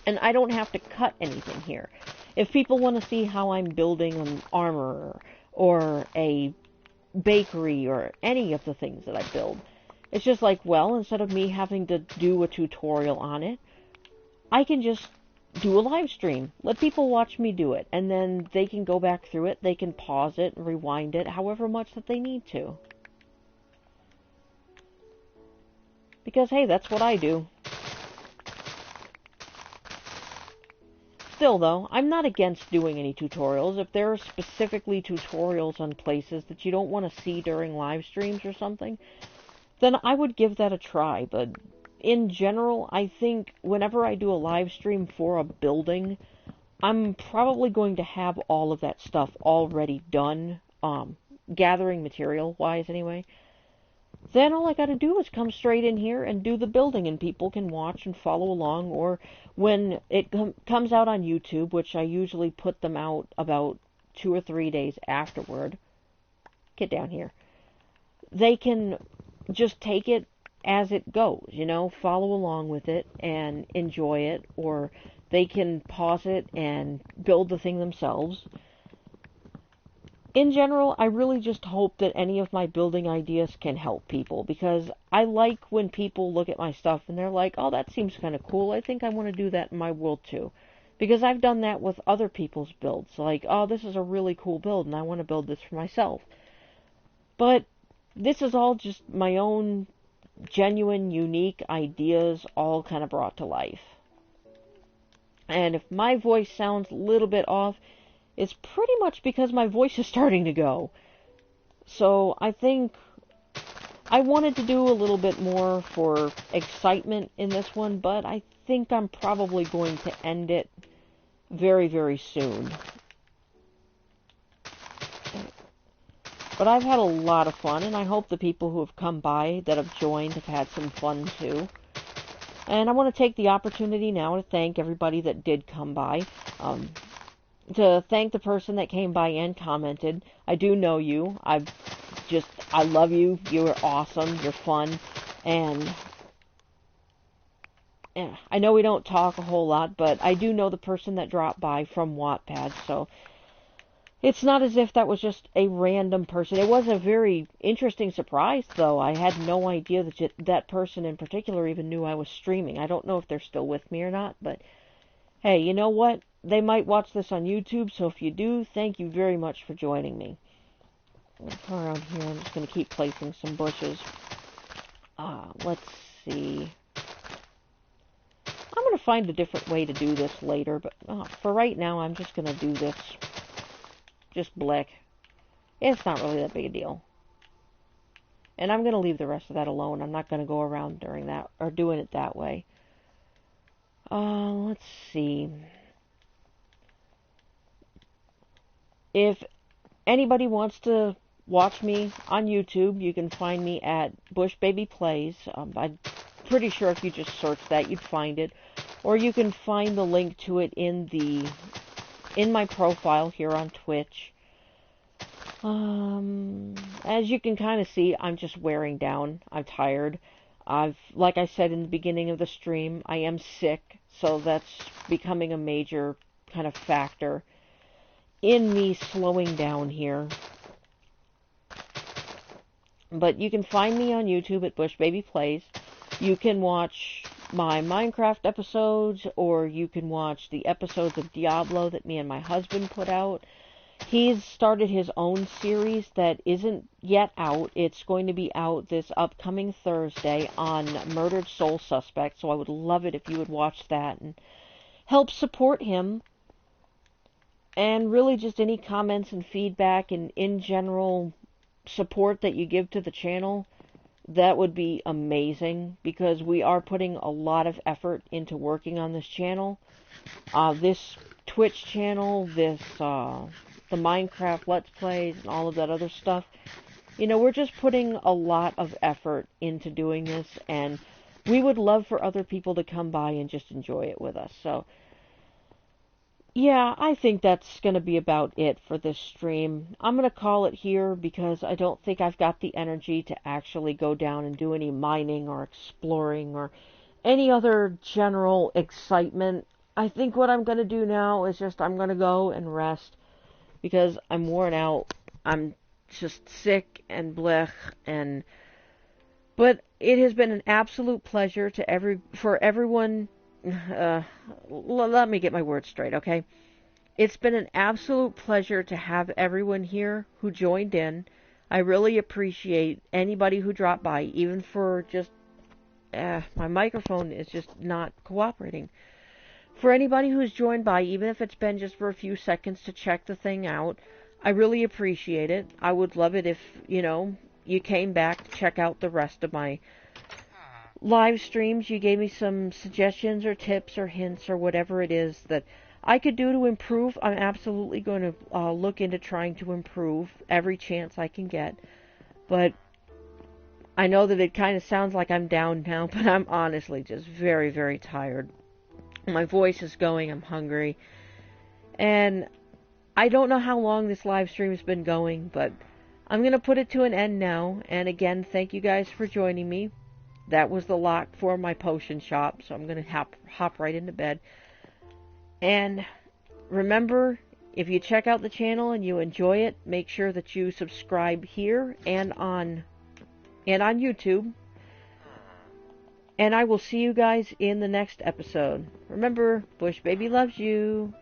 And I don't have to cut anything here. If people want to see how I'm building an armor or a bakery or any of the things that I build, it's just like, well, instead of me having to do a tutorial on it, I can just do a live stream. Let people watch me do it, and then they can go back through it, they can pause it, rewind it, however much that they need to. Because, hey, that's what I do. Still, though, I'm not against doing any tutorials. If there are specifically tutorials on places that you don't want to see during live streams or something, then I would give that a try. But in general, I think whenever I do a live stream for a building, I'm probably going to have all of that stuff already done, gathering material-wise anyway. Then all I gotta do is come straight in here and do the building, and people can watch and follow along, or when it comes out on YouTube, which I usually put them out about 2 or 3 days afterward, get down here, they can just take it as it goes, you know, follow along with it and enjoy it, or they can pause it and build the thing themselves. In general, I really just hope that any of my building ideas can help people, because I like when people look at my stuff and they're like, oh, that seems kind of cool, I think I want to do that in my world too. Because I've done that with other people's builds, like, oh, this is a really cool build and I want to build this for myself. But this is all just my own genuine, unique ideas all kind of brought to life. And if my voice sounds a little bit off, it's pretty much because my voice is starting to go. So I think I wanted to do a little bit more for excitement in this one, but I think I'm probably going to end it very, very soon. But I've had a lot of fun, and I hope the people who have come by that have joined have had some fun too. And I want to take the opportunity now to thank everybody that did come by. To thank the person that came by and commented. I do know you. I love you. You're awesome. You're fun. And I know we don't talk a whole lot, but I do know the person that dropped by from Wattpad, so it's not as if that was just a random person. It was a very interesting surprise, though. I had no idea that that person in particular even knew I was streaming. I don't know if they're still with me or not, but hey, you know what? They might watch this on YouTube, so if you do, thank you very much for joining me. Around here, I'm just going to keep placing some bushes. Let's see. I'm going to find a different way to do this later, but for right now, I'm just going to do this. Just blick. It's not really that big a deal. And I'm going to leave the rest of that alone. I'm not going to go around during that, or doing it that way. Let's see. If anybody wants to watch me on YouTube, you can find me at Bush Baby Plays. I'd pretty sure if you just search that, you'd find it. Or you can find the link to it in my profile here on Twitch. As you can kind of see, I'm just wearing down. I'm tired. Like I said in the beginning of the stream, I am sick, so that's becoming a major kind of factor in me slowing down here. But you can find me on YouTube at Bush Baby Plays. You can watch my Minecraft episodes, or you can watch the episodes of Diablo that me and my husband put out. He's started his own series that isn't yet out. It's going to be out this upcoming Thursday on Murdered Soul Suspect, so I would love it if you would watch that and help support him. And really just any comments and feedback and in general support that you give to the channel, that would be amazing, because we are putting a lot of effort into working on this channel. This Twitch channel, the Minecraft Let's Plays, and all of that other stuff. You know, we're just putting a lot of effort into doing this, and we would love for other people to come by and just enjoy it with us. So, yeah, I think that's going to be about it for this stream. I'm going to call it here because I don't think I've got the energy to actually go down and do any mining or exploring or any other general excitement. I think what I'm going to do now is I'm going to go and rest, because I'm worn out. I'm just sick and blech, but it has been an absolute pleasure for everyone. Let me get my words straight, okay? It's been an absolute pleasure to have everyone here who joined in. I really appreciate anybody who dropped by, even for just my microphone is just not cooperating. For anybody who's joined by, even if it's been just for a few seconds to check the thing out, I really appreciate it. I would love it if, you came back to check out the rest of my live streams. You gave me some suggestions or tips or hints or whatever it is that I could do to improve. I'm absolutely going to look into trying to improve every chance I can get. But I know that it kind of sounds like I'm down now, but I'm honestly just very, very tired. My voice is going, I'm hungry, and I don't know how long this live stream has been going, but I'm going to put it to an end now. And again, thank you guys for joining me. That was the lock for my potion shop, so I'm going to hop right into bed. And remember, if you check out the channel and you enjoy it, make sure that you subscribe here and on YouTube. And I will see you guys in the next episode. Remember, Bush Baby loves you.